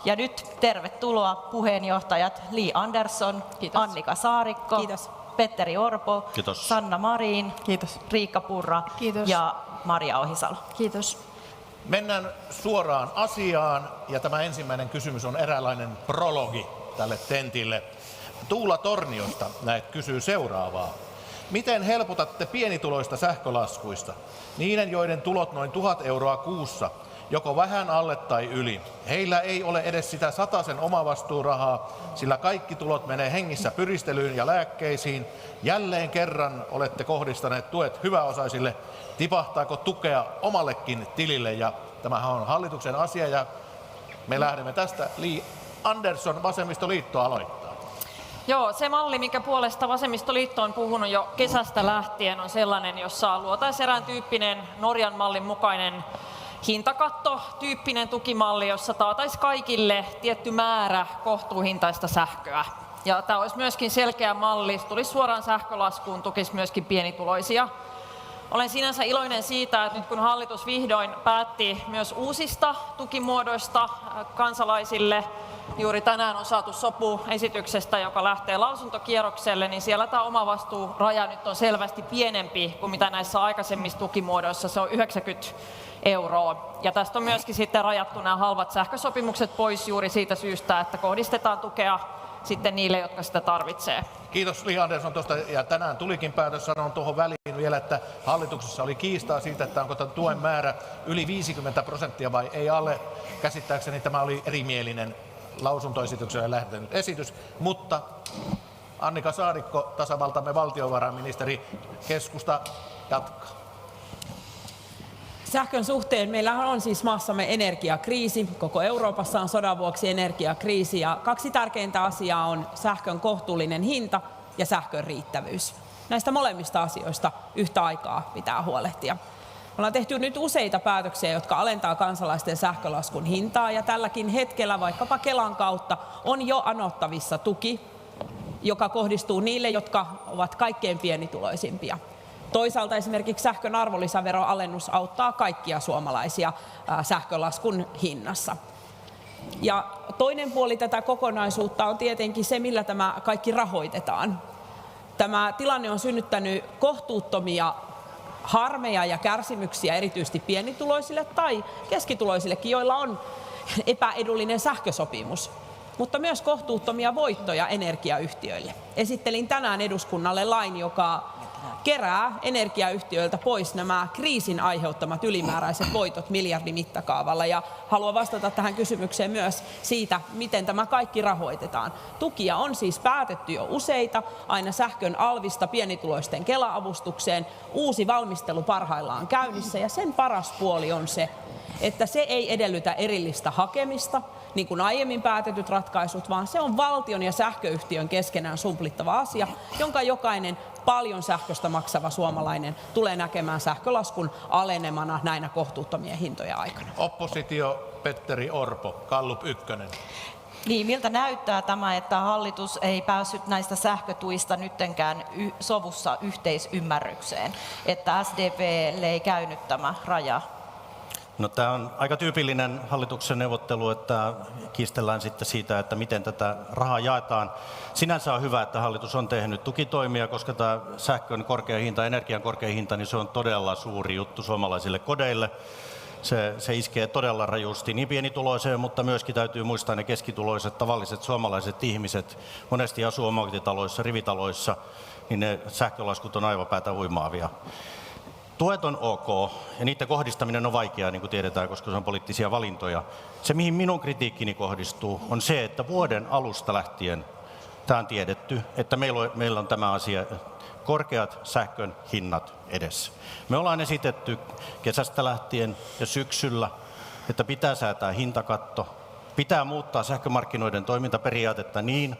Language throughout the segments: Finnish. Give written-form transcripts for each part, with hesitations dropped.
Ja nyt tervetuloa puheenjohtajat Li Andersson, Kiitos. Annika Saarikko, Kiitos. Petteri Orpo, Kiitos. Sanna Marin, Kiitos. Riikka Purra Kiitos. ja Maria Ohisalo. Kiitos. Mennään suoraan asiaan, ja tämä ensimmäinen kysymys on eräänlainen prologi tälle tentille. Tuula Torniosta näet kysyy seuraavaa. Miten helpotatte pienituloista sähkölaskuista? Niiden, joiden tulot noin 1 000 euroa kuussa, joko vähän alle tai yli. Heillä ei ole edes sitä 100 omavastuurahaa, sillä kaikki tulot menee hengissä pyristelyyn ja lääkkeisiin. Jälleen kerran olette kohdistaneet tuet hyväosaisille. Tipahtaako tukea omallekin tilille? Ja tämähän on hallituksen asia ja me lähdemme tästä. Li Andersson, Vasemmistoliitto aloittaa. Joo, se malli, mikä puolesta Vasemmistoliitto on puhunut jo kesästä lähtien, on sellainen, jossa luotaisiin erään tyyppinen Norjan mallin mukainen hintakatto-tyyppinen tukimalli, jossa taataisiin kaikille tietty määrä kohtuuhintaista sähköä. Ja tämä olisi myöskin selkeä malli, tulisi suoraan sähkölaskuun, tukisi myöskin pienituloisia. Olen sinänsä iloinen siitä, että nyt kun hallitus vihdoin päätti myös uusista tukimuodoista kansalaisille, juuri tänään on saatu sopu esityksestä, joka lähtee lausuntokierrokselle, niin siellä tämä omavastuuraja nyt on selvästi pienempi kuin mitä näissä aikaisemmissa tukimuodoissa, se on 90 euroa. Ja tästä on myöskin sitten rajattu nämä halvat sähkösopimukset pois juuri siitä syystä, että kohdistetaan tukea sitten niille, jotka sitä tarvitsee. Kiitos Li Andersson tuosta, ja tänään tulikin päätös, sanon tuohon väliin vielä, että hallituksessa oli kiistaa siitä, että onko tämän tuen määrä yli 50% vai ei alle. Käsittääkseni tämä oli erimielinen lausuntoesitykselle lähtenyt esitys, mutta Annika Saarikko, tasavaltamme valtiovarainministeri, keskusta jatkaa. Sähkön suhteen meillähän on siis maassamme energiakriisi. Koko Euroopassa on sodan vuoksi energiakriisi ja 2 tärkeintä asiaa on sähkön kohtuullinen hinta ja sähkön riittävyys. Näistä molemmista asioista yhtä aikaa pitää huolehtia. Me ollaan tehty nyt useita päätöksiä, jotka alentaa kansalaisten sähkölaskun hintaa ja tälläkin hetkellä vaikkapa Kelan kautta on jo anottavissa tuki, joka kohdistuu niille, jotka ovat kaikkein pienituloisimpia. Toisaalta esimerkiksi sähkön arvonlisäveroalennus auttaa kaikkia suomalaisia sähkölaskun hinnassa. Ja toinen puoli tätä kokonaisuutta on tietenkin se, millä tämä kaikki rahoitetaan. Tämä tilanne on synnyttänyt kohtuuttomia harmeja ja kärsimyksiä erityisesti pienituloisille tai keskituloisillekin, joilla on epäedullinen sähkösopimus, mutta myös kohtuuttomia voittoja energiayhtiöille. Esittelin tänään eduskunnalle lain, joka kerää energiayhtiöiltä pois nämä kriisin aiheuttamat ylimääräiset voitot miljardimittakaavalla. Ja haluan vastata tähän kysymykseen myös siitä, miten tämä kaikki rahoitetaan. Tukia on siis päätetty jo useita, aina sähkön alvista pienituloisten Kela-avustukseen. Uusi valmistelu parhaillaan käynnissä ja sen paras puoli on se, että se ei edellytä erillistä hakemista, niin kuin aiemmin päätetyt ratkaisut, vaan se on valtion ja sähköyhtiön keskenään sumplittava asia, jonka jokainen paljon sähköstä maksava suomalainen tulee näkemään sähkölaskun alenemana näinä kohtuuttomien hintojen aikana. Oppositio, Petteri Orpo, Gallup 1. Niin, miltä näyttää tämä, että hallitus ei päässyt näistä sähkötuista nyttenkään sovussa yhteisymmärrykseen, että SDP:lle ei käynyt tämä raja? No, tämä on aika tyypillinen hallituksen neuvottelu, että kiistellään sitten siitä, että miten tätä rahaa jaetaan. Sinänsä on hyvä, että hallitus on tehnyt tukitoimia, koska tämä sähkön korkea hinta, energian korkea hinta, niin se on todella suuri juttu suomalaisille kodeille. Se iskee todella rajusti niin pienituloiseen, mutta myöskin täytyy muistaa ne keskituloiset, tavalliset suomalaiset ihmiset. Monesti asuu omakotitaloissa, rivitaloissa, niin ne sähkölaskut on aivan päätä huimaavia. Tuet on ok, ja niiden kohdistaminen on vaikeaa, niin kuin tiedetään, koska se on poliittisia valintoja. Se, mihin minun kritiikkini kohdistuu, on se, että vuoden alusta lähtien tämä on tiedetty, että meillä on tämä asia, korkeat sähkön hinnat edessä. Me ollaan esitetty kesästä lähtien ja syksyllä, että pitää säätää hintakatto, pitää muuttaa sähkömarkkinoiden toimintaperiaatetta niin,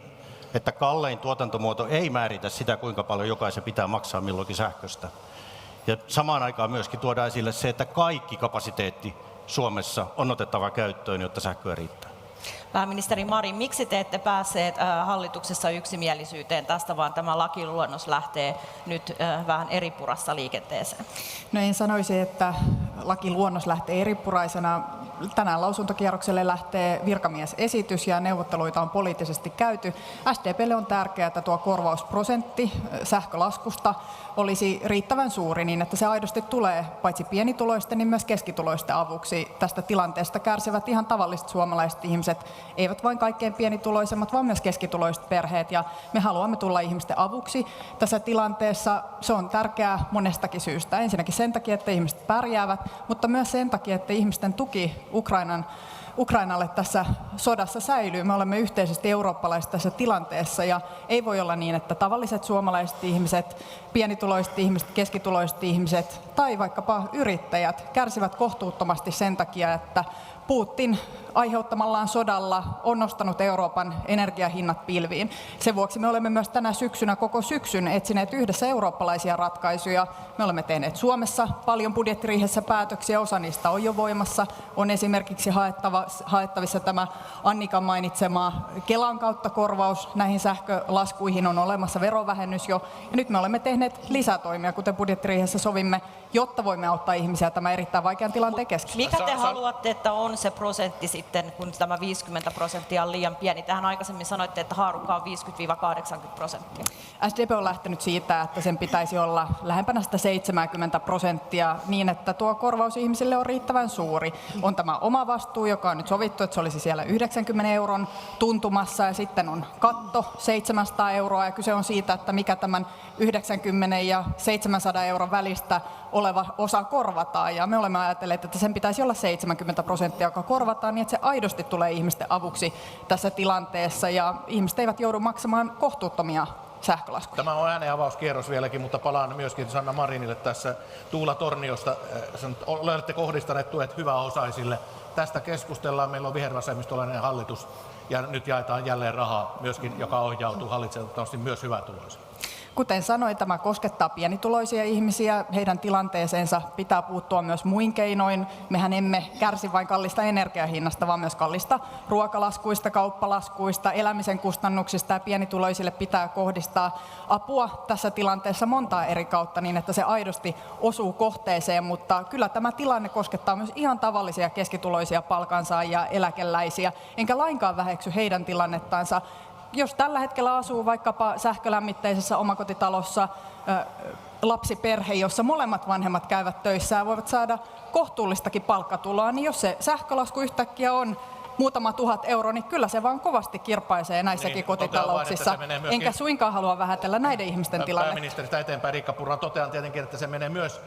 että kallein tuotantomuoto ei määritä sitä, kuinka paljon jokaisen pitää maksaa milloinkin sähköstä. Ja samaan aikaan myöskin tuodaan esille se, että kaikki kapasiteetti Suomessa on otettava käyttöön, jotta sähköä riittää. Pääministeri Marin, miksi te ette päässeet hallituksessa yksimielisyyteen tästä, vaan tämä lakiluonnos lähtee nyt vähän eripurassa liikenteeseen? No, en sanoisi, että lakiluonnos lähtee eripuraisena. tänään lausuntokierrokselle lähtee virkamiesesitys ja neuvotteluita on poliittisesti käyty. SDP:lle on tärkeää, että tuo korvausprosentti sähkölaskusta olisi riittävän suuri niin, että se aidosti tulee paitsi pienituloisten, niin myös keskituloisten avuksi. Tästä tilanteesta kärsivät ihan tavalliset suomalaiset ihmiset, eivät vain kaikkein pienituloisemmat, vaan myös keskituloiset perheet. Ja me haluamme tulla ihmisten avuksi tässä tilanteessa. Se on tärkeää monestakin syystä. Ensinnäkin sen takia, että ihmiset pärjäävät, mutta myös sen takia, että ihmisten tuki Ukrainalle tässä sodassa säilyy. Me olemme yhteisesti eurooppalaiset tässä tilanteessa ja ei voi olla niin, että tavalliset suomalaiset ihmiset, pienituloiset ihmiset, keskituloiset ihmiset tai vaikkapa yrittäjät kärsivät kohtuuttomasti sen takia, että Putin aiheuttamallaan sodalla on nostanut Euroopan energiahinnat pilviin. Sen vuoksi me olemme myös tänä syksynä koko syksyn etsineet yhdessä eurooppalaisia ratkaisuja. Me olemme tehneet Suomessa paljon budjettiriihessä päätöksiä, osa niistä on jo voimassa. On esimerkiksi haettavissa tämä Annikan mainitsema Kelan kautta korvaus näihin sähkölaskuihin, on olemassa verovähennys jo. Ja nyt me olemme tehneet lisätoimia, kuten budjettiriihessä sovimme, jotta voimme auttaa ihmisiä tämän erittäin vaikean tilanteen keskellä. Mikä te haluatte, että on se prosentti sitten, kun tämä 50% on liian pieni? Tähän aikaisemmin sanoitte, että haarukka on 50–80%. SDP on lähtenyt siitä, että sen pitäisi olla lähempänä sitä 70% niin, että tuo korvaus ihmisille on riittävän suuri. On tämä oma vastuu, joka on nyt sovittu, että se olisi siellä 90 euron tuntumassa ja sitten on katto 700 euroa ja kyse on siitä, että mikä tämän 90 ja 700 euron välistä oleva osa korvataan ja me olemme ajatelleet, että sen pitäisi olla 70%, joka korvataan niin, että se aidosti tulee ihmisten avuksi tässä tilanteessa ja ihmiset eivät joudu maksamaan kohtuuttomia sähkölaskuja. Tämä on äänenavauskierros vieläkin, mutta palaan myöskin Sanna Marinille tässä Tuula Torniosta. Olette kohdistaneet tuet hyväosaisille. Tästä keskustellaan. Meillä on vihervasemmistolainen hallitus ja nyt jaetaan jälleen rahaa myöskin, joka ohjautuu hallitsemattomasti myös hyvätuloisille. Kuten sanoin, tämä koskettaa pienituloisia ihmisiä. Heidän tilanteeseensa pitää puuttua myös muin keinoin. Mehän emme kärsi vain kallista energiahinnasta, vaan myös kallista ruokalaskuista, kauppalaskuista, elämisen kustannuksista. Ja pienituloisille pitää kohdistaa apua tässä tilanteessa montaa eri kautta niin, että se aidosti osuu kohteeseen. Mutta kyllä tämä tilanne koskettaa myös ihan tavallisia keskituloisia palkansaajia, eläkeläisiä. Enkä lainkaan väheksy heidän tilannettansa. Jos tällä hetkellä asuu vaikkapa sähkölämmitteisessä omakotitalossa lapsiperhe, jossa molemmat vanhemmat käyvät töissä ja voivat saada kohtuullistakin palkkatuloa, niin jos se sähkölasku yhtäkkiä on muutama tuhat euroa, niin kyllä se vaan kovasti kirpaisee näissäkin niin, kotitalouksissa. Enkä suinkaan halua vähätellä näiden ihmisten tilannetta. Pääministeristä eteenpäin Riikka Purra totean tietenkin, että se menee myös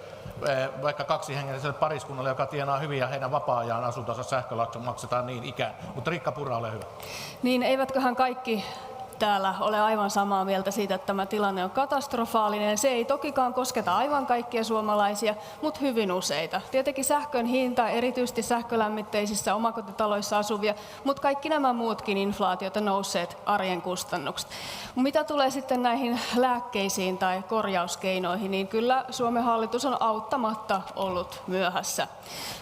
vaikka kaksihengiselle pariskunnalle, joka tienaa hyvin ja heidän vapaa-ajan asuntonsa sähkölasku maksetaan niin ikään. Mutta Riikka Purra, ole hyvä. Niin eivätköhän kaikki täällä ole aivan samaa mieltä siitä, että tämä tilanne on katastrofaalinen. Se ei tokikaan kosketa aivan kaikkia suomalaisia, mutta hyvin useita. Tietenkin sähkön hinta, erityisesti sähkölämmitteisissä omakotitaloissa asuvia, mutta kaikki nämä muutkin inflaatiota nousseet arjen kustannukset. Mitä tulee sitten näihin lääkkeisiin tai korjauskeinoihin, niin kyllä Suomen hallitus on auttamatta ollut myöhässä.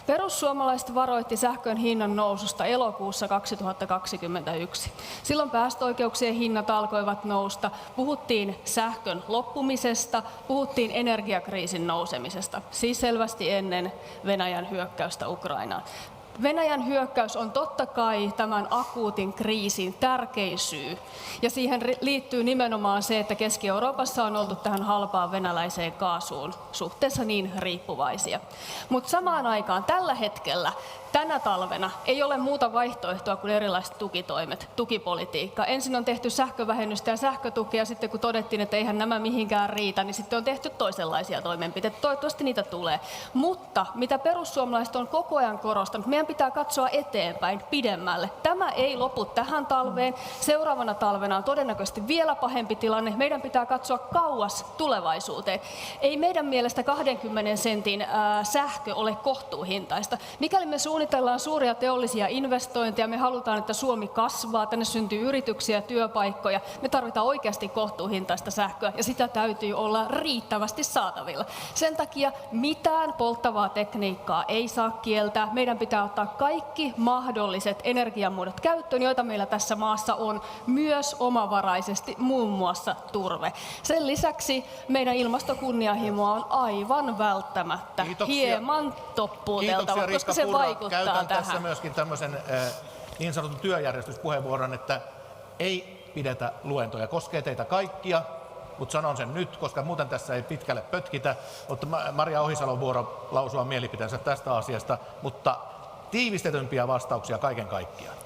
Perussuomalaiset varoitti sähkön hinnan noususta elokuussa 2021. Silloin päästöoikeuksien hinnat alkoivat nousta, puhuttiin sähkön loppumisesta, puhuttiin energiakriisin nousemisesta, siis selvästi ennen Venäjän hyökkäystä Ukrainaan. Venäjän hyökkäys on totta kai tämän akuutin kriisin tärkein syy. Ja siihen liittyy nimenomaan se, että Keski-Euroopassa on oltu tähän halpaan venäläiseen kaasuun suhteessa niin riippuvaisia. Mutta samaan aikaan tällä hetkellä, tänä talvena, ei ole muuta vaihtoehtoa kuin erilaiset tukitoimet, tukipolitiikka. Ensin on tehty sähkövähennystä ja sähkötukea, sitten kun todettiin, että eihän nämä mihinkään riitä, niin sitten on tehty toisenlaisia toimenpiteitä. Toivottavasti niitä tulee. Mutta mitä perussuomalaiset on koko ajan korostanut, meidän pitää katsoa eteenpäin, pidemmälle. Tämä ei lopu tähän talveen. Seuraavana talvena on todennäköisesti vielä pahempi tilanne. Meidän pitää katsoa kauas tulevaisuuteen. Ei meidän mielestä 20 sentin sähkö ole kohtuuhintaista. Mikäli me suunnitellaan suuria teollisia investointeja, me halutaan, että Suomi kasvaa, tänne syntyy yrityksiä ja työpaikkoja. Me tarvitaan oikeasti kohtuuhintaista sähköä ja sitä täytyy olla riittävästi saatavilla. Sen takia mitään polttavaa tekniikkaa ei saa kieltää. Meidän pitää ottaa kaikki mahdolliset energiamuodot käyttöön, joita meillä tässä maassa on, myös omavaraisesti, muun muassa turve. Sen lisäksi meidän ilmastokunnianhimoa on aivan välttämättä hieman toppuuteltava, koska se vaikuttaa Käytän tähän. tässä myöskin tämmöisen niin sanotun työjärjestyspuheenvuoron, että ei pidetä luentoja. Koskee teitä kaikkia, mutta sanon sen nyt, koska muuten tässä ei pitkälle pötkitä. Mutta Maria Ohisalon vuoro lausua mielipiteensä tästä asiasta, mutta tiivistetympiä vastauksia kaiken kaikkiaan.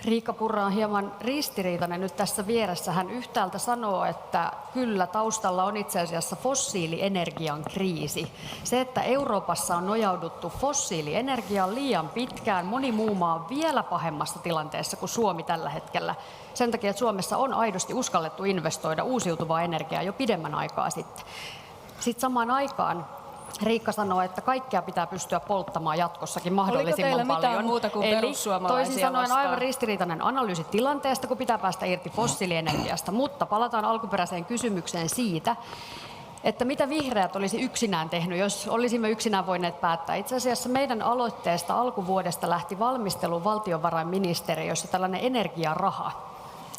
Riikka Purra on hieman ristiriitainen nyt tässä vieressä. Hän yhtäältä sanoo, että kyllä taustalla on itse asiassa fossiilienergian kriisi. Se, että Euroopassa on nojauduttu fossiilienergiaan liian pitkään, moni muu maa on vielä pahemmassa tilanteessa kuin Suomi tällä hetkellä. Sen takia, että Suomessa on aidosti uskallettu investoida uusiutuvaa energiaa jo pidemmän aikaa sitten. Sitten samaan aikaan Riikka sanoo, että kaikkea pitää pystyä polttamaan jatkossakin mahdollisimman paljon. Oliko teillä mitään muuta kuin perussuomalaisia toisin sanoen vastaan? aivan ristiriitainen analyysi tilanteesta, kun pitää päästä irti fossiilienergiasta. Mutta palataan alkuperäiseen kysymykseen siitä, että mitä vihreät olisi yksinään tehnyt, jos olisimme yksinään voineet päättää. Itse asiassa meidän aloitteesta alkuvuodesta lähti valmistelu valtiovarainministeriössä tällainen energiaraha.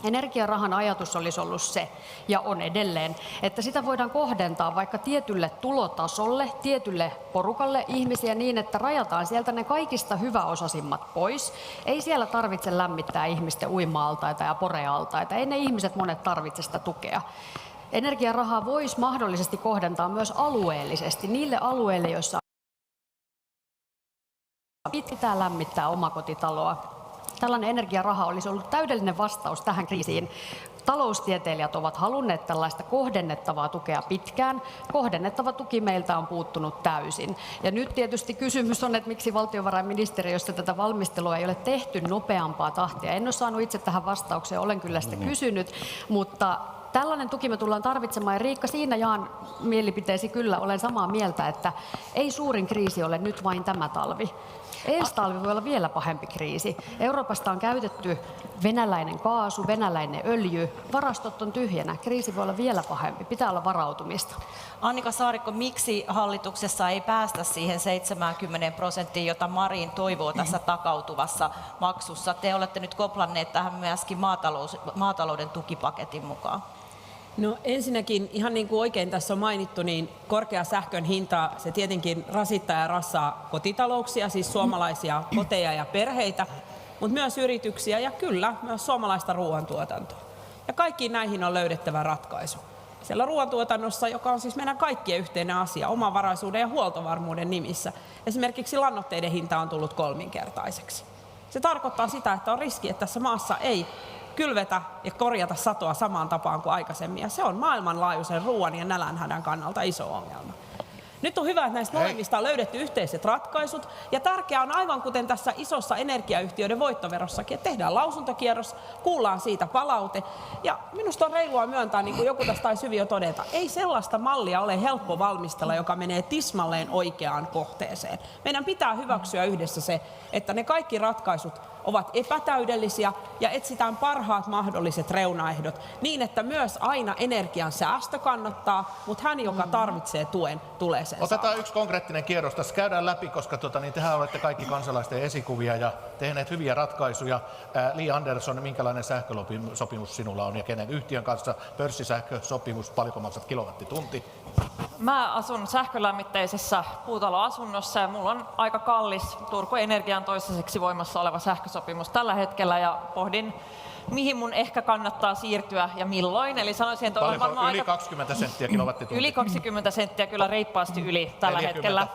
Energiarahan ajatus olisi ollut se, ja on edelleen, että sitä voidaan kohdentaa vaikka tietylle tulotasolle, tietylle porukalle ihmisiä niin, että rajataan sieltä ne kaikista hyväosaisimmat pois. Ei siellä tarvitse lämmittää ihmisten uima-altaita ja porealtaita, ei ne ihmiset monet tarvitse sitä tukea. Energiarahaa voisi mahdollisesti kohdentaa myös alueellisesti niille alueille, joissa pitää lämmittää omakotitaloa. Tällainen energiaraha olisi ollut täydellinen vastaus tähän kriisiin. Taloustieteilijät ovat halunneet tällaista kohdennettavaa tukea pitkään. Kohdennettava tuki meiltä on puuttunut täysin. Ja nyt tietysti kysymys on, että miksi valtiovarainministeriössä tätä valmistelua ei ole tehty nopeampaa tahtia. En ole saanut itse tähän vastaukseen, olen kyllä sitä kysynyt, mutta tällainen tuki me tullaan tarvitsemaan, ja Riikka, siinä jaan mielipiteesi kyllä, olen samaa mieltä, että ei suurin kriisi ole nyt vain tämä talvi. Ensi talvi voi olla vielä pahempi kriisi. Euroopasta on käytetty venäläinen kaasu, venäläinen öljy. Varastot on tyhjänä. Kriisi voi olla vielä pahempi. Pitää olla varautumista. Annika Saarikko, miksi hallituksessa ei päästä siihen 70%, jota Marin toivoo tässä takautuvassa maksussa? Te olette nyt koplanneet tähän myöskin maatalouden tukipaketin mukaan. No ensinnäkin, ihan niin kuin oikein tässä on mainittu, niin korkea sähkön hinta, se tietenkin rasittaa ja rassaa kotitalouksia, siis suomalaisia koteja ja perheitä, mutta myös yrityksiä ja kyllä myös suomalaista ruoantuotantoa. Ja kaikkiin näihin on löydettävä ratkaisu. Siellä ruoantuotannossa, joka on siis meidän kaikkien yhteinen asia, omavaraisuuden ja huoltovarmuuden nimissä, esimerkiksi lannoitteiden hinta on tullut 3-kertaiseksi. Se tarkoittaa sitä, että on riski, että tässä maassa ei kylvetä ja korjata satoa samaan tapaan kuin aikaisemmin. Ja se on maailmanlaajuisen ruoan ja nälänhädän kannalta iso ongelma. Nyt on hyvä, että näistä molemmista on löydetty yhteiset ratkaisut. Ja tärkeää on aivan kuten tässä isossa energiayhtiöiden voittoverossakin, että tehdään lausuntokierros, kuullaan siitä palaute. Ja minusta on reilua myöntää, niin kuin joku tästä taisi hyvin jo todeta, ei sellaista mallia ole helppo valmistella, joka menee tismalleen oikeaan kohteeseen. Meidän pitää hyväksyä yhdessä se, että ne kaikki ratkaisut ovat epätäydellisiä ja etsitään parhaat mahdolliset reunaehdot niin, että myös aina energian säästö kannattaa, mutta hän, joka tarvitsee tuen, tulee sen Otetaan saamaan. yksi konkreettinen kierros tässä. Käydään läpi, koska tehän olette kaikki kansalaisten esikuvia ja tehneet hyviä ratkaisuja. Li Andersson, minkälainen sähkösopimus sinulla on ja kenen yhtiön kanssa? Pörssisähkösopimus, paljonko maksat kilowattitunti? Mä asun sähkölämmitteisessä puutaloasunnossa ja mulla on aika kallis Turku Energian toistaiseksi voimassa oleva sähkösopimus tällä hetkellä ja pohdin, mihin mun ehkä kannattaa siirtyä ja milloin. Eli sanoisin, että olen varmaan yli 20 senttiä kilowattitunti? Yli 20 senttiä, kyllä reippaasti yli tällä 40. hetkellä.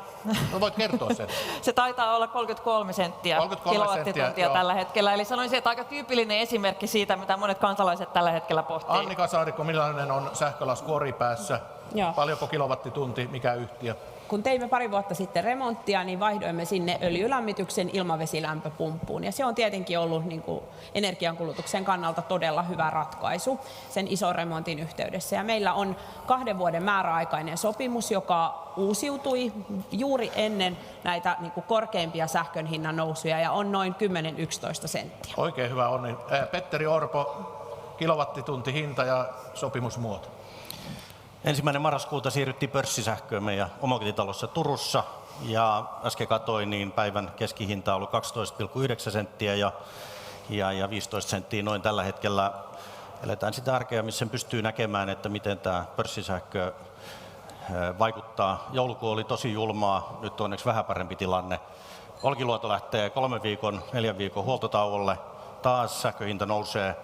No voit kertoa sen. Se taitaa olla 33 senttiä kilowattituntia tällä hetkellä. Eli sanoisin, että aika tyypillinen esimerkki siitä, mitä monet kansalaiset tällä hetkellä pohtii. Annika Saarikko, millainen on sähkölasku Oripäässä? Joo. Paljonko kilowattitunti, mikä yhtiö? Kun teimme pari vuotta sitten remonttia, niin vaihdoimme sinne öljylämmityksen ilmavesilämpöpumppuun. Ja se on tietenkin ollut niin kuin energiankulutuksen kannalta todella hyvä ratkaisu sen ison remontin yhteydessä. Ja meillä on 2 vuoden määräaikainen sopimus, joka uusiutui juuri ennen näitä niin kuin korkeimpia sähkön hinnan nousuja ja on noin 10-11 senttiä. Oikein hyvä onni. Petteri Orpo, kilowattitunti hinta ja sopimusmuoto. 1. marraskuuta siirryttiin pörssisähköön meidän omakotitalossa Turussa. ja äsken katsoin, niin päivän keskihinta on ollut 12,9 senttiä ja 15 senttiä noin tällä hetkellä. Eletään sitä arkea, missä pystyy näkemään, että miten tämä pörssisähkö vaikuttaa. Joulukuu oli tosi julmaa, nyt on onneksi vähän parempi tilanne. Olkiluoto lähtee 4 viikon huoltotauolle, taas sähköhinta nousee.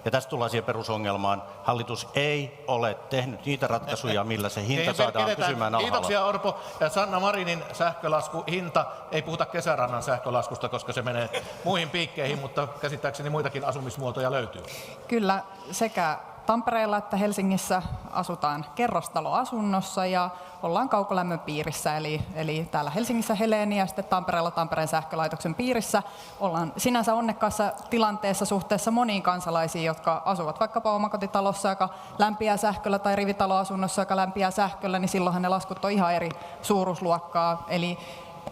Ja tästä tullaan siihen perusongelmaan. Hallitus ei ole tehnyt niitä ratkaisuja, millä se hinta saadaan pysymään alhaalla. Kiitoksia Orpo. Ja Sanna Marinin sähkölasku, hinta, ei puhuta kesärannan sähkölaskusta, koska se menee muihin piikkeihin, mutta käsittääkseni muitakin asumismuotoja löytyy. Kyllä sekä Tampereella että Helsingissä asutaan kerrostaloasunnossa ja ollaan kaukolämmön piirissä, eli täällä Helsingissä Heleeni ja sitten Tampereella Tampereen sähkölaitoksen piirissä. Ollaan sinänsä onnekkaassa tilanteessa suhteessa moniin kansalaisiin, jotka asuvat vaikkapa omakotitalossa, joka lämpiää sähköllä, tai rivitaloasunnossa, joka lämpiää sähköllä, niin silloinhan ne laskut on ihan eri suuruusluokkaa. Eli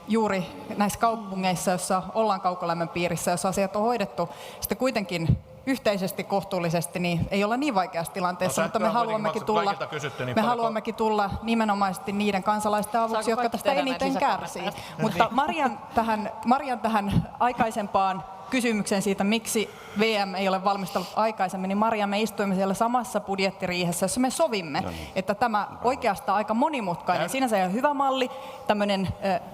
juuri näissä kaupungeissa, joissa ollaan kaukolämmön piirissä, jos asiat on hoidettu sitten kuitenkin yhteisesti kohtuullisesti, niin ei olla niin vaikeassa tilanteessa, mutta me haluammekin tulla nimenomaisesti niiden kansalaisten avuksi, jotka tästä eniten kärsii. Mutta Marian tähän aikaisempaan kysymykseen siitä, miksi VM ei ole valmistellut aikaisemmin, niin Maria, me istuimme siellä samassa budjettiriihessä, jossa me sovimme, että tämä oikeastaan aika monimutkainen, sinänsä ihan hyvä malli, tämmöinen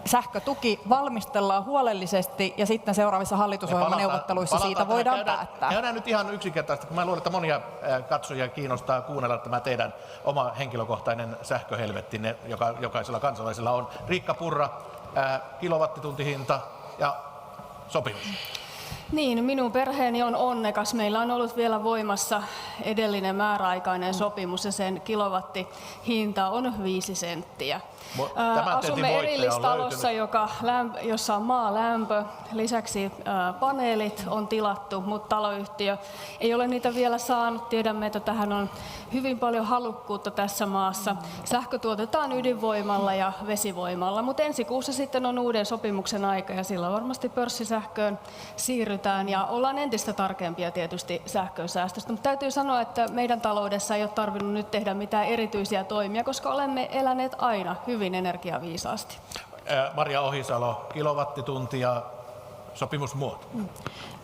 sähkötuki valmistellaan huolellisesti ja sitten seuraavissa hallitusohjelmaneuvotteluissa siitä voidaan päättää. Käydään nyt ihan yksinkertaisesti, kun mä luulen, että monia katsojia kiinnostaa kuunnella tämä teidän oma henkilökohtainen sähköhelvettinne, joka jokaisella kansalaisella on. Riikka Purra, kilowattituntihinta ja sopimus. Niin, minun perheeni on onnekas. Meillä on ollut vielä voimassa edellinen määräaikainen sopimus ja sen kilowattihinta on 5 senttiä. Asumme erillistalossa, jossa on maalämpö. Lisäksi paneelit on tilattu, mutta taloyhtiö ei ole niitä vielä saanut. Tiedämme, että tähän on hyvin paljon halukkuutta tässä maassa. Sähkö tuotetaan ydinvoimalla ja vesivoimalla, mutta ensi kuussa sitten on uuden sopimuksen aika ja silloin varmasti pörssisähköön siirrytään ja ollaan entistä tarkempia tietysti sähkön säästöstä. Mutta täytyy sanoa, että meidän taloudessa ei ole tarvinnut nyt tehdä mitään erityisiä toimia, koska olemme eläneet aina hyvin energiaviisaasti. Maria Ohisalo, kilowattitunti ja sopimusmuoto.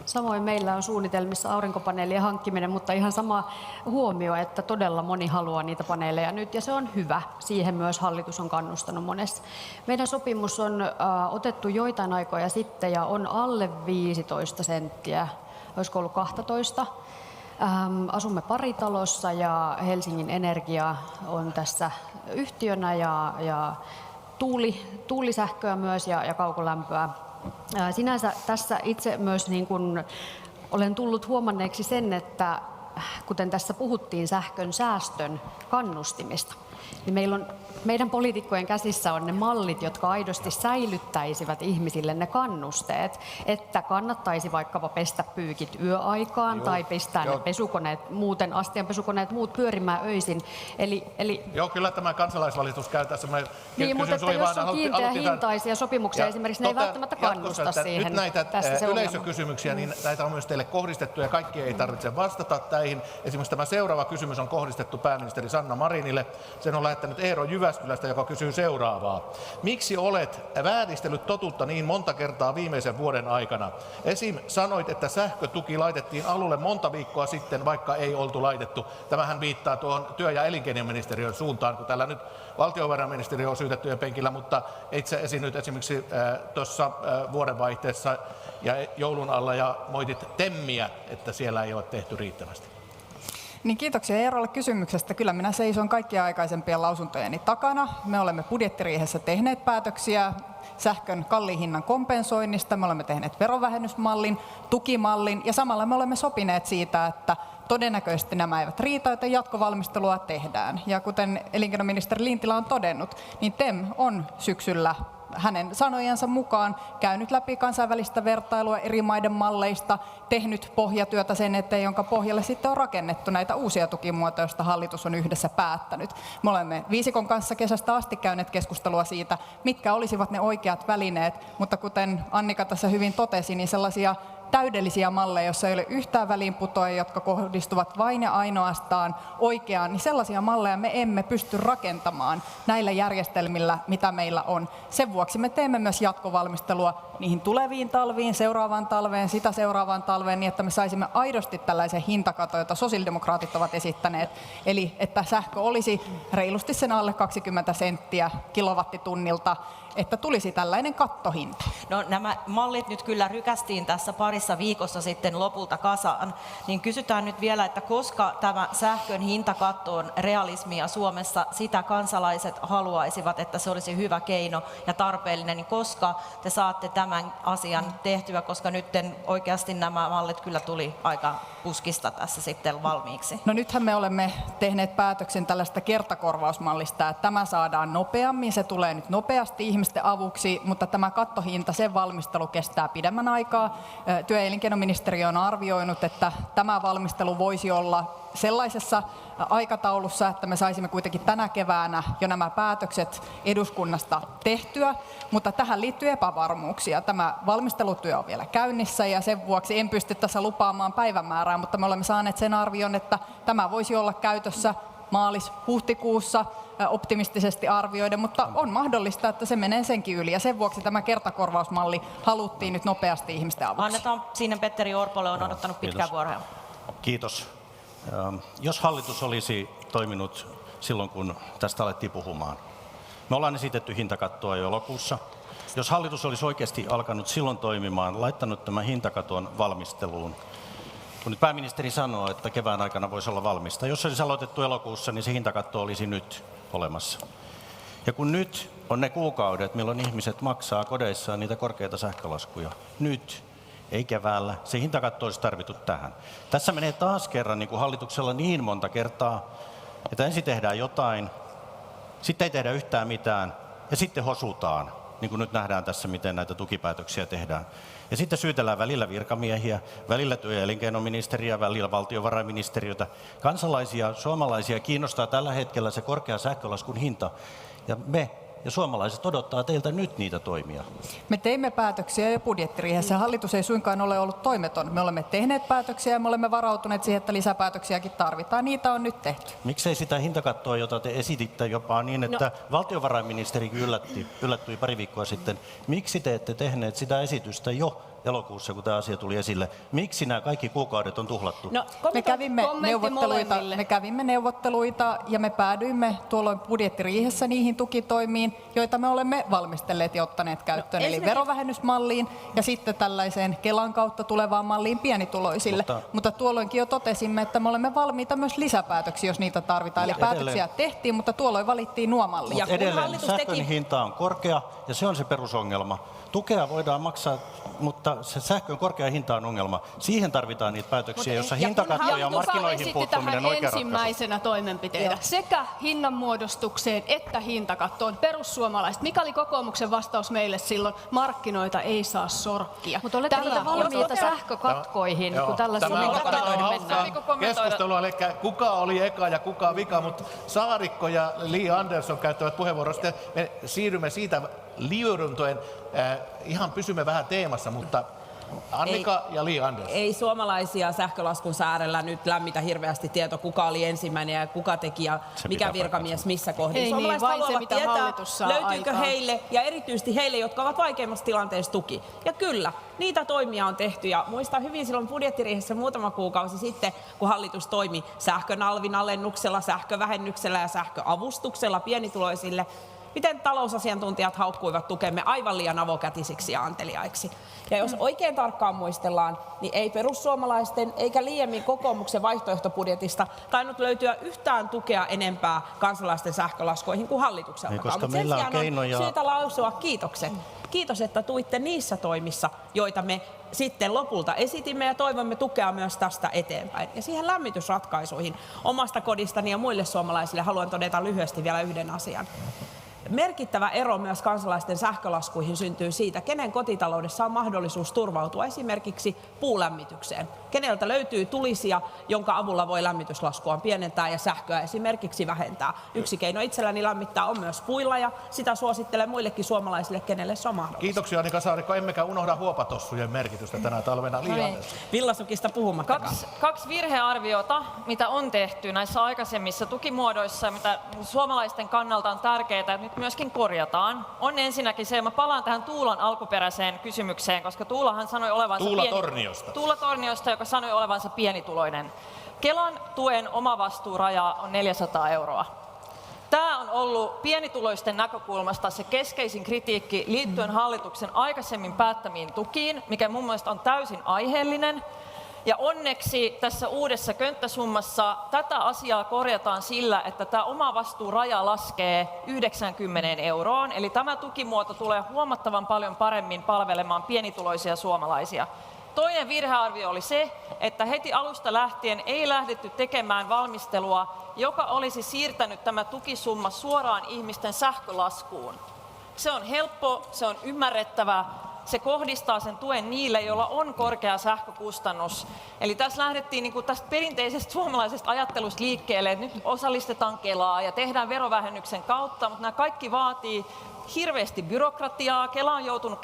Samoin meillä on suunnitelmissa aurinkopaneelien hankkiminen, mutta ihan sama huomio, että todella moni haluaa niitä paneeleja nyt ja se on hyvä. Siihen myös hallitus on kannustanut monessa. Meidän sopimus on otettu joitain aikoja sitten ja on alle 15 senttiä, olisiko ollut 12. Asumme paritalossa ja Helsingin Energia on tässä yhtiönä ja tuulisähköä myös ja kaukolämpöä. Sinänsä tässä itse myös niin kun olen tullut huomanneeksi sen, että kuten tässä puhuttiin sähkön säästön kannustimista, niin meidän poliitikkojen käsissä on ne mallit, jotka aidosti säilyttäisivät ihmisille ne kannusteet, että kannattaisi vaikkapa pestä pyykit yöaikaan tai pistää ne pesukoneet, muuten astianpesukoneet muut pyörimään öisin. Joo, kyllä tämä kansalaisvalistus käy tässä. Niin, mutta että jos on kiinteähintaisia sopimuksia esimerkiksi, ne ei välttämättä kannusta siihen. Nyt näitä yleisökysymyksiä, niin näitä on myös teille kohdistettu ja kaikki ei tarvitse vastata näihin. Esimerkiksi tämä seuraava kysymys on kohdistettu pääministeri Sanna Marinille. Sen on lähettänyt Eero Jyväskylästä, joka kysyy seuraavaa. Miksi olet vääristellyt totuutta niin monta kertaa viimeisen vuoden aikana? Esim. Sanoit, että sähkötuki laitettiin alulle monta viikkoa sitten, vaikka ei oltu laitettu. Tämähän viittaa tuohon työ- ja elinkeinoministeriön suuntaan, kun täällä nyt valtiovarainministeriö on syytettyjen penkillä, mutta itse esiinnyt esimerkiksi tuossa vuodenvaihteessa ja joulun alla ja moitit TEMiä, että siellä ei ole tehty riittävästi. Niin, kiitoksia Eerolle kysymyksestä. Kyllä minä seison kaikkien aikaisempien lausuntojeni takana. Me olemme budjettiriihessä tehneet päätöksiä sähkön kalliin hinnan kompensoinnista. Me olemme tehneet verovähennysmallin, tukimallin ja samalla me olemme sopineet siitä, että todennäköisesti nämä eivät riitä, joten jatkovalmistelua tehdään. Ja kuten elinkeinoministeri Lintilä on todennut, niin TEM on syksyllä hänen sanojensa mukaan käynyt läpi kansainvälistä vertailua eri maiden malleista, tehnyt pohjatyötä sen eteen, jonka pohjalle sitten on rakennettu näitä uusia tukimuotoja, joista hallitus on yhdessä päättänyt. Me olemme viisikon kanssa kesästä asti käyneet keskustelua siitä, mitkä olisivat ne oikeat välineet, mutta kuten Annika tässä hyvin totesi, niin sellaisia täydellisiä malleja, joissa ei ole yhtään väliinputoajia, jotka kohdistuvat vain ja ainoastaan oikeaan, niin sellaisia malleja me emme pysty rakentamaan näillä järjestelmillä, mitä meillä on. Sen vuoksi me teemme myös jatkovalmistelua niihin tuleviin talviin, seuraavaan talveen, sitä seuraavaan talveen, niin että me saisimme aidosti tällaisen hintakaton, jota sosiaalidemokraatit ovat esittäneet. Eli että sähkö olisi reilusti sen alle 20 senttiä kilowattitunnilta, että tulisi tällainen kattohinta. No, nämä mallit nyt kyllä rykästiin tässä parissa viikossa sitten lopulta kasaan, niin kysytään nyt vielä, että koska tämä sähkön hintakatto on realismia Suomessa, sitä kansalaiset haluaisivat, että se olisi hyvä keino ja tarpeellinen, niin koska te saatte tämän asian tehtyä, koska nyt oikeasti nämä mallit kyllä tuli aika puskista tässä sitten valmiiksi. No nythän me olemme tehneet päätöksen tällaista kertakorvausmallista, että tämä saadaan nopeammin, se tulee nyt nopeasti ihmisten avuksi, mutta tämä kattohinta, sen valmistelu kestää pidemmän aikaa. Työ- ja elinkeinoministeriö on arvioinut, että tämä valmistelu voisi olla sellaisessa aikataulussa, että me saisimme kuitenkin tänä keväänä jo nämä päätökset eduskunnasta tehtyä, mutta tähän liittyy epävarmuuksia. Tämä valmistelutyö on vielä käynnissä ja sen vuoksi en pysty tässä lupaamaan päivämäärää, mutta me olemme saaneet sen arvion, että tämä voisi olla käytössä maalis-huhtikuussa optimistisesti arvioiden, mutta on mahdollista, että se menee senkin yli ja sen vuoksi tämä kertakorvausmalli haluttiin nyt nopeasti ihmisten avuksi. Annetaan siinä Petteri Orpolle, on odottanut pitkään vuoroja. Kiitos. Jos hallitus olisi toiminut silloin, kun tästä alettiin puhumaan. Me ollaan esitetty hintakattoa jo elokuussa. Jos hallitus olisi oikeasti alkanut silloin toimimaan, laittanut tämän hintakaton valmisteluun, kun nyt pääministeri sanoo, että kevään aikana voisi olla valmista. Jos se olisi aloitettu elokuussa, niin se hintakatto olisi nyt olemassa. Ja kun nyt on ne kuukaudet, milloin ihmiset maksaa kodeissaan niitä korkeita sähkölaskuja, nyt, ei keväällä, se hintakatto olisi tarvittu tähän. Tässä menee taas kerran niin kuin hallituksella niin monta kertaa, että ensin tehdään jotain, sitten ei tehdä yhtään mitään ja sitten hosutaan. Niin kuin nyt nähdään tässä, miten näitä tukipäätöksiä tehdään. Ja sitten syytellään välillä virkamiehiä, välillä työ- ja elinkeinoministeriä, välillä valtiovarainministeriötä. Kansalaisia, suomalaisia kiinnostaa tällä hetkellä se korkea sähkölaskun hinta. Ja me ja suomalaiset odottaa teiltä nyt niitä toimia. Me teimme päätöksiä jo budjettiriihessä. Hallitus ei suinkaan ole ollut toimeton. Me olemme tehneet päätöksiä ja me olemme varautuneet siihen, että lisäpäätöksiäkin tarvitaan. Niitä on nyt tehty. Miksei sitä hintakattoa, jota te esititte jopa niin, että valtiovarainministerikin yllättyi pari viikkoa sitten. Miksi te ette tehneet sitä esitystä jo elokuussa, kun tämä asia tuli esille? Miksi nämä kaikki kuukaudet on tuhlattu? No, me kävimme neuvotteluita ja me päädyimme tuolloin budjettiriihessä niihin tukitoimiin, joita me olemme valmistelleet ja ottaneet käyttöön. Eli verovähennysmalliin ja sitten tällaiseen Kelan kautta tulevaan malliin pienituloisille. Mutta tuolloinkin jo totesimme, että me olemme valmiita myös lisäpäätöksiä, jos niitä tarvitaan. Eli päätöksiä tehtiin, mutta tuolloin valittiin nuo mallit. Mutta edelleen sähkön hinta on korkea ja se on se perusongelma. Tukea voidaan maksaa, mutta se sähkön korkea hinta on ongelma. Siihen tarvitaan niitä päätöksiä, jossa hintakatto ja markkinoihin puuttuminen on oikea ratkaisu. Ensimmäisenä toimenpiteenä sekä hinnanmuodostukseen että hintakattoon perussuomalaiset. Mikä oli kokoomuksen vastaus meille silloin? Markkinoita ei saa sorkkia. Mutta oletteko te valmiita sähkökatkoihin, kun tällaisia hintakattoihin mennään? Keskustelua, eli kuka oli eka ja kuka vika, mutta Saarikko ja Li Andersson käyttävät puheenvuoroa. Sitten me siirrymme siitä liuduntuen, ihan pysymme vähän teemassa, mutta Annika ja Li Andersson. Ei suomalaisia sähkölaskun äärellä nyt lämmitä hirveästi tieto, kuka oli ensimmäinen ja kuka teki ja mikä virkamies missä kohdin. Suomalaiset haluavat tietää, löytyykö heille ja erityisesti heille, jotka ovat vaikeimmassa tilanteessa tuki. Ja kyllä, niitä toimia on tehty ja muistan hyvin silloin budjettiriihessä muutama kuukausi sitten, kun hallitus toimi sähkön alvin alennuksella, sähkövähennyksellä ja sähköavustuksella pienituloisille. Miten talousasiantuntijat haukkuivat tukemme aivan liian avokätisiksi ja anteliaiksi. Ja jos oikein tarkkaan muistellaan, niin ei perussuomalaisten eikä liiemmin kokoomuksen vaihtoehtobudjetista tainnut löytyä yhtään tukea enempää kansalaisten sähkölaskuihin kuin hallitukselta. Mutta sen sijaan on syytä lausua kiitokset. Kiitos, että tuitte niissä toimissa, joita me sitten lopulta esitimme ja toivomme tukea myös tästä eteenpäin. Ja siihen lämmitysratkaisuihin omasta kodistani ja muille suomalaisille haluan todeta lyhyesti vielä yhden asian. Merkittävä ero myös kansalaisten sähkölaskuihin syntyy siitä, kenen kotitaloudessa on mahdollisuus turvautua esimerkiksi puulämmitykseen. Keneltä löytyy tulisia, jonka avulla voi lämmityslaskuaan pienentää ja sähköä esimerkiksi vähentää. Yksi keino itselläni lämmittää on myös puilla ja sitä suosittelen muillekin suomalaisille, kenelle se on mahdollista. Kiitoksia Annika Saarikko, emmekä unohda huopatossujen merkitystä tänä talvena. Villasukista puhumattakaan. Kaksi virhearviota, mitä on tehty näissä aikaisemmissa tukimuodoissa, mitä suomalaisten kannalta on tärkeää, että nyt myöskin korjataan, on ensinnäkin se, mä palaan tähän Tuulan alkuperäiseen kysymykseen, koska Tuulahan sanoi olevansa Tuula Torniosta, joka sanoi olevansa pienituloinen. Kelan tuen omavastuuraja on 400 €. Tämä on ollut pienituloisten näkökulmasta se keskeisin kritiikki liittyen hallituksen aikaisemmin päättämiin tukiin, mikä mun mielestä on täysin aiheellinen. Ja onneksi tässä uudessa könttäsummassa tätä asiaa korjataan sillä, että tämä omavastuuraja laskee 90 €, eli tämä tukimuoto tulee huomattavan paljon paremmin palvelemaan pienituloisia suomalaisia. Toinen virhearvio oli se, että heti alusta lähtien ei lähdetty tekemään valmistelua, joka olisi siirtänyt tämä tukisumma suoraan ihmisten sähkölaskuun. Se on helppo, se on ymmärrettävä, se kohdistaa sen tuen niille, joilla on korkea sähkökustannus. Eli tässä lähdettiin tästä perinteisestä suomalaisesta ajattelusta liikkeelle, että nyt osallistetaan Kelaa ja tehdään verovähennyksen kautta, mutta nämä kaikki vaatii hirveästi byrokratiaa. Kela on joutunut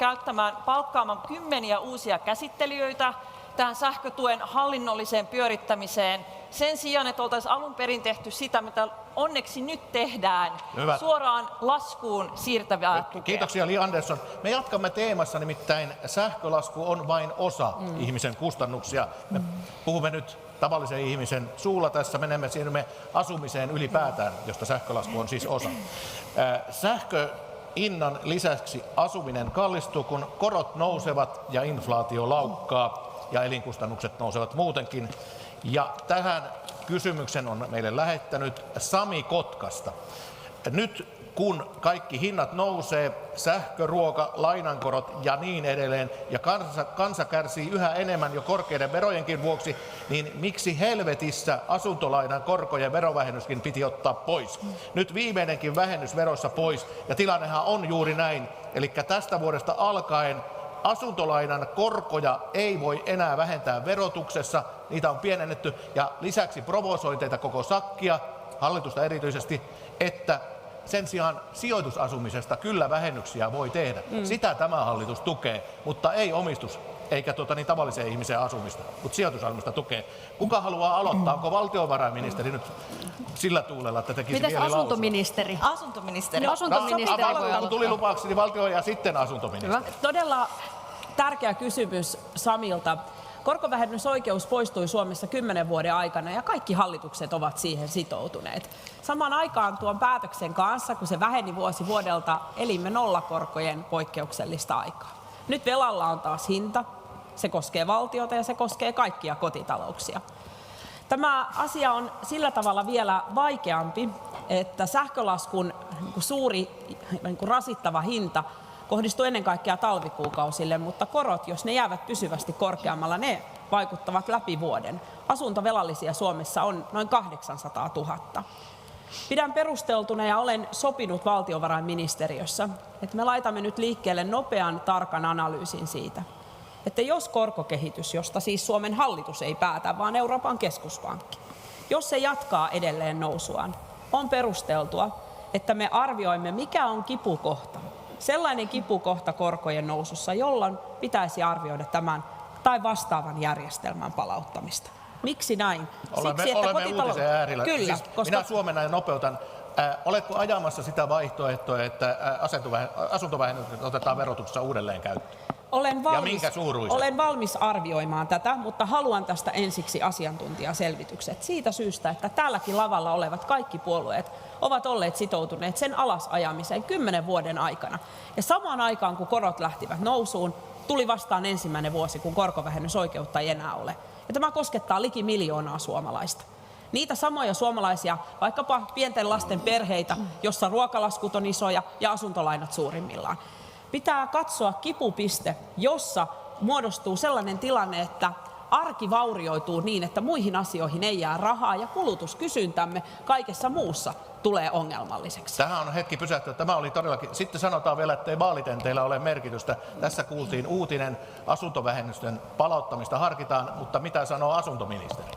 palkkaamaan kymmeniä uusia käsittelijöitä tähän sähkötuen hallinnolliseen pyörittämiseen. Sen sijaan, että oltaisiin alun perin tehty sitä, mitä onneksi nyt tehdään, suoraan laskuun siirtävää tukea. Kiitoksia Li Andersson. Me jatkamme teemassa, nimittäin sähkölasku on vain osa ihmisen kustannuksia. Me puhumme nyt tavallisen ihmisen suulla tässä, siirrymme asumiseen ylipäätään, josta sähkölasku on siis osa. Sähköhinnan lisäksi asuminen kallistuu, kun korot nousevat ja inflaatio laukkaa ja elinkustannukset nousevat muutenkin. Ja tähän kysymyksen on meille lähettänyt Sami Kotkasta. Nyt kun kaikki hinnat nousee, sähkö, ruoka, lainankorot ja niin edelleen, ja kansa kärsii yhä enemmän jo korkeiden verojenkin vuoksi, niin miksi helvetissä asuntolainan korkojen verovähennyskin piti ottaa pois? Nyt viimeinenkin vähennys verossa pois, ja tilannehan on juuri näin. Eli tästä vuodesta alkaen asuntolainan korkoja ei voi enää vähentää verotuksessa, niitä on pienennetty, ja lisäksi provosoin teitä koko sakkia, hallitusta erityisesti, että sen sijaan sijoitusasumisesta kyllä vähennyksiä voi tehdä. Sitä tämä hallitus tukee, mutta ei omistus eikä tavalliseen ihmiseen asumista, mutta sijoitusasumista tukee. Kuka haluaa aloittaa? Onko valtiovarainministeri nyt sillä tuulella, että tekisi mites vielä asuntoministeri? Asuntoministeri. Asuntoministeri voi aloittaa. Tuli lupaksi, niin valtio ja sitten asuntoministeri. Hyvä. Todella tärkeä kysymys Samilta. Korkovähennysoikeus poistui Suomessa 10 vuoden aikana ja kaikki hallitukset ovat siihen sitoutuneet. Samaan aikaan tuon päätöksen kanssa, kun se väheni vuosi vuodelta, elimme nollakorkojen poikkeuksellista aikaa. Nyt velalla on taas hinta. Se koskee valtiota ja se koskee kaikkia kotitalouksia. Tämä asia on sillä tavalla vielä vaikeampi, että sähkölaskun suuri rasittava hinta kohdistuu ennen kaikkea talvikuukausille, mutta korot, jos ne jäävät pysyvästi korkeammalla, ne vaikuttavat läpi vuoden. Asuntovelallisia Suomessa on noin 800 000. Pidän perusteltuna ja olen sopinut valtiovarainministeriössä, että me laitamme nyt liikkeelle nopean, tarkan analyysin siitä, että jos korkokehitys, josta siis Suomen hallitus ei päätä, vaan Euroopan keskuspankki, jos se jatkaa edelleen nousuaan, on perusteltua, että me arvioimme, mikä on kipukohta. Sellainen kipukohta korkojen nousussa, jolloin pitäisi arvioida tämän tai vastaavan järjestelmän palauttamista. Miksi näin? Olemme uutisen äärellä. Kyllä, siis koska minä suomena nopeutan. Oletko ajamassa sitä vaihtoehtoa, että asuntovähennykset otetaan verotuksessa uudelleen käyttöön? Olen valmis arvioimaan tätä, mutta haluan tästä ensiksi asiantuntijaselvitykset. Siitä syystä, että täälläkin lavalla olevat kaikki puolueet ovat olleet sitoutuneet sen alasajamiseen 10 vuoden aikana. Ja samaan aikaan, kun korot lähtivät nousuun, tuli vastaan ensimmäinen vuosi, kun korkovähennysoikeutta ei enää ole. Ja tämä koskettaa liki 1 miljoonaa suomalaista. Niitä samoja suomalaisia, vaikkapa pienten lasten perheitä, jossa ruokalaskut on isoja ja asuntolainat suurimmillaan. Pitää katsoa kipupiste, jossa muodostuu sellainen tilanne, että arki vaurioituu niin, että muihin asioihin ei jää rahaa ja kulutuskysyntämme kaikessa muussa tulee ongelmalliseksi. Tähän on hetki pysähtyä. Tämä oli todellakin. Sitten sanotaan vielä, että ei vaalitenteillä ole merkitystä. Tässä kuultiin uutinen, asuntovähennysten palauttamista harkitaan, mutta mitä sanoo asuntoministeri?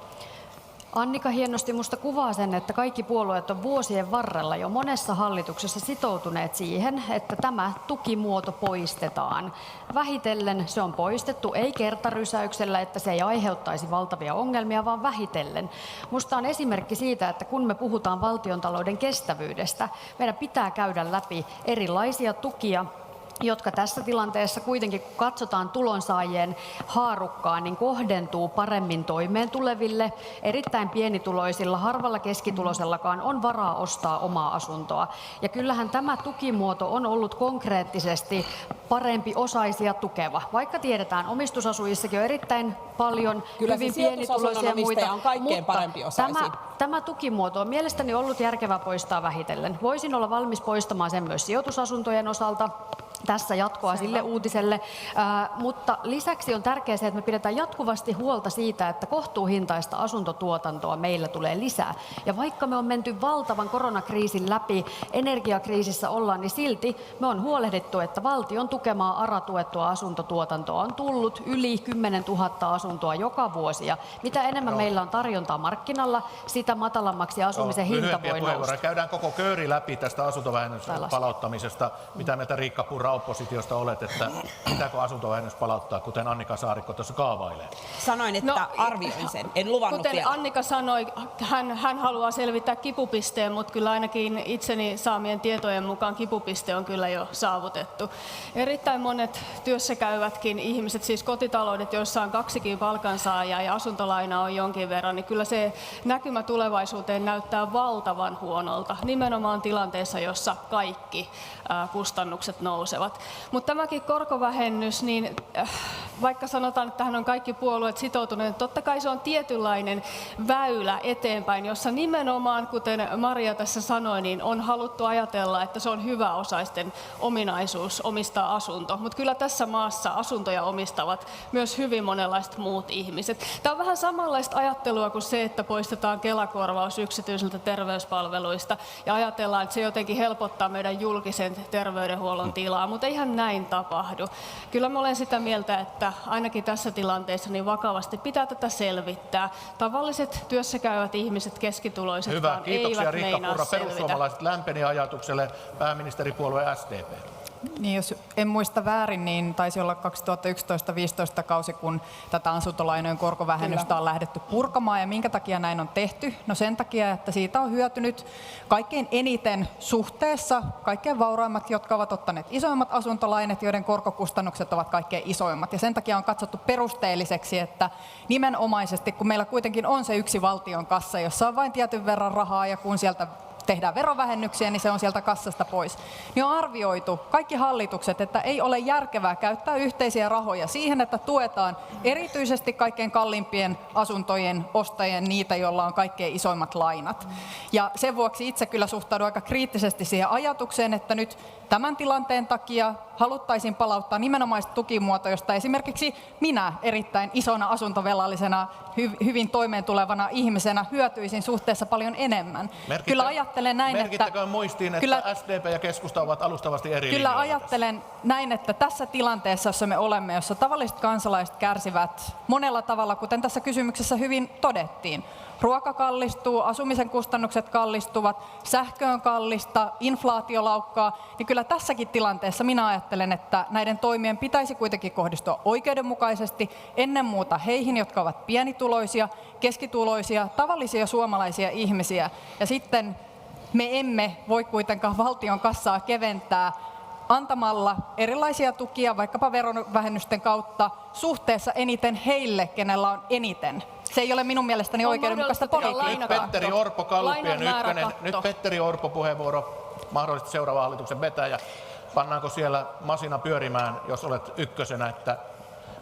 Annika hienosti musta kuvaa sen, että kaikki puolueet on vuosien varrella jo monessa hallituksessa sitoutuneet siihen, että tämä tukimuoto poistetaan. Vähitellen se on poistettu, ei kertarysäyksellä, että se ei aiheuttaisi valtavia ongelmia, vaan vähitellen. Musta on esimerkki siitä, että kun me puhutaan valtiontalouden kestävyydestä, meidän pitää käydä läpi erilaisia tukia, jotka tässä tilanteessa kuitenkin, kun katsotaan tulonsaajien haarukkaa, niin kohdentuu paremmin toimeen tuleville. Erittäin pienituloisilla, harvalla keskituloisellakaan on varaa ostaa omaa asuntoa. Ja kyllähän tämä tukimuoto on ollut konkreettisesti parempi osaisia tukeva. Vaikka tiedetään, omistusasujissakin on erittäin paljon Kyllä hyvin se pienituloisia ja muita. on kaikkein parempi osaisi. Tämä tukimuoto on mielestäni ollut järkevää poistaa vähitellen. Voisin olla valmis poistamaan sen myös sijoitusasuntojen osalta. Tässä jatkoa sille uutiselle, mutta lisäksi on tärkeää se, että me pidetään jatkuvasti huolta siitä, että kohtuuhintaista asuntotuotantoa meillä tulee lisää. Ja vaikka me on menty valtavan koronakriisin läpi, energiakriisissä ollaan, niin silti me on huolehdittu, että valtion tukemaa ARA-tuettua asuntotuotantoa on tullut yli 10 000 asuntoa joka vuosi. Ja mitä enemmän meillä on tarjontaa markkinalla, sitä matalammaksi asumisen hinta voi nousta. Käydään koko kööri läpi tästä asuntovähennyksen palauttamisesta. Mitä mieltä Riikka Purra oppositiosta olet, että pitääkö asuntovähennys palauttaa, kuten Annika Saarikko tuossa kaavailee? Sanoin, että arvioin sen. En luvannut Kuten vielä. Annika sanoi, hän haluaa selvittää kipupisteen, mutta kyllä ainakin itseni saamien tietojen mukaan kipupiste on kyllä jo saavutettu. Erittäin monet työssäkäyvätkin ihmiset, siis kotitaloudet, joissa on 2 palkansaajaa ja asuntolaina on jonkin verran, niin kyllä se näkymä tulevaisuuteen näyttää valtavan huonolta, nimenomaan tilanteessa, jossa kaikki kustannukset nousevat. Mutta tämäkin korkovähennys, niin vaikka sanotaan, että tähän on kaikki puolueet sitoutuneet, niin totta kai se on tietynlainen väylä eteenpäin, jossa nimenomaan, kuten Maria tässä sanoi, niin on haluttu ajatella, että se on hyväosaisten ominaisuus omistaa asunto. Mutta kyllä tässä maassa asuntoja omistavat myös hyvin monenlaiset muut ihmiset. Tämä on vähän samanlaista ajattelua kuin se, että poistetaan Kela-korvaus yksityisiltä terveyspalveluista ja ajatellaan, että se jotenkin helpottaa meidän julkisen terveydenhuollon tilaa, mutta eihän näin tapahdu. Kyllä mä olen sitä mieltä, että ainakin tässä tilanteessa niin vakavasti pitää tätä selvittää. Tavalliset työssäkäyvät ihmiset, keskituloisetkaan Kiitoksia eivät Riikka meinaa Purra. selvitä. Perussuomalaiset lämpeni ajatukselle, pääministeripuolue SDP. Niin, jos en muista väärin, niin taisi olla 2011-2015 kausi, kun tätä asuntolainojen korkovähennystä on lähdetty purkamaan. Ja minkä takia näin on tehty? No sen takia, että siitä on hyötynyt kaikkein eniten suhteessa kaikkein vauraimmat, jotka ovat ottaneet isoimmat asuntolainat, joiden korkokustannukset ovat kaikkein isoimmat. Ja sen takia on katsottu perusteelliseksi, että nimenomaisesti, kun meillä kuitenkin on se yksi valtion kassa, jossa on vain tietyn verran rahaa, ja kun sieltä tehdään verovähennyksiä, niin se on sieltä kassasta pois. Niin on arvioitu kaikki hallitukset, että ei ole järkevää käyttää yhteisiä rahoja siihen, että tuetaan erityisesti kaikkein kalliimpien asuntojen ostajien niitä, joilla on kaikkein isoimmat lainat. Ja sen vuoksi itse kyllä suhtaudun aika kriittisesti siihen ajatukseen, että nyt tämän tilanteen takia haluttaisiin palauttaa nimenomaista tukimuoto, josta esimerkiksi minä erittäin isona asuntovelallisena, hyvin toimeentulevana ihmisenä hyötyisin suhteessa paljon enemmän. Kyllä ajattelen näin, merkittäköön muistiin, että SDP ja keskusta ovat alustavasti eri Kyllä ajattelen näin, että tässä tilanteessa, jossa me olemme, jossa tavalliset kansalaiset kärsivät monella tavalla, kuten tässä kysymyksessä hyvin todettiin. Ruoka kallistuu, asumisen kustannukset kallistuvat, sähkö on kallista, inflaatio laukkaa, niin kyllä tässäkin tilanteessa minä ajattelen, että näiden toimien pitäisi kuitenkin kohdistua oikeudenmukaisesti ennen muuta heihin, jotka ovat pienituloisia, keskituloisia, tavallisia suomalaisia ihmisiä. Ja sitten me emme voi kuitenkaan valtion kassaa keventää antamalla erilaisia tukia vaikkapa verovähennysten kautta suhteessa eniten heille, kenellä on eniten. Se ei ole minun mielestäni oikeudenmukaista politiikkaa. Petteri Orpo, Gallupien ykkönen. Nyt Petteri Orpo puheenvuoro, mahdollisesti seuraava hallituksen vetäjä. Pannaanko siellä masina pyörimään, jos olet ykkösenä, että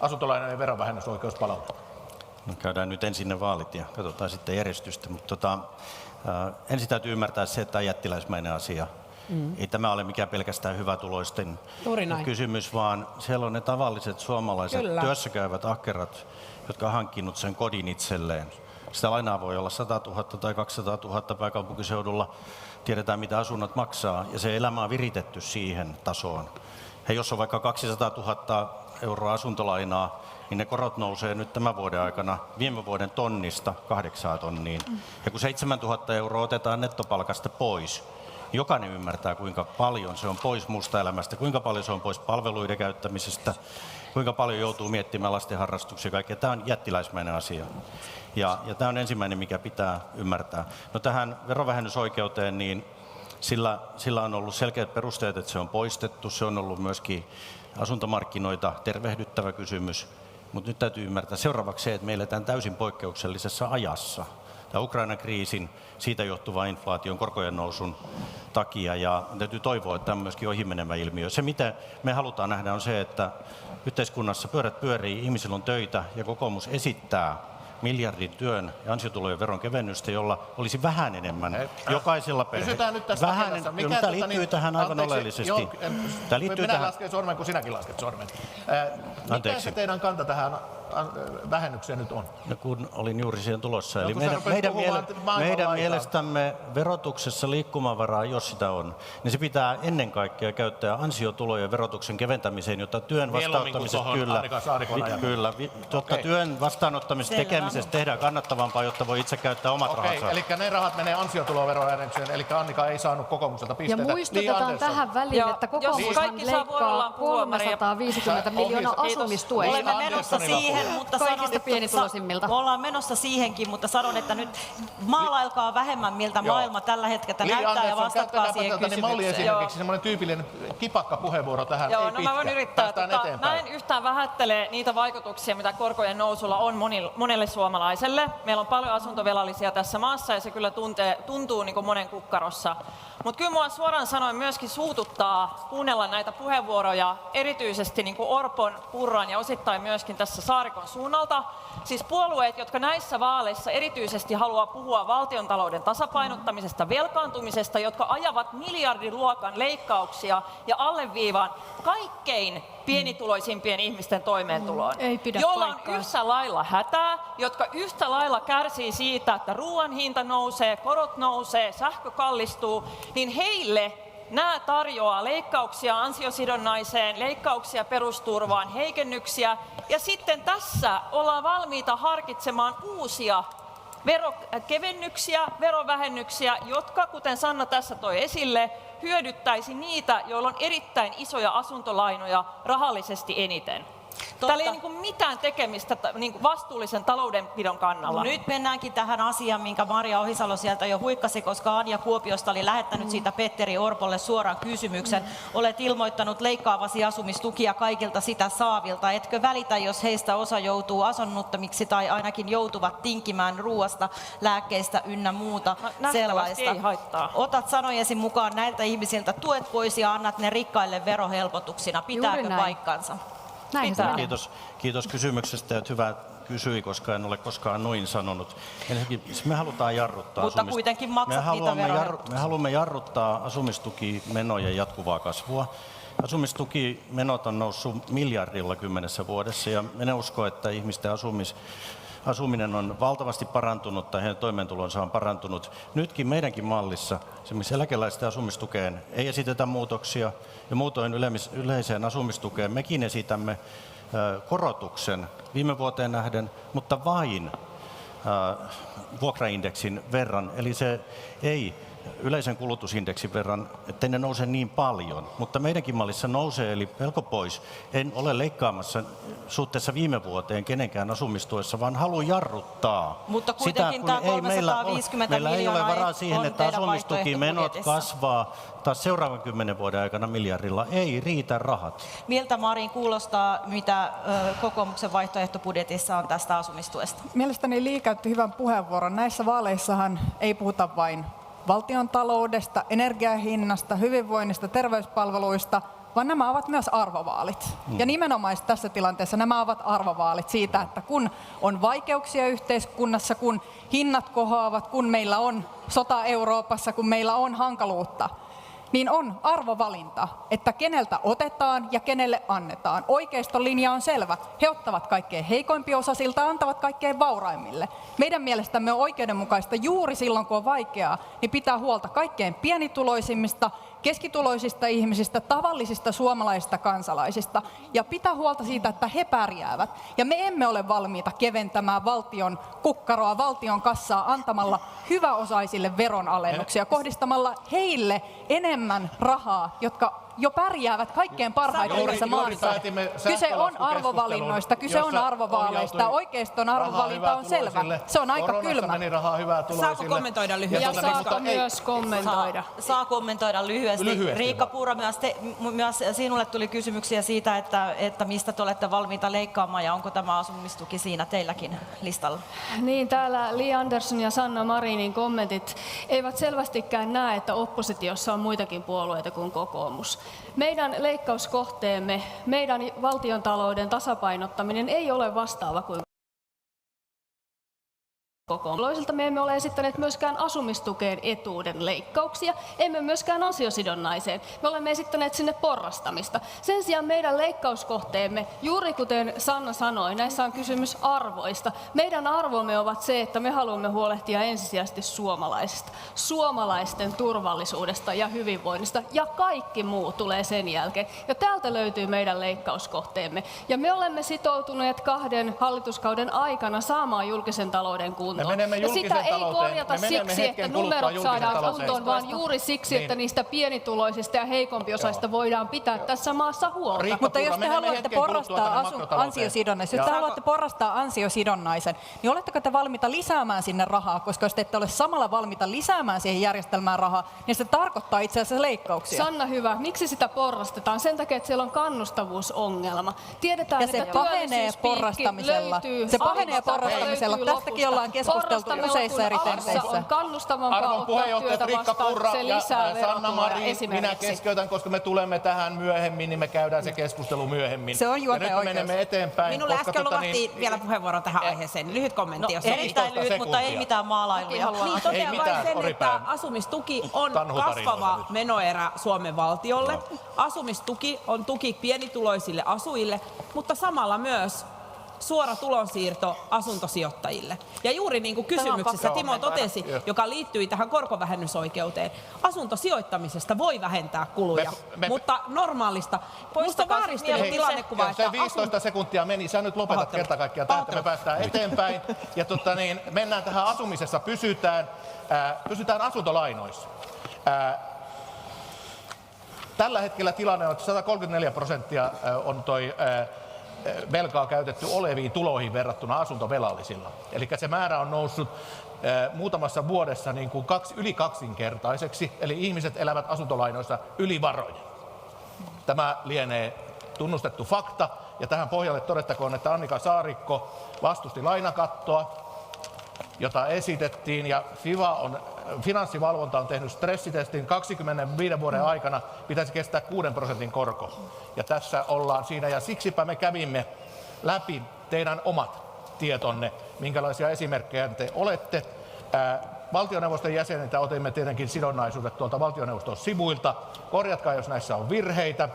asuntolainojen verovähennysoikeus palautuu? No, käydään nyt ensin ne vaalit ja katsotaan sitten järjestystä. Mutta ensin täytyy ymmärtää se, että tämä on jättiläismäinen asia. Ei tämä ole mikään pelkästään hyvätuloisten kysymys, vaan siellä on ne tavalliset suomalaiset työssäkäyvät ahkerat, jotka on hankkinut sen kodin itselleen. Sitä lainaa voi olla 100 000 tai 200 000 pääkaupunkiseudulla. Tiedetään, mitä asunnot maksaa, ja se elämä on viritetty siihen tasoon. Ja jos on vaikka 200 000 euroa asuntolainaa, niin ne korot nousee nyt tämän vuoden aikana viime vuoden tonnista 8 tonniin. Ja kun 7 000 euroa otetaan nettopalkasta pois, niin jokainen ymmärtää, kuinka paljon se on pois muusta elämästä, kuinka paljon se on pois palveluiden käyttämisestä, kuinka paljon joutuu miettimään lasten harrastuksia ja kaikkea. Tämä on jättiläismäinen asia. Ja tämä on ensimmäinen, mikä pitää ymmärtää. No tähän verovähennysoikeuteen, niin sillä on ollut selkeät perusteet, että se on poistettu. Se on ollut myöskin asuntomarkkinoita tervehdyttävä kysymys. Mutta nyt täytyy ymmärtää seuraavaksi se, että me eletään täysin poikkeuksellisessa ajassa. Tämä Ukrainan kriisin, siitä johtuva inflaation, korkojen nousun takia, ja täytyy toivoa, että tämä on myöskin ohimenevä ilmiö. Se, mitä me halutaan nähdä, on se, että yhteiskunnassa pyörät pyörii, ihmisillä on töitä, ja kokoomus esittää miljardin työn ja ansiotulojen veron kevennystä, jolla olisi vähän enemmän jokaisella perheellä. Pysytään nyt tässä asiassa. Tämä liittyy tähän aivan oleellisesti. Minä lasken sormen, kun sinäkin lasket sormen. Mikä se teidän kanta tähän vähennykseen nyt on? No, kun olin juuri siihen tulossa. Eli kun sä rupeat puhumaan meidän mielestämme verotuksessa liikkumavaraa, jos sitä on, niin se pitää ennen kaikkea käyttää ansiotulojen verotuksen keventämiseen, jotta työn vastaanottamisesta työn vastaanottamisesta tekemisestä tehdään kannattavampaa, jotta voi itse käyttää omat rahansa. Eli ne rahat menee ansiotuloveroäänekseen, eli Annika ei saanut kokoomukselta pisteitä. Ja muistutetaan tähän väliin, että kokoomushan leikkaa 350 miljoonaa asumistuesta. Olemme menossa siihen, mutta kaikista pienituloisimmilta. Me ollaan menossa siihenkin, mutta sanon, että nyt maalailkaa vähemmän, miltä maailma tällä hetkellä näyttää, ja vastatkaa siihen kysymykseen. Malli esimerkiksi semmoinen tyypillinen kipakka puheenvuoro tähän. Joo, ei no pitkä. mä voin yrittää. Mä en yhtään vähättele niitä vaikutuksia, mitä korkojen nousulla on monelle suomalaiselle. Meillä on paljon asuntovelallisia tässä maassa, ja se kyllä tuntuu niin kuin monen kukkarossa. Mutta kyllä mua suoraan sanoen myöskin suututtaa kuunnella näitä puheenvuoroja, erityisesti niin kuin Orpon, Purran ja osittain myöskin tässä Saarikon suunnalta. Siis puolueet, jotka näissä vaaleissa erityisesti haluaa puhua valtiontalouden tasapainottamisesta, velkaantumisesta, jotka ajavat miljardiluokan leikkauksia ja alleviivaan kaikkein pienituloisimpien ihmisten toimeentuloon, joilla on yhtä lailla hätää, jotka yhtä lailla kärsii siitä, että ruoan hinta nousee, korot nousee, sähkö kallistuu, niin heille nämä tarjoaa leikkauksia ansiosidonnaiseen, leikkauksia perusturvaan, heikennyksiä, ja sitten tässä ollaan valmiita harkitsemaan uusia verokevennyksiä, verovähennyksiä, jotka, kuten Sanna tässä toi esille, hyödyttäisi niitä, joilla on erittäin isoja asuntolainoja rahallisesti eniten. Täällä ei ole mitään tekemistä vastuullisen taloudenpidon kannalla. Nyt mennäänkin tähän asiaan, minkä Maria Ohisalo sieltä jo huikkasi, koska Anja Kuopiosta oli lähettänyt siitä Petteri Orpolle suoran kysymyksen. Olet ilmoittanut leikkaavasi asumistukia kaikilta sitä saavilta. Etkö välitä, jos heistä osa joutuu asonnuttomiksi tai ainakin joutuvat tinkimään ruoasta, lääkkeistä ynnä muuta sellaista? Ei haittaa. Otat sanojesi mukaan näiltä ihmisiltä tuet pois ja annat ne rikkaille verohelpotuksina. Pitääkö paikkansa? Kiitos kysymyksestä, että hyvä kysyi, koska en ole koskaan noin sanonut. Ensinnäkin me halutaan jarruttaa mutta kuitenkin maksat niitä veroja. Me haluamme jarruttaa asumistukimenojen jatkuvaa kasvua. Asumistukimenot on noussut miljardilla 10 vuodessa, ja en usko, että ihmisten asuminen on valtavasti parantunut tai heidän toimeentulonsa on parantunut. Nytkin meidänkin mallissa esimerkiksi eläkeläisten asumistukeen ei esitetä muutoksia, ja muutoin yleiseen asumistukeen mekin esitämme korotuksen viime vuoteen nähden, mutta vain vuokraindeksin verran, eli se ei yleisen kulutusindeksin verran, ettei ne nouse niin paljon, mutta meidänkin mallissa nousee, eli pelko pois. En ole leikkaamassa suhteessa viime vuoteen kenenkään asumistuessa, vaan haluan jarruttaa. Mutta kuitenkin tämä 350 meillä ei ole varaa siihen, on että asumistukimenot kasvaa taas seuraavan 10 vuoden aikana miljardilla. Ei riitä rahat. Miltä, Marin, kuulostaa, mitä kokoomuksen vaihtoehtobudjetissa on tästä asumistuesta? Mielestäni Li käytti hyvän puheenvuoron. Näissä vaaleissahan ei puhuta vain valtion taloudesta, energiahinnasta, hyvinvoinnista, terveyspalveluista, vaan nämä ovat myös arvovaalit. Ja nimenomaan tässä tilanteessa nämä ovat arvovaalit siitä, että kun on vaikeuksia yhteiskunnassa, kun hinnat kohoavat, kun meillä on sota Euroopassa, kun meillä on hankaluutta, niin on arvovalinta, että keneltä otetaan ja kenelle annetaan. Oikeiston linja on selvä. He ottavat kaikkein heikoimpiosaisilta ja antavat kaikkein vauraimmille. Meidän mielestämme on oikeudenmukaista juuri silloin, kun on vaikeaa, niin pitää huolta kaikkein pienituloisimmista, keskituloisista ihmisistä, tavallisista suomalaisista kansalaisista ja pitää huolta siitä, että he pärjäävät. Ja me emme ole valmiita keventämään valtion kukkaroa, valtion kassaa antamalla hyväosaisille veronalennuksia, kohdistamalla heille enemmän rahaa, jotka jo pärjäävät kaikkein parhaiten tässä maassa. Kyse on arvovalinnoista, kyse on arvovaaleista. Oikeiston arvovalinta on selvä. Se on aika kylmä. Saako kommentoida lyhyesti? Ja saako myös kommentoida? Saa kommentoida lyhyesti. Riikka Purra, myös sinulle tuli kysymyksiä siitä, että mistä te olette valmiita leikkaamaan ja onko tämä asumistuki siinä teilläkin listalla? Niin, täällä Li Andersson ja Sanna Marinin kommentit eivät selvästikään näe, että oppositiossa on muitakin puolueita kuin kokoomus. Meidän leikkauskohteemme, meidän valtiontalouden tasapainottaminen ei ole vastaava kuin kokoomuslaisilta. Me emme ole esittäneet myöskään asumistukeen etuuden leikkauksia, emme myöskään ansiosidonnaiseen. Me olemme esittäneet sinne porrastamista. Sen sijaan meidän leikkauskohteemme, juuri kuten Sanna sanoi, näissä on kysymys arvoista. Meidän arvomme ovat se, että me haluamme huolehtia ensisijaisesti suomalaisista, suomalaisten turvallisuudesta ja hyvinvoinnista, ja kaikki muu tulee sen jälkeen. Ja täältä löytyy meidän leikkauskohteemme. Ja me olemme sitoutuneet 2 hallituskauden aikana saamaan julkisen talouden kuntoon. Ja sitä ei korjata siksi, että numerot saadaan kuntoon, vaan juuri siksi, että niistä pienituloisista ja heikompiosaisista voidaan pitää tässä maassa huolta. Mutta jos te haluatte porrastaa ansiosidonnaisen, jos te haluatte porrastaa ansiosidonnaisen, niin oletteko te valmiita lisäämään sinne rahaa? Koska jos te ette ole samalla valmiita lisäämään siihen järjestelmään rahaa, niin se tarkoittaa itse asiassa leikkauksia. Sanna hyvä, miksi sitä porrastetaan? Sen takia, että siellä on kannustavuusongelma. Tiedetään, ja se että pahenee porrastamisella. Se pahenee porrastamisella. Tästäkin ollaan keskusteltu useissa eri tenteissä. On kannustavampaa Arvon puheenjohtajat Riikka Purra ja Sanna Marin, minä keskeytän, koska me tulemme tähän myöhemmin, niin me käydään se keskustelu myöhemmin. Se on juonteen oikeus. Ja nyt me menemme eteenpäin. Minulle äsken luvattiin vielä puheenvuoro tähän aiheeseen. Lyhyt kommentti, jos erittäin lyhyt, mutta ei mitään maalailuja. Niin, totean vain sen, että asumistuki on kasvava menoerä Suomen valtiolle. Asumistuki on tuki pienituloisille asujille, mutta samalla myös suora tulonsiirto asuntosijoittajille. Ja juuri niin kuin kysymyksessä Timo totesi, joka liittyi tähän korkovähennysoikeuteen, asuntosijoittamisesta voi vähentää kuluja, mutta normaalista, musta vääristynyt tilannekuva, että se 15 sekuntia meni, sä nyt lopetat kerta kaikkiaan tähän, että me päästään eteenpäin. Ja mennään tähän asumisessa, pysytään asuntolainoissa. Tällä hetkellä tilanne on, että 134% on velkaa käytetty oleviin tuloihin verrattuna asuntovelallisilla. Eli se määrä on noussut muutamassa vuodessa niin kuin yli kaksinkertaiseksi, eli ihmiset elävät asuntolainoissa yli varojen. Tämä lienee tunnustettu fakta, ja tähän pohjalle todettakoon, että Annika Saarikko vastusti lainakattoa, jota esitettiin, ja Finanssivalvonta on tehnyt stressitestin 25 vuoden aikana, pitäisi kestää 6% korko. Ja tässä ollaan siinä, ja siksipä me kävimme läpi teidän omat tietonne, minkälaisia esimerkkejä te olette. Valtioneuvoston jäseniltä otimme tietenkin sidonnaisuudet tuolta valtioneuvoston sivuilta. Korjatkaa, jos näissä on virheitä.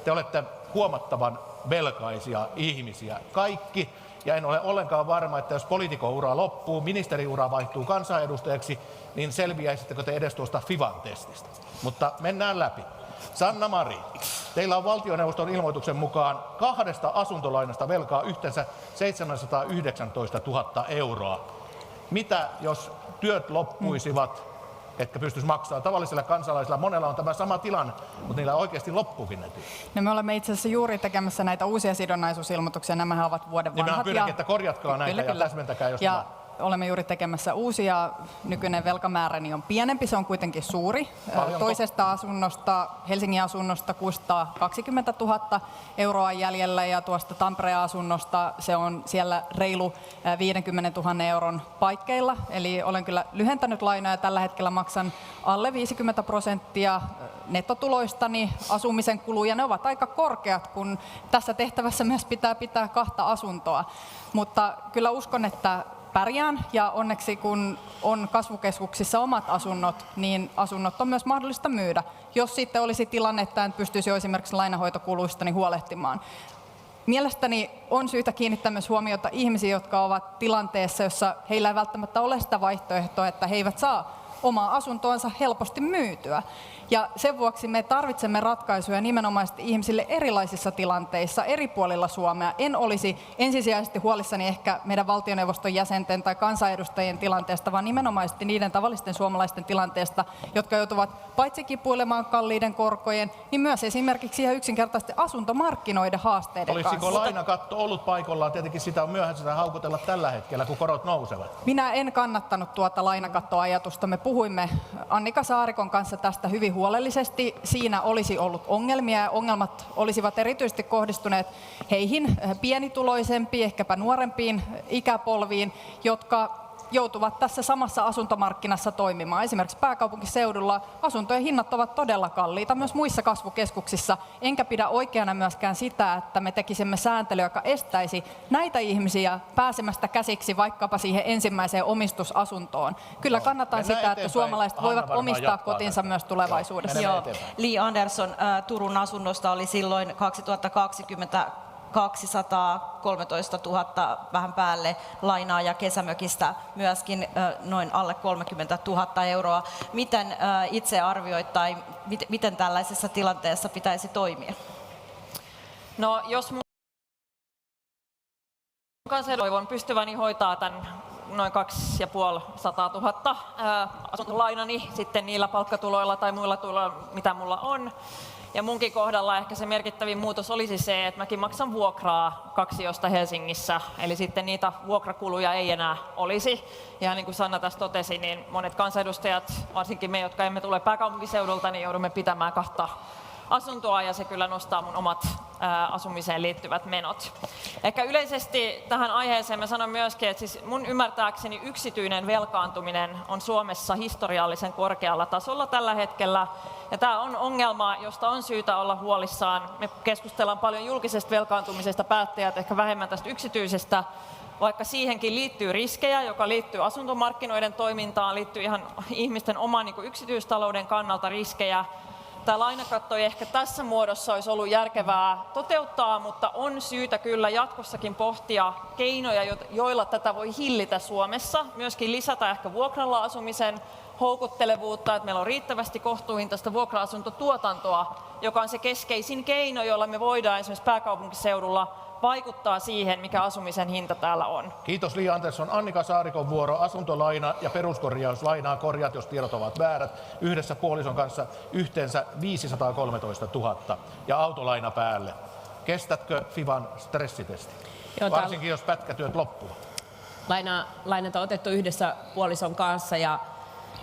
Te olette huomattavan velkaisia ihmisiä kaikki. Ja en ole ollenkaan varma, että jos poliitikon ura loppuu, ministeriura vaihtuu kansanedustajaksi, niin selviäisittekö te edes tuosta FIVAN-testistä. Mutta mennään läpi. Sanna Marin, teillä on valtioneuvoston ilmoituksen mukaan 2 asuntolainasta velkaa yhteensä 719 000 euroa. Mitä jos työt loppuisivat, etkä pystyisi maksamaan tavallisilla kansalaisilla? Monella on tämä sama tilanne, mutta niillä oikeasti loppuukin ne työt. No me olemme itse asiassa juuri tekemässä näitä uusia sidonnaisuusilmoituksia. Nämähän ovat vuoden vanhat. Ja pyydänkin, että korjatkaa näitä ja täsmentäkää, jos ja olemme juuri tekemässä uusia. Nykyinen velkamääräni on pienempi, se on kuitenkin suuri. Paljonko? Toisesta asunnosta, Helsingin asunnosta 620 000 euroa jäljellä, ja tuosta Tampereen asunnosta se on siellä reilu 50 000 euron paikkeilla. Eli olen kyllä lyhentänyt lainoja, tällä hetkellä maksan alle 50% nettotuloistani asumisen kuluja. Ne ovat aika korkeat, kun tässä tehtävässä myös pitää 2 asuntoa. Mutta kyllä uskon, että pärjään ja onneksi kun on kasvukeskuksissa omat asunnot, niin asunnot on myös mahdollista myydä, jos sitten olisi tilanne, että en pystyisi jo esimerkiksi lainahoitokuluistani huolehtimaan. Mielestäni on syytä kiinnittää myös huomiota ihmisiin, jotka ovat tilanteessa, jossa heillä ei välttämättä ole sitä vaihtoehtoa, että he eivät saa omaa asuntoansa helposti myytyä. Ja sen vuoksi me tarvitsemme ratkaisuja nimenomaisesti ihmisille erilaisissa tilanteissa eri puolilla Suomea. En olisi ensisijaisesti huolissani ehkä meidän valtioneuvoston jäsenten tai kansanedustajien tilanteesta, vaan nimenomaisesti niiden tavallisten suomalaisten tilanteesta, jotka joutuvat paitsi kipuilemaan kalliiden korkojen, niin myös esimerkiksi ihan yksinkertaisesti asuntomarkkinoiden haasteiden Olisiko kanssa. lainakatto ollut paikallaan? Tietenkin sitä on myöhäistä haukutella tällä hetkellä, kun korot nousevat. Minä en kannattanut tuota lainakattoajatusta. Me puhuimme Annika Saarikon kanssa tästä hyvin huolellisesti. Siinä olisi ollut ongelmia ja ongelmat olisivat erityisesti kohdistuneet heihin pienituloisempiin, ehkäpä nuorempiin ikäpolviin, jotka joutuvat tässä samassa asuntomarkkinassa toimimaan. Esimerkiksi pääkaupunkiseudulla asuntojen hinnat ovat todella kalliita, myös muissa kasvukeskuksissa. Enkä pidä oikeana myöskään sitä, että me tekisimme sääntelyä, joka estäisi näitä ihmisiä pääsemästä käsiksi vaikkapa siihen ensimmäiseen omistusasuntoon. Kyllä kannatan sitä, että suomalaiset voivat omistaa kotinsa myös tulevaisuudessa. Joo. Li Andersson, Turun asunnosta oli silloin 2020 213 000 vähän päälle lainaa ja kesämökistä myöskin noin alle 30 000 euroa. Miten itse arvioit tai miten tällaisessa tilanteessa pitäisi toimia? No, jos mun kanssa toivon pystyväni hoitaa tämän noin 250 000 asuntolainani sitten niillä palkkatuloilla tai muilla tuloilla, mitä mulla on. Ja munkin kohdalla ehkä se merkittävin muutos olisi se, että mäkin maksan vuokraa kaksiosta Helsingissä, eli sitten niitä vuokrakuluja ei enää olisi. Ja niin kuin Sanna tässä totesi, niin monet kansanedustajat, varsinkin me, jotka emme tule pääkaupunkiseudulta, niin joudumme pitämään 2 asuntoa ja se kyllä nostaa mun omat asumiseen liittyvät menot. Ehkä yleisesti tähän aiheeseen mä sanon myöskin, että siis mun ymmärtääkseni yksityinen velkaantuminen on Suomessa historiallisen korkealla tasolla tällä hetkellä. Ja tämä on ongelma, josta on syytä olla huolissaan. Me keskustellaan paljon julkisesta velkaantumisesta, päättäjät ehkä vähemmän tästä yksityisestä, vaikka siihenkin liittyy riskejä, joka liittyy asuntomarkkinoiden toimintaan, liittyy ihan ihmisten oman niin kuin yksityistalouden kannalta riskejä. Tämä lainakatto ei ehkä tässä muodossa olisi ollut järkevää toteuttaa, mutta on syytä kyllä jatkossakin pohtia keinoja, joilla tätä voi hillitä Suomessa. Myöskin lisätä ehkä vuokralla asumisen houkuttelevuutta, että meillä on riittävästi kohtuuhintaista vuokra-asuntotuotantoa, joka on se keskeisin keino, jolla me voidaan esimerkiksi pääkaupunkiseudulla vaikuttaa siihen, mikä asumisen hinta täällä on. Kiitos Li Andersson. Annika Saarikon vuoro. Asuntolaina ja peruskorjauslainaa korjat, jos tiedot ovat väärät. Yhdessä puolison kanssa yhteensä 513 000 ja autolaina päälle. Kestätkö FIVAn stressitesti? Varsinkin jos pätkätyöt loppuvat. Lainat on otettu yhdessä puolison kanssa ja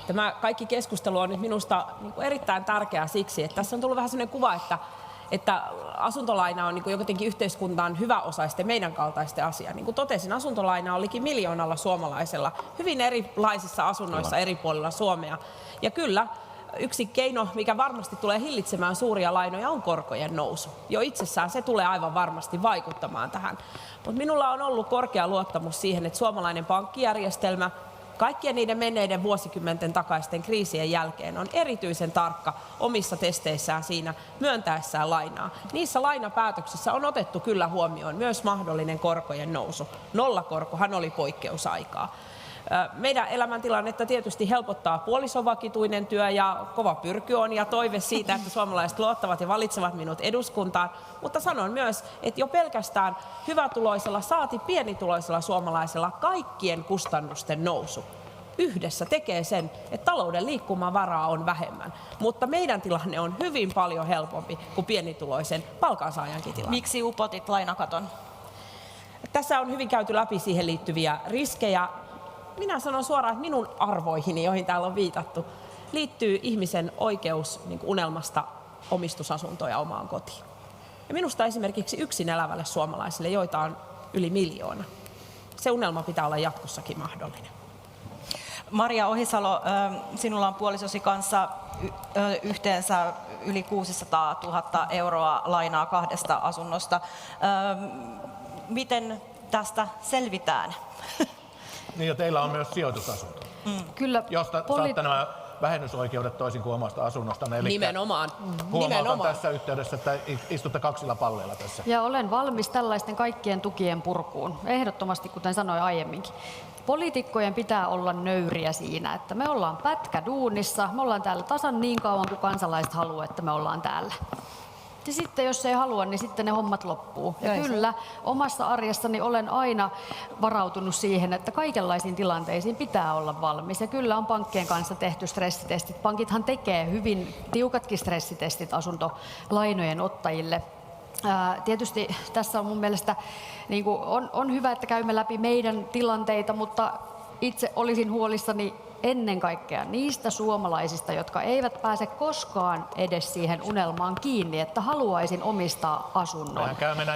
tämä kaikki keskustelu on nyt minusta erittäin tärkeää siksi, että tässä on tullut vähän sellainen kuva, että asuntolaina on jotenkin yhteiskuntaan hyväosaisten meidän kaltaisten asia. Niin kuin totesin, asuntolaina on liki 1 miljoonalla suomalaisella hyvin erilaisissa asunnoissa eri puolilla Suomea. Ja kyllä, yksi keino, mikä varmasti tulee hillitsemään suuria lainoja, on korkojen nousu. Jo itsessään se tulee aivan varmasti vaikuttamaan tähän. Mutta minulla on ollut korkea luottamus siihen, että suomalainen pankkijärjestelmä kaikkien niiden menneiden vuosikymmenten takaisten kriisien jälkeen on erityisen tarkka omissa testeissään siinä myöntäessään lainaa. Niissä lainapäätöksissä on otettu kyllä huomioon myös mahdollinen korkojen nousu. Nollakorkohan oli poikkeusaikaa. Meidän elämäntilannetta tietysti helpottaa puolisovakituinen työ ja kova pyrky on ja toive siitä, että suomalaiset luottavat ja valitsevat minut eduskuntaan. Mutta sanon myös, että jo pelkästään hyvätuloisella saati pienituloisella suomalaisella kaikkien kustannusten nousu yhdessä tekee sen, että talouden liikkumavaraa on vähemmän. Mutta meidän tilanne on hyvin paljon helpompi kuin pienituloisen palkansaajankin tilanne. Miksi upotit lainakaton? Tässä on hyvin käyty läpi siihen liittyviä riskejä. Minä sanon suoraan, että minun arvoihini, joihin täällä on viitattu, liittyy ihmisen oikeus unelmasta omistusasuntoja omaan kotiin. Ja minusta esimerkiksi yksin elävälle suomalaiselle, joita on yli 1 miljoona, se unelma pitää olla jatkossakin mahdollinen. Maria Ohisalo, sinulla on puolisosi kanssa yhteensä yli 600 000 euroa lainaa 2 asunnosta. Miten tästä selvitään? Niin ja teillä on myös sijoitusasunto, Kyllä josta saatte nämä vähennysoikeudet toisin kuin omasta asunnostanne. Eli Nimenomaan. huomautan tässä yhteydessä, että istutte kaksilla palleilla tässä. Ja olen valmis tällaisten kaikkien tukien purkuun, ehdottomasti kuten sanoin aiemminkin. Poliitikkojen pitää olla nöyriä siinä, että me ollaan pätkäduunissa, me ollaan täällä tasan niin kauan kuin kansalaiset haluaa, että me ollaan täällä. Ja sitten jos ei halua, niin sitten ne hommat loppuu. Ja kyllä, omassa arjessani olen aina varautunut siihen, että kaikenlaisiin tilanteisiin pitää olla valmis. Ja kyllä on pankkien kanssa tehty stressitestit. Pankithan tekee hyvin tiukatkin stressitestit asuntolainojen ottajille. Tietysti tässä on mun mielestä niin kuin on hyvä, että käymme läpi meidän tilanteita, mutta itse olisin huolissani ennen kaikkea niistä suomalaisista, jotka eivät pääse koskaan edes siihen unelmaan kiinni, että haluaisin omistaa asunnon.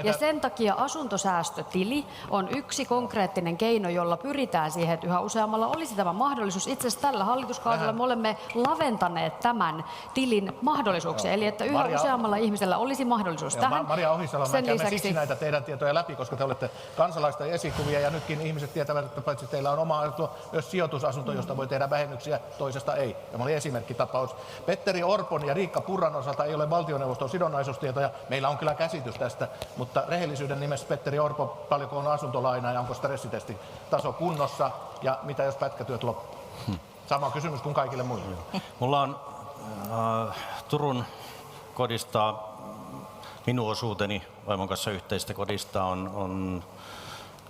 Ja sen takia asuntosäästötili on yksi konkreettinen keino, jolla pyritään siihen, että yhä useammalla olisi tämä mahdollisuus. Itse asiassa tällä hallituskaudella me olemme laventaneet tämän tilin mahdollisuuksia, eli että yhä useammalla ihmisellä olisi mahdollisuus tähän. Maria Ohisalo, mä käymme lisäksi siksi näitä teidän tietoja läpi, koska te olette kansalaisten esikuvia ja nytkin ihmiset tietävät, että paitsi teillä on oma asunto, myös sijoitusasunto, josta voi tehdä vähennyksiä, toisesta ei. Tämä oli esimerkkitapaus. Petteri Orpon ja Riikka Purran osalta ei ole valtioneuvoston sidonnaisuustietoja. Meillä on kyllä käsitys tästä, mutta rehellisyyden nimessä Petteri Orpo, paljonko on asuntolainaa ja onko stressitestitaso kunnossa ja mitä jos pätkätyöt loppuu? Sama kysymys kuin kaikille muille. Mulla on Turun kodista, minun osuuteni vaimon kanssa yhteistä kodista on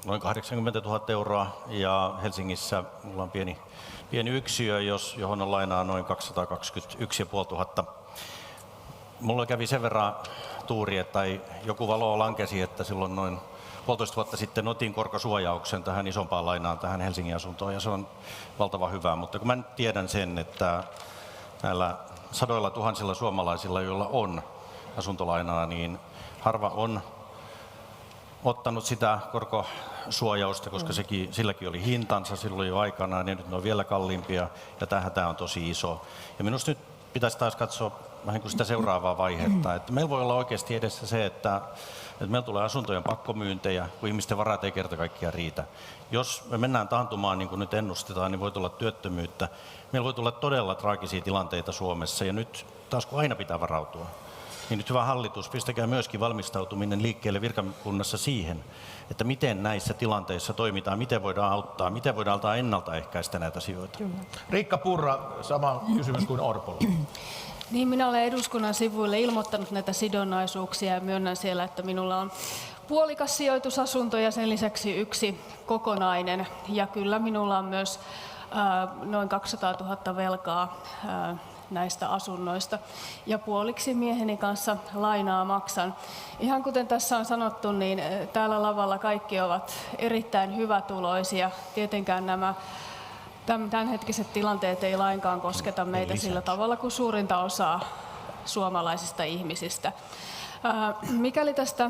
noin 80 000 euroa ja Helsingissä mulla on pieni yksiö, johon on lainaa noin 221 500. Mulla kävi sen verran tuuri, että joku valo lankesi, että silloin noin 1,5 vuotta sitten otin korkosuojauksen tähän isompaan lainaan, tähän Helsingin asuntoon, ja se on valtavan hyvä. Mutta kun mä tiedän sen, että näillä sadoilla tuhansilla suomalaisilla, joilla on asuntolainaa, niin harva on ottanut sitä korkosuojausta, koska silläkin oli hintansa silloin jo aikanaan, ja nyt ne on vielä kalliimpia, ja tämä hätä on tosi iso. Ja minusta nyt pitäisi taas katsoa vähän kuin sitä seuraavaa vaihetta, että meillä voi olla oikeasti edessä se, että meillä tulee asuntojen pakkomyyntejä, kun ihmisten varat ei kerta kaikkiaan riitä. Jos me mennään taantumaan, niin kuin nyt ennustetaan, niin voi tulla työttömyyttä. Meillä voi tulla todella traagisia tilanteita Suomessa, ja nyt taas kun aina pitää varautua, niin nyt hyvä hallitus, pistäkää myöskin valmistautuminen liikkeelle virkakunnassa siihen, että miten näissä tilanteissa toimitaan, miten voidaan auttaa, miten voidaan ennaltaehkäistä näitä asioita. Riikka Purra, sama kysymys kuin Orpolla. Niin, minä olen eduskunnan sivuille ilmoittanut näitä sidonnaisuuksia ja myönnän siellä, että minulla on puolikas sijoitusasunto ja sen lisäksi yksi kokonainen. Ja kyllä minulla on myös noin 200 000 velkaa näistä asunnoista ja puoliksi mieheni kanssa lainaa maksan. Ihan kuten tässä on sanottu, niin täällä lavalla kaikki ovat erittäin hyvätuloisia. Tietenkään nämä tämänhetkiset tilanteet ei lainkaan kosketa meitä sillä tavalla kuin suurinta osaa suomalaisista ihmisistä. Mikäli tästä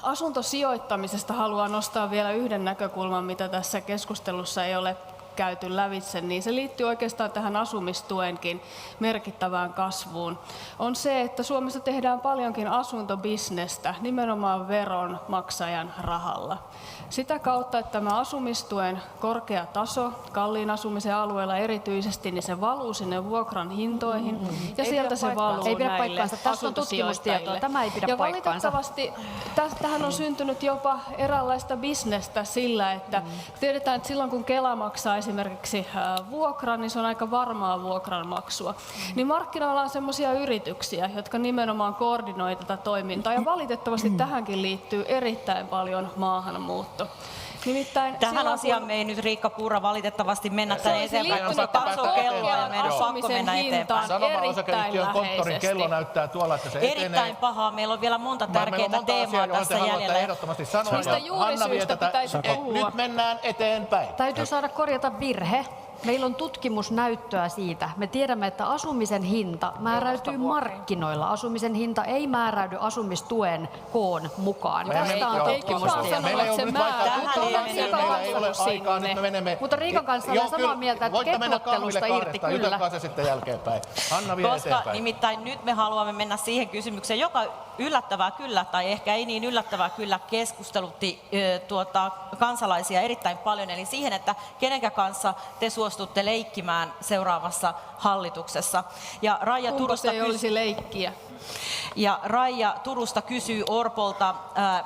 asuntosijoittamisesta haluaa nostaa vielä yhden näkökulman, mitä tässä keskustelussa ei ole käyty lävitse, niin se liittyy oikeastaan tähän asumistuenkin merkittävään kasvuun. On se, että Suomessa tehdään paljonkin asuntobisnestä nimenomaan veronmaksajan rahalla. Sitä kautta, että tämä asumistuen korkea taso, kalliin asumisen alueella erityisesti, niin se valuu sinne vuokran hintoihin ja sieltä se valuu näille asuntosijoittajille. Tämä ei pidä ja paikkaansa. valitettavasti tähän on syntynyt jopa eräänlaista bisnestä sillä, että tiedetään, että silloin kun Kela maksaa esimerkiksi vuokran, niin se on aika varmaa vuokranmaksua. Niin markkinoilla on sellaisia yrityksiä, jotka nimenomaan koordinoi tätä toimintaa ja valitettavasti tähänkin liittyy erittäin paljon maahanmuuttoa. Nimittäin tähän asiaan me ei nyt Riikka Purra valitettavasti mennä tänne eteenpäin, koska tähän taso kello ja meidän on pakko mennä eteenpäin. Sanoma-osakeyhtiön konttorin kello näyttää tuolla, että se etenee. Erittäin pahaa. Meillä on vielä monta tärkeää teemaa tässä jäljellä. Ehdottomasti sanoa. Mistä juurisyystä pitäisi puhua. Nyt mennään eteenpäin. Täytyy saada korjata virhe. Meillä on tutkimusnäyttöä siitä. Me tiedämme, että asumisen hinta määräytyy markkinoilla. Asumisen hinta ei määräydy asumistuen koon mukaan. Tästä on tutkimustietoa. Meillä ei ole nyt meillä ei ole aikaa, nyt me menemme. Mutta Riikan kanssa olen samaa mieltä, että keplottelusta irti kyllä. Jutelkaa se sitten jälkeenpäin. Anna vie Koska eteenpäin. nimittäin nyt me haluamme mennä siihen kysymykseen, joka yllättävää kyllä, tai ehkä ei niin yllättävää kyllä, keskustelutti kansalaisia erittäin paljon, eli siihen, että kenenkä kanssa te suostutte leikkimään seuraavassa hallituksessa. Ja Raija Kumpa Turusta se ei olisi leikkiä. Ja Raija Turusta kysyy Orpolta,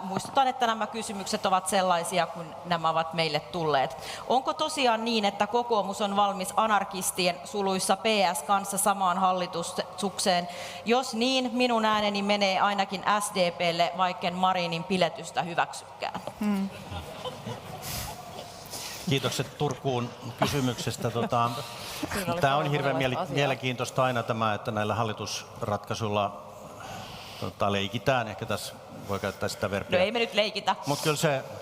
muistutan, että nämä kysymykset ovat sellaisia, kun nämä ovat meille tulleet. Onko tosiaan niin, että kokoomus on valmis anarkistien suluissa PS kanssa samaan hallitukseen? Jos niin, minun ääneni menee ainakin SDPlle, vaikken Marinin piletystä hyväksykään. Kiitokset Turkuun kysymyksestä. Tämä on hirveän mielenkiintoista aina tämä, että näillä hallitusratkaisuilla leikitään. Ehkä tässä voi käyttää sitä verbiä. No ei me nyt leikitä. Mutta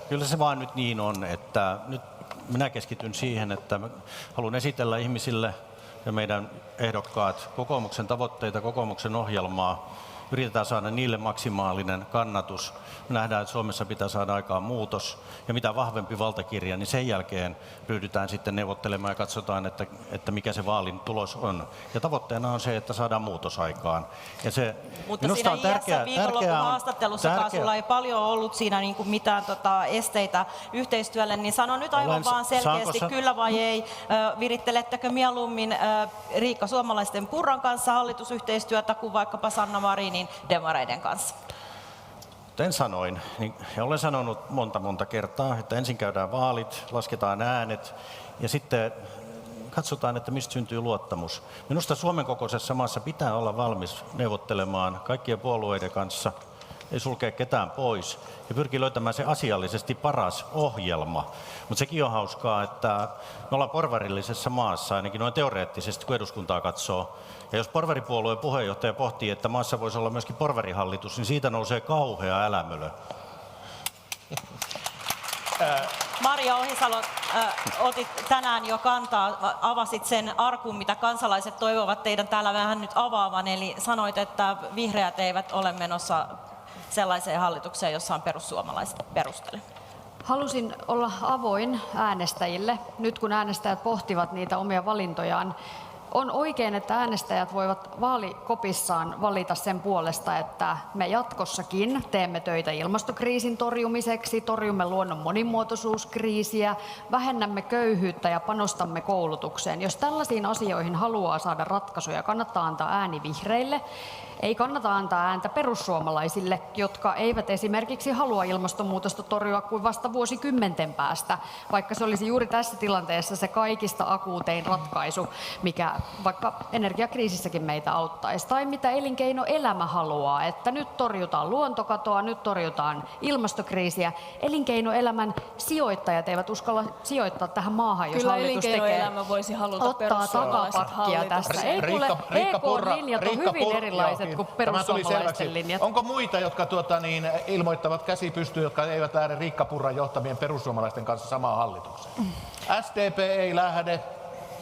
kyllä se vaan nyt niin on, että nyt minä keskityn siihen, että haluan esitellä ihmisille ja meidän ehdokkaat kokoomuksen tavoitteita, kokoomuksen ohjelmaa. Yritetään saada niille maksimaalinen kannatus. Me nähdään, että Suomessa pitää saada aikaan muutos. Ja mitä vahvempi valtakirja, niin sen jälkeen ryhdytään sitten neuvottelemaan ja katsotaan, että mikä se vaalin tulos on. Ja tavoitteena on se, että saadaan muutos aikaan. Ja se, mutta siinä viikonlopun haastattelussakaan sulla ei paljon ollut siinä niin kuin mitään esteitä yhteistyölle, niin sano nyt aivan vaan selkeästi kyllä vai ei. Virittelettekö mieluummin Riikka Suomalaisten Purran kanssa hallitusyhteistyötä kuin vaikkapa Sanna Marinin demareiden kanssa? Kuten sanoin, niin olen sanonut monta kertaa, että ensin käydään vaalit, lasketaan äänet ja sitten katsotaan, että mistä syntyy luottamus. Minusta Suomen kokoisessa maassa pitää olla valmis neuvottelemaan kaikkien puolueiden kanssa, ei sulkea ketään pois ja pyrkii löytämään se asiallisesti paras ohjelma. Mutta sekin on hauskaa, että me ollaan porvarillisessa maassa, ainakin noin teoreettisesti, kun eduskuntaa katsoo. Ja jos porvaripuolueen puheenjohtaja pohtii, että maassa voisi olla myöskin porvarihallitus, niin siitä nousee kauhea älämölö. Maria Ohisalo, otit tänään jo kantaa, avasit sen arkun, mitä kansalaiset toivovat teidän täällä vähän nyt avaavan, eli sanoit, että vihreät eivät ole menossa sellaiseen hallitukseen, jossa on perussuomalaiset. Perustele. Halusin olla avoin äänestäjille, nyt kun äänestäjät pohtivat niitä omia valintojaan. On oikein, että äänestäjät voivat vaalikopissaan valita sen puolesta, että me jatkossakin teemme töitä ilmastokriisin torjumiseksi, torjumme luonnon monimuotoisuuskriisiä, vähennämme köyhyyttä ja panostamme koulutukseen. Jos tällaisiin asioihin haluaa saada ratkaisuja, kannattaa antaa ääni vihreille. Ei kannata antaa ääntä perussuomalaisille, jotka eivät esimerkiksi halua ilmastonmuutosta torjua kuin vasta vuosikymmenten päästä, vaikka se olisi juuri tässä tilanteessa se kaikista akuutein ratkaisu, mikä vaikka energiakriisissäkin meitä auttaisi. Tai mitä elinkeinoelämä haluaa, että nyt torjutaan luontokatoa, nyt torjutaan ilmastokriisiä. Elinkeinoelämän sijoittajat eivät uskalla sijoittaa tähän maahan, jos kyllä hallitus elinkeinoelämä voisi haluta ottaa takapakkia tässä. Ei tule, EK-linjat on hyvin erilaiset kuin perussuomalaisten linjat. Onko muita, jotka ilmoittavat käsi pystyyn, jotka eivät lähde Riikka Purran johtamien perussuomalaisten kanssa samaan hallitukseen? SDP ei lähde,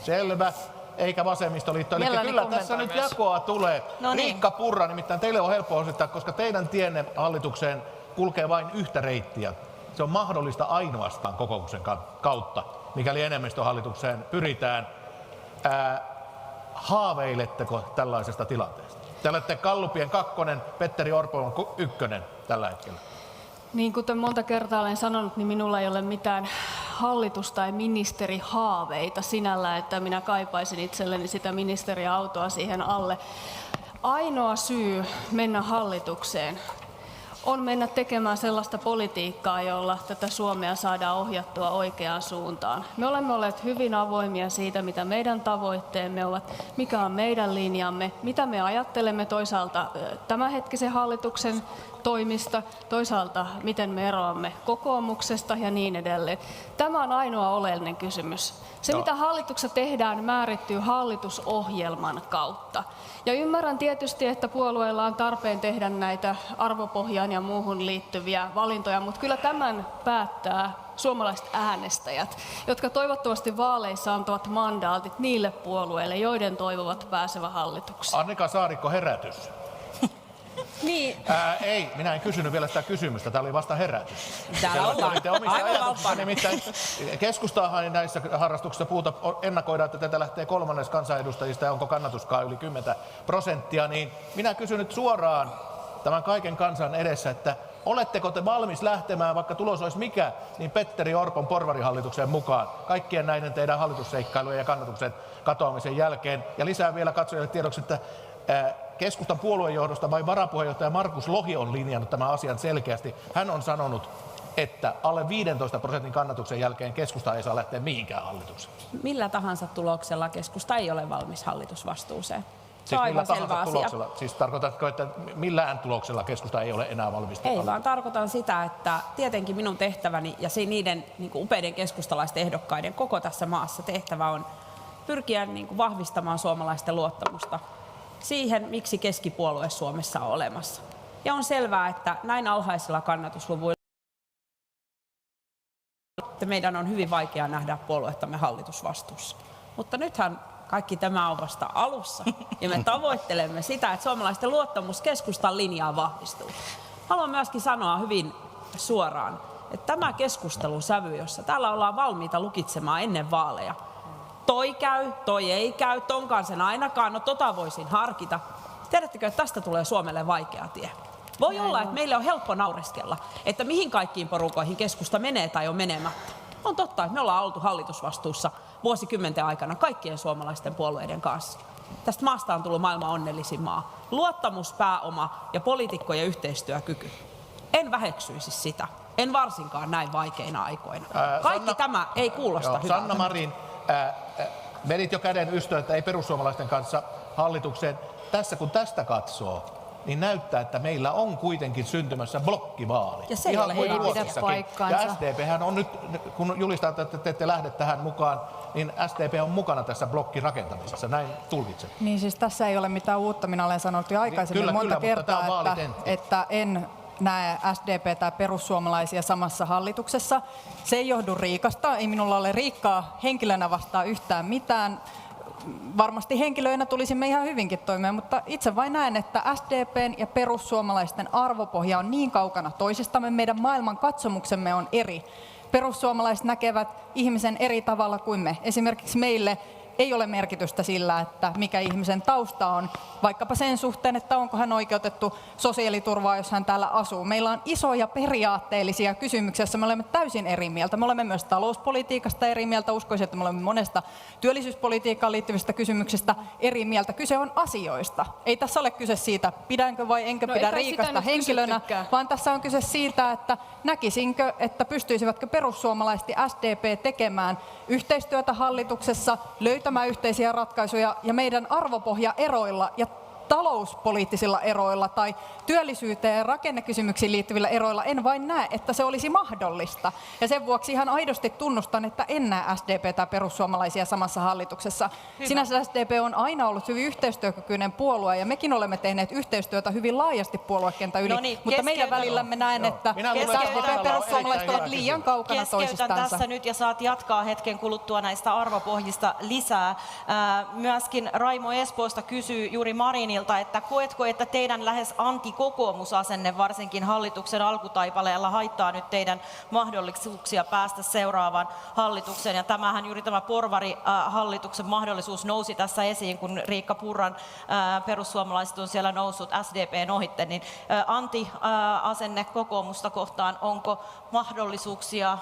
selvä, eikä vasemmistoliitto. Eli kyllä tässä nyt jakoa tulee. No niin. Riikka Purra, nimittäin teille on helppo osoittaa, koska teidän tienne hallitukseen kulkee vain yhtä reittiä. Se on mahdollista ainoastaan kokouksen kautta, mikäli enemmistöhallitukseen pyritään. Haaveiletteko tällaisesta tilanteesta? Te olette Gallupien 2, Petteri Orpo on 1 tällä hetkellä. Niin kuten monta kertaa olen sanonut, niin minulla ei ole mitään hallitus- tai ministerihaaveita sinällä, että minä kaipaisin itselleni sitä ministeriautoa siihen alle. Ainoa syy mennä hallitukseen on mennä tekemään sellaista politiikkaa, jolla tätä Suomea saadaan ohjattua oikeaan suuntaan. Me olemme olleet hyvin avoimia siitä, mitä meidän tavoitteemme ovat, mikä on meidän linjamme, mitä me ajattelemme toisaalta tämänhetkisen hallituksen toimista, toisaalta miten me eroamme kokoomuksesta ja niin edelleen. Tämä on ainoa oleellinen kysymys. Se, mitä hallituksessa tehdään, määrittyy hallitusohjelman kautta. Ja ymmärrän tietysti, että puolueilla on tarpeen tehdä näitä arvopohjaan ja muuhun liittyviä valintoja, mutta kyllä tämän päättää suomalaiset äänestäjät, jotka toivottavasti vaaleissa antavat mandaatit niille puolueille, joiden toivovat pääsevän hallitukseen. Annika Saarikko, herätys. Niin, Ei, minä en kysynyt vielä sitä kysymystä. Tämä oli vasta herätys. täällä ollaan. Olitte omissa Aivan ajatuksissa, valppaana. nimittäin keskustahan näissä harrastuksissa ennakoidaan, että tätä lähtee 1/3 kansanedustajista ja onko kannatuskaan yli 10%, niin minä kysyn nyt suoraan tämän kaiken kansan edessä, että oletteko te valmis lähtemään, vaikka tulos olisi mikä, niin Petteri Orpon porvarihallituksen mukaan kaikkien näiden teidän hallitusseikkailujen ja kannatuksen katoamisen jälkeen? Ja lisää vielä katsojille tiedoksi, että keskustan puoluejohdosta vai varapuheenjohtaja Markus Lohi on linjannut tämän asian selkeästi. Hän on sanonut, että alle 15% kannatuksen jälkeen keskusta ei saa lähteä mihinkään hallitukseen. Millä tahansa tuloksella keskusta ei ole valmis hallitusvastuuseen. Se Siis on millä aivan selvä tahansa asia. tuloksella? Siis tarkoitatko, että millään tuloksella keskusta ei ole enää valmis? Ei, vaan tarkoitan sitä, että tietenkin minun tehtäväni ja niiden niin kuin upeiden keskustalaisten ehdokkaiden koko tässä maassa tehtävä on pyrkiä niin kuin vahvistamaan suomalaisten luottamusta siihen, miksi keskipuolue Suomessa on olemassa. Ja on selvää, että näin alhaisilla kannatusluvuilla että meidän on hyvin vaikea nähdä puoluettamme hallitusvastuussa. Mutta nythän kaikki tämä on vasta alussa ja me tavoittelemme sitä, että suomalaisten luottamus keskustan linjaan vahvistuu. Haluan myöskin sanoa hyvin suoraan, että tämä keskustelun sävy, jossa täällä ollaan valmiita lukitsemaan ennen vaaleja, toi käy, toi ei käy, tonkaan sen ainakaan, no tota voisin harkita. Tiedättekö, että tästä tulee Suomelle vaikea tie? Voi olla, että meille on helppo naureskella, että mihin kaikkiin porukoihin keskusta menee tai on menemättä. On totta, että me ollaan oltu hallitusvastuussa vuosikymmenten aikana kaikkien suomalaisten puolueiden kanssa. Tästä maasta on tullut maailman onnellisin maa. Luottamus, pääoma ja poliitikkojen yhteistyökyky. En väheksyisi sitä. En varsinkaan näin vaikeina aikoina. Kaikki tämä ei kuulosta hyvältä. Sanna Marin, vedit jo käden ystöön, että ei perussuomalaisten kanssa hallitukseen. Tässä kun tästä katsoo, niin näyttää, että meillä on kuitenkin syntymässä blokkivaali. Ja se ei ole kuin hyvä asia. Ruotsissakin. paikkaansa. Ja SDPhän on nyt, kun julistatte, että te ette lähde tähän mukaan, niin SDP on mukana tässä blokkin rakentamisessa. Näin tulkitsen. Niin siis tässä ei ole mitään uutta. Minä olen sanonut jo aikaisemmin Kyllä, monta mutta tämä on kertaa, vaalitentti. että en näe SDP tai perussuomalaisia samassa hallituksessa. Se ei johdu Riikasta. Ei minulla ole Riikkaa henkilönä vastaan yhtään mitään. Varmasti henkilöinä tulisimme ihan hyvinkin toimeen, mutta itse vain näen, että SDPn ja perussuomalaisten arvopohja on niin kaukana toisistamme, meidän maailman katsomuksemme on eri. Perussuomalaiset näkevät ihmisen eri tavalla kuin me. Esimerkiksi meille ei ole merkitystä sillä, että mikä ihmisen tausta on, vaikkapa sen suhteen, että onko hän oikeutettu sosiaaliturvaa, jos hän täällä asuu. Meillä on isoja periaatteellisia kysymyksiä, joissa me olemme täysin eri mieltä. Me olemme myös talouspolitiikasta eri mieltä. Uskoisin, että me olemme monesta työllisyyspolitiikkaan liittyvistä kysymyksistä eri mieltä. Kyse on asioista. Ei tässä ole kyse siitä, pidänkö vai enkö pidä eikä sitä Riikasta nyt henkilönä, kysyttykään. vaan tässä on kyse siitä, että näkisinkö, että pystyisivätkö perussuomalaiset ja SDP tekemään yhteistyötä hallituksessa, löytämään yhteisiä ratkaisuja ja meidän arvopohjaeroilla ja talouspoliittisilla eroilla tai työllisyyteen ja rakennekysymyksiin liittyvillä eroilla en vain näe, että se olisi mahdollista. Ja sen vuoksi ihan aidosti tunnustan, että en näe SDP tai perussuomalaisia samassa hallituksessa. Sinänsä SDP on aina ollut hyvin yhteistyökykyinen puolue ja mekin olemme tehneet yhteistyötä hyvin laajasti puoluekentän yli, No niin, mutta meidän keskeytän. välillämme näen, että Minä luulen, että SDP ja täällä on perussuomalaiset erittäin ovat hyvä liian kysymys. kaukana Keskeytän toisistansa. tässä nyt ja saat jatkaa hetken kuluttua näistä arvopohjista lisää. Myöskin Raimo Espoosta kysyy juuri Marinilta, että koetko, että teidän lähes antikokoomusasenne varsinkin hallituksen alkutaipaleella haittaa nyt teidän mahdollisuuksia päästä seuraavaan hallitukseen. Ja tämähän juuri tämä porvarihallituksen mahdollisuus nousi tässä esiin, kun Riikka Purran perussuomalaiset on siellä noussut SDPn ohitte, niin anti-asenne kokoomusta kohtaan, onko mahdollisuuksia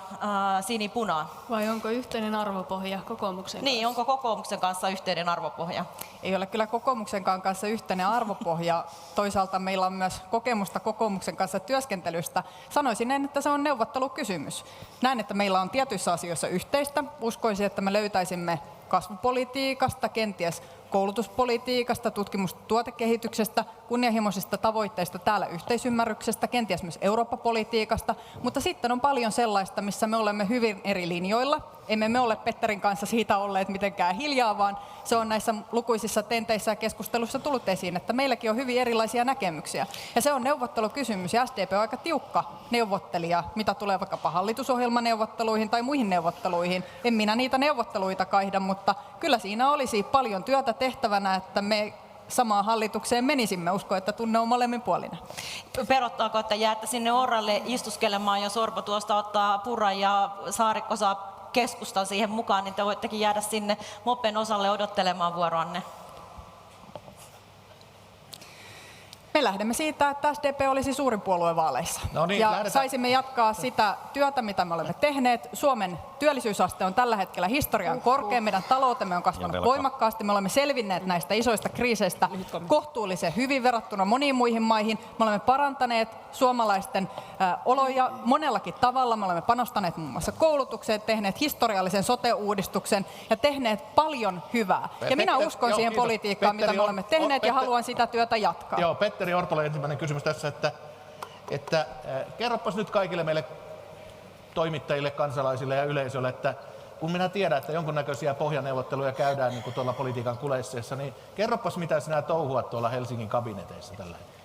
sinipunaan? Vai onko yhteinen arvopohja kokoomuksen kanssa? Niin, onko kokoomuksen kanssa yhteinen arvopohja? Ei ole kyllä kokoomuksenkaan kanssa yhteinen arvopohja. Toisaalta meillä on myös kokemusta kokoomuksen kanssa työskentelystä. Sanoisin, että se on neuvottelukysymys. Näen, että meillä on tietyissä asioissa yhteistä. Uskoisin, että me löytäisimme kasvupolitiikasta, kenties koulutuspolitiikasta, tutkimus- ja tuotekehityksestä, kunnianhimoisista tavoitteista täällä yhteisymmärryksestä, kenties myös Eurooppa-politiikasta, mutta sitten on paljon sellaista, missä me olemme hyvin eri linjoilla. Emme me ole Petterin kanssa siitä olleet mitenkään hiljaa, vaan se on näissä lukuisissa tenteissä ja keskustelussa tullut esiin, että meilläkin on hyvin erilaisia näkemyksiä. Ja se on neuvottelukysymys, ja SDP on aika tiukka neuvottelija, mitä tulee vaikkapa hallitusohjelmaneuvotteluihin tai muihin neuvotteluihin. En minä niitä neuvotteluita kaihda, mutta kyllä siinä olisi paljon työtä tehtävänä, että me samaan hallitukseen menisimme. Uskon, että tunne on molemminpuolinen. Perottaako, että jäätte sinne Orralle istuskelemaan, jos Orpo tuosta ottaa Purran ja Saarikko saa keskustan siihen mukaan, niin te voittekin jäädä sinne mopen osalle odottelemaan vuoroanne? Me lähdemme siitä, että SDP olisi suurin puolue vaaleissa. No niin, ja lähdetään. saisimme jatkaa sitä työtä, mitä me olemme tehneet. Suomen työllisyysaste on tällä hetkellä historian korkea. Meidän taloutemme on kasvanut voimakkaasti. Me olemme selvinneet näistä isoista kriiseistä kohtuullisen hyvin verrattuna moniin muihin maihin. Me olemme parantaneet suomalaisten oloja monellakin tavalla. Me olemme panostaneet muun muassa koulutukseen, tehneet historiallisen sote-uudistuksen ja tehneet paljon hyvää. Ja minä uskon siihen politiikkaan, mitä me olemme tehneet, ja haluan sitä työtä jatkaa. Joo, Petteri Orpolle ensimmäinen kysymys tässä, että kerropas nyt kaikille meille toimittajille, kansalaisille ja yleisölle, että kun minä tiedän, että jonkunnäköisiä pohjaneuvotteluja käydään niin kuin tuolla politiikan kulisseissa, niin kerropas mitä sinä touhuat tuolla Helsingin kabineteissa tällä hetkellä.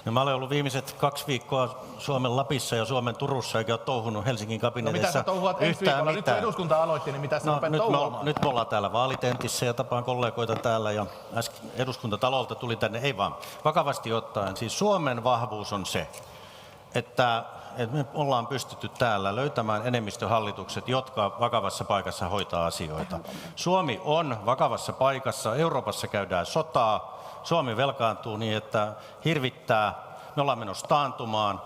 No, mä olen ollut viimeiset 2 viikkoa Suomen Lapissa ja Suomen Turussa, eikä ole touhunut Helsingin kabineteissa mitä sä touhuat ensi viikolla? Nyt kun eduskunta aloitti, niin mitä sä rupeat touhuamaan? Nyt me ollaan täällä vaalitentissä ja tapaan kollegoita täällä ja eduskuntatalolta tuli tänne, ei vaan vakavasti ottaen. Siis Suomen vahvuus on se, että me ollaan pystytty täällä löytämään enemmistöhallitukset, jotka vakavassa paikassa hoitaa asioita. Suomi on vakavassa paikassa, Euroopassa käydään sotaa, Suomi velkaantuu niin, että hirvittää, me ollaan menossa taantumaan.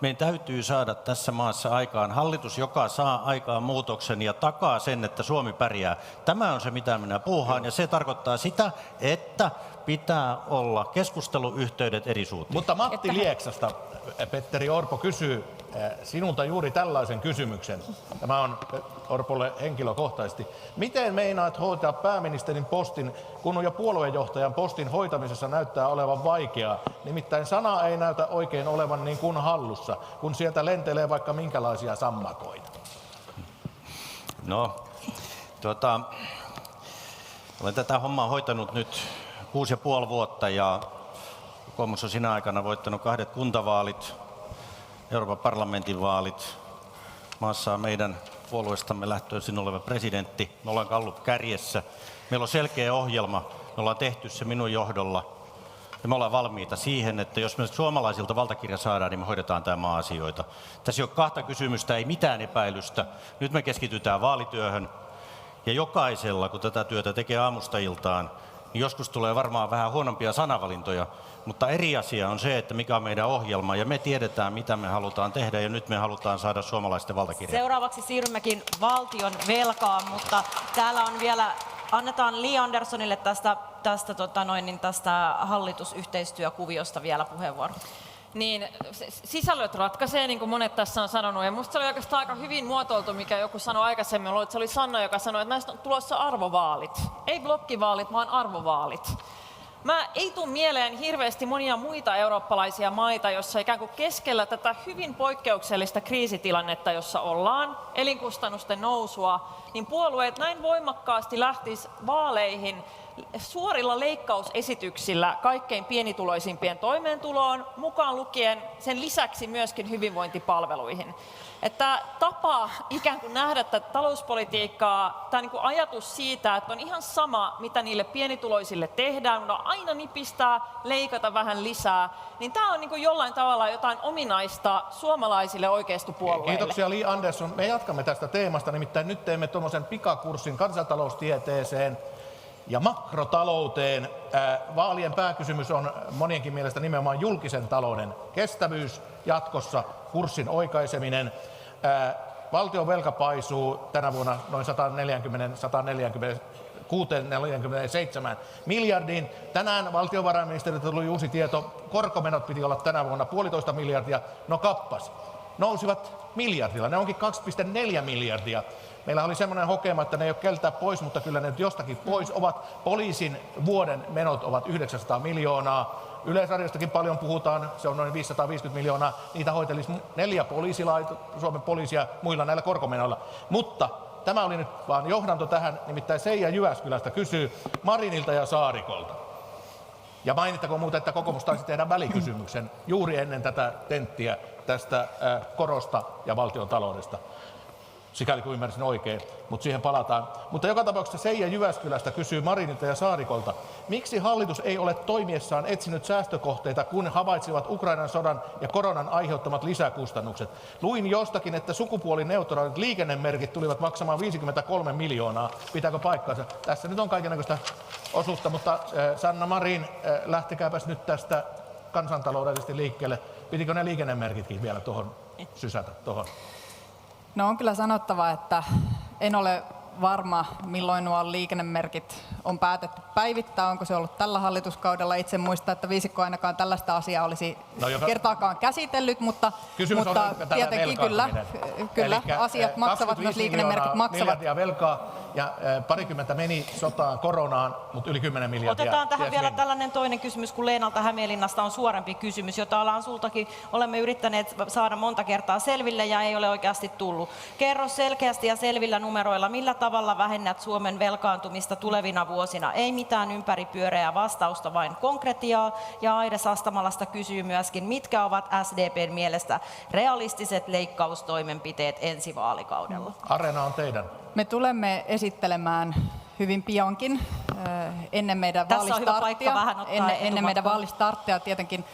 Meidän täytyy saada tässä maassa aikaan hallitus, joka saa aikaan muutoksen ja takaa sen, että Suomi pärjää. Tämä on se, mitä minä puuhaan, ja se tarkoittaa sitä, että pitää olla keskusteluyhteydet eri suuntiin. Mutta Matti Lieksasta Petteri Orpo kysyy sinulta juuri tällaisen kysymyksen. Tämä on Orpolle henkilökohtaisesti. Miten meinaat hoitaa pääministerin postin, kun jo puoluejohtajan postin hoitamisessa näyttää olevan vaikeaa? Nimittäin sana ei näytä oikein olevan niin kuin hallussa, kun sieltä lentelee vaikka minkälaisia sammakoita. No, olen tätä hommaa hoitanut nyt 6,5 vuotta ja kokoomus on siinä aikana voittanut 2 kuntavaalit, Euroopan parlamentin vaalit. Maassa on meidän puolueestamme lähtöisin oleva presidentti. Me ollaan Gallup kärjessä. Meillä on selkeä ohjelma. Me ollaan tehty se minun johdolla. Ja me ollaan valmiita siihen, että jos me suomalaisilta valtakirja saadaan, niin me hoidetaan tämä maa-asioita. Tässä ei ole 2 kysymystä, ei mitään epäilystä. Nyt me keskitytään vaalityöhön. Ja jokaisella, kun tätä työtä tekee aamusta iltaan, niin joskus tulee varmaan vähän huonompia sanavalintoja, mutta eri asia on se, että mikä on meidän ohjelma, ja me tiedetään, mitä me halutaan tehdä, ja nyt me halutaan saada suomalaisten valtakirjaa. Seuraavaksi siirrymmekin valtion velkaan, mutta täällä on vielä, annetaan Li Anderssonille tästä hallitusyhteistyökuviosta vielä puheenvuoro. Niin, sisällöt ratkaisee, niin kuin monet tässä on sanonut, ja musta se oli oikeastaan aika hyvin muotoiltu, mikä joku sanoi aikaisemmin, että se oli Sanna, joka sanoi, että näistä on tulossa arvovaalit. Ei blokkivaalit, vaan arvovaalit. Ei tule mieleen hirveästi monia muita eurooppalaisia maita, jossa ikään kuin keskellä tätä hyvin poikkeuksellista kriisitilannetta, jossa ollaan, elinkustannusten nousua, niin puolueet näin voimakkaasti lähtis vaaleihin suorilla leikkausesityksillä kaikkein pienituloisimpien toimeentuloon, mukaan lukien sen lisäksi myöskin hyvinvointipalveluihin. Että tapa ikään kuin nähdä tätä talouspolitiikkaa, tämä niin kuin ajatus siitä, että on ihan sama, mitä niille pienituloisille tehdään, mutta aina nipistää, leikata vähän lisää, niin tämä on niin kuin jollain tavalla jotain ominaista suomalaisille oikeistopuolueille. Kiitoksia Li Andersson. Me jatkamme tästä teemasta, nimittäin nyt teemme tuommoisen pikakurssin kansantaloustieteeseen ja makrotalouteen. Vaalien pääkysymys on monienkin mielestä nimenomaan julkisen talouden kestävyys jatkossa, kurssin oikaiseminen. Valtion velka paisuu tänä vuonna noin 147 miljardiin. Tänään valtiovarainministeriltä tuli uusi tieto, korkomenot piti olla tänä vuonna 1,5 miljardia, no kappas. Nousivat miljardilla, ne onkin 2,4 miljardia. Meillä oli semmoinen hokema, että ne ei ole keltää pois, mutta kyllä ne nyt jostakin pois ovat. Poliisin vuoden menot ovat 900 miljoonaa. Yleisradiostakin paljon puhutaan, se on noin 550 miljoonaa. Niitä hoitelisi 4 Suomen poliisia muilla näillä korkomenoilla. Mutta tämä oli nyt vaan johdanto tähän, nimittäin Seija Jyväskylästä kysyy Marinilta ja Saarikolta. Ja mainittakoon muuten, että kokoomus taisi tehdä välikysymyksen juuri ennen tätä tenttiä tästä korosta ja valtion taloudesta. Sikäli kuin ymmärsin oikein, mutta siihen palataan. Mutta joka tapauksessa Seija Jyväskylästä kysyy Marinilta ja Saarikolta, miksi hallitus ei ole toimiessaan etsinyt säästökohteita, kun havaitsivat Ukrainan sodan ja koronan aiheuttamat lisäkustannukset. Luin jostakin, että sukupuolineutraalit liikennemerkit tulivat maksamaan 53 miljoonaa. Pitääkö paikkaansa? Tässä nyt on kaikennäköistä osuutta, mutta Sanna Marin, lähtekääpäs nyt tästä kansantaloudellisesti liikkeelle. Pitikö ne liikennemerkitkin vielä tuohon sysätä? Tuohon? No on kyllä sanottava, että en ole varma, milloin nuo liikennemerkit on päätetty päivittää. Onko se ollut tällä hallituskaudella? Itse muista, että viisikko ainakaan tällaista asiaa olisi kertaakaan käsitellyt, mutta tietenkin kyllä asiat maksavat, myös liikennemerkit maksavat. Miljardia velkaa ja parikymmentä meni sotaan koronaan, mutta yli 10 miljardia. Otetaan tähän vielä tällainen toinen kysymys, kun Leenalta Hämeenlinnasta on suorempi kysymys, jota ollaan sultakin olemme yrittäneet saada monta kertaa selville ja ei ole oikeasti tullut. Kerro selkeästi ja selvillä numeroilla, millä tavalla vähennät Suomen velkaantumista tulevina vuosina. Ei mitään ympäripyöreää vastausta, vain konkretiaa. Ja Aire Sastamalasta kysyy myöskin, mitkä ovat SDPn mielestä realistiset leikkaustoimenpiteet ensi vaalikaudella? Areena on teidän. Me tulemme esittelemään hyvin piankin ennen meidän vaalistarttia tietenkin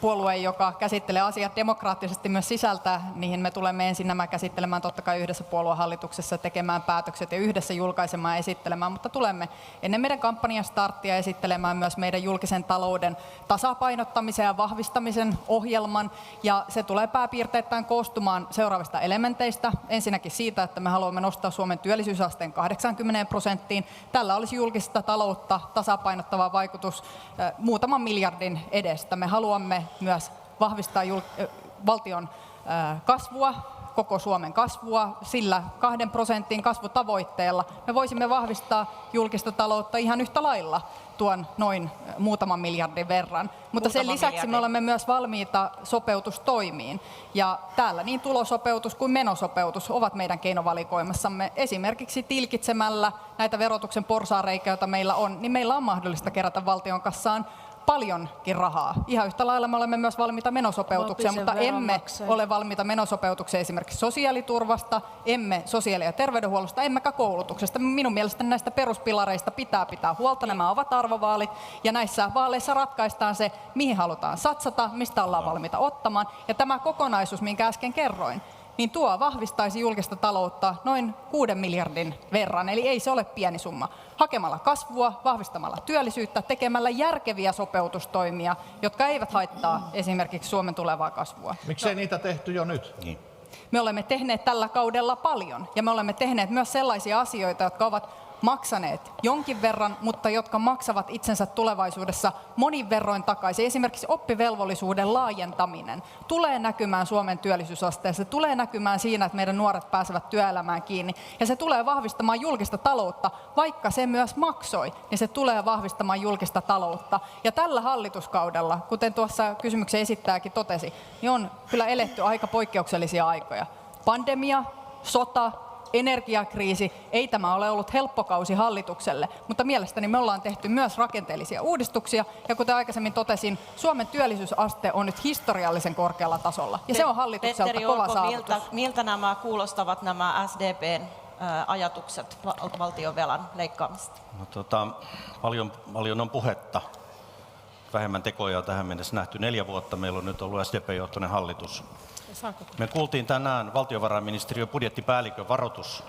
puolue, joka käsittelee asiat demokraattisesti myös sisältä, niihin me tulemme ensin nämä käsittelemään totta kai yhdessä puoluehallituksessa, tekemään päätökset ja yhdessä julkaisemaan ja esittelemään, mutta tulemme ennen meidän kampanjan starttia esittelemään myös meidän julkisen talouden tasapainottamisen ja vahvistamisen ohjelman, ja se tulee pääpiirteittäin koostumaan seuraavista elementeistä. Ensinnäkin siitä, että me haluamme nostaa Suomen työllisyysasteen 80%. Tällä olisi julkista taloutta tasapainottava vaikutus muutaman miljardin edestä. Me haluamme myös vahvistaa valtion kasvua, koko Suomen kasvua, sillä 2% kasvutavoitteella me voisimme vahvistaa julkista taloutta ihan yhtä lailla tuon noin muutaman miljardin verran. Mutta sen lisäksi me olemme myös valmiita sopeutustoimiin. Ja täällä niin tulosopeutus kuin menosopeutus ovat meidän keinovalikoimassamme. Esimerkiksi tilkitsemällä näitä verotuksen porsaanreikiä, joita meillä on, niin meillä on mahdollista kerätä valtion kassaan paljonkin rahaa. Ihan yhtä lailla me olemme myös valmiita menosopeutukseen, mutta emme ole valmiita menosopeutukseen esimerkiksi sosiaaliturvasta, emme sosiaali- ja terveydenhuollosta, emmekä koulutuksesta. Minun mielestäni näistä peruspilareista pitää huolta. Nämä ovat arvovaalit ja näissä vaaleissa ratkaistaan se, mihin halutaan satsata, mistä ollaan valmiita ottamaan. Ja tämä kokonaisuus, minkä äsken kerroin, niin tuo vahvistaisi julkista taloutta noin 6 miljardin verran, eli ei se ole pieni summa. Hakemalla kasvua, vahvistamalla työllisyyttä, tekemällä järkeviä sopeutustoimia, jotka eivät haittaa esimerkiksi Suomen tulevaa kasvua. Miksei niitä tehty jo nyt? Niin. Me olemme tehneet tällä kaudella paljon, ja me olemme tehneet myös sellaisia asioita, jotka ovat maksaneet jonkin verran, mutta jotka maksavat itsensä tulevaisuudessa monin verroin takaisin. Esimerkiksi oppivelvollisuuden laajentaminen tulee näkymään Suomen työllisyysasteessa, se tulee näkymään siinä, että meidän nuoret pääsevät työelämään kiinni, ja se tulee vahvistamaan julkista taloutta, vaikka se myös maksoi, niin se tulee vahvistamaan julkista taloutta. Ja tällä hallituskaudella, kuten tuossa kysymyksen esittäjäkin totesi, niin on kyllä eletty aika poikkeuksellisia aikoja. Pandemia, sota, energiakriisi, ei tämä ole ollut helppo kausi hallitukselle, mutta mielestäni me ollaan tehty myös rakenteellisia uudistuksia, ja kuten aikaisemmin totesin, Suomen työllisyysaste on nyt historiallisen korkealla tasolla, ja se on hallitukselta Petteri kova Orpo, saavutus. miltä nämä kuulostavat nämä SDPn ajatukset valtionvelan leikkaamista? No, paljon on puhetta. Vähemmän tekoja on tähän mennessä nähty. 4 vuotta meillä on nyt ollut SDP-johtoinen hallitus. Me kuultiin tänään valtiovarainministeriön budjettipäällikön varoitus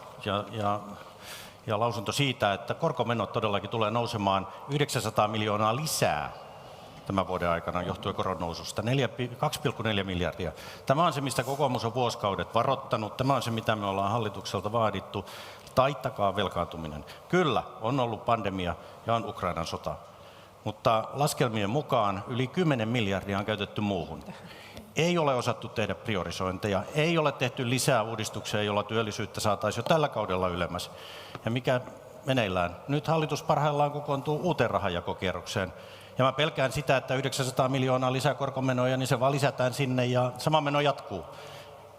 ja lausunto siitä, että korkomenot todellakin tulee nousemaan 900 miljoonaa lisää tämän vuoden aikana johtuen koronnoususta, 2,4 miljardia. Tämä on se, mistä kokoomus on vuosikaudet varoittanut. Tämä on se, mitä me ollaan hallitukselta vaadittu. Taittakaa velkaantuminen. Kyllä, on ollut pandemia ja on Ukrainan sota. mutta laskelmien mukaan yli 10 miljardia on käytetty muuhun. Ei ole osattu tehdä priorisointeja, ei ole tehty lisää uudistuksia, joilla työllisyyttä saataisiin jo tällä kaudella ylemmäs. Ja mikä meneillään? Nyt hallitus parhaillaan kokoontuu uuteen rahanjakokierrokseen. Ja mä pelkään sitä, että 900 miljoonaa lisää korkomenoja, niin se vaan lisätään sinne ja sama meno jatkuu.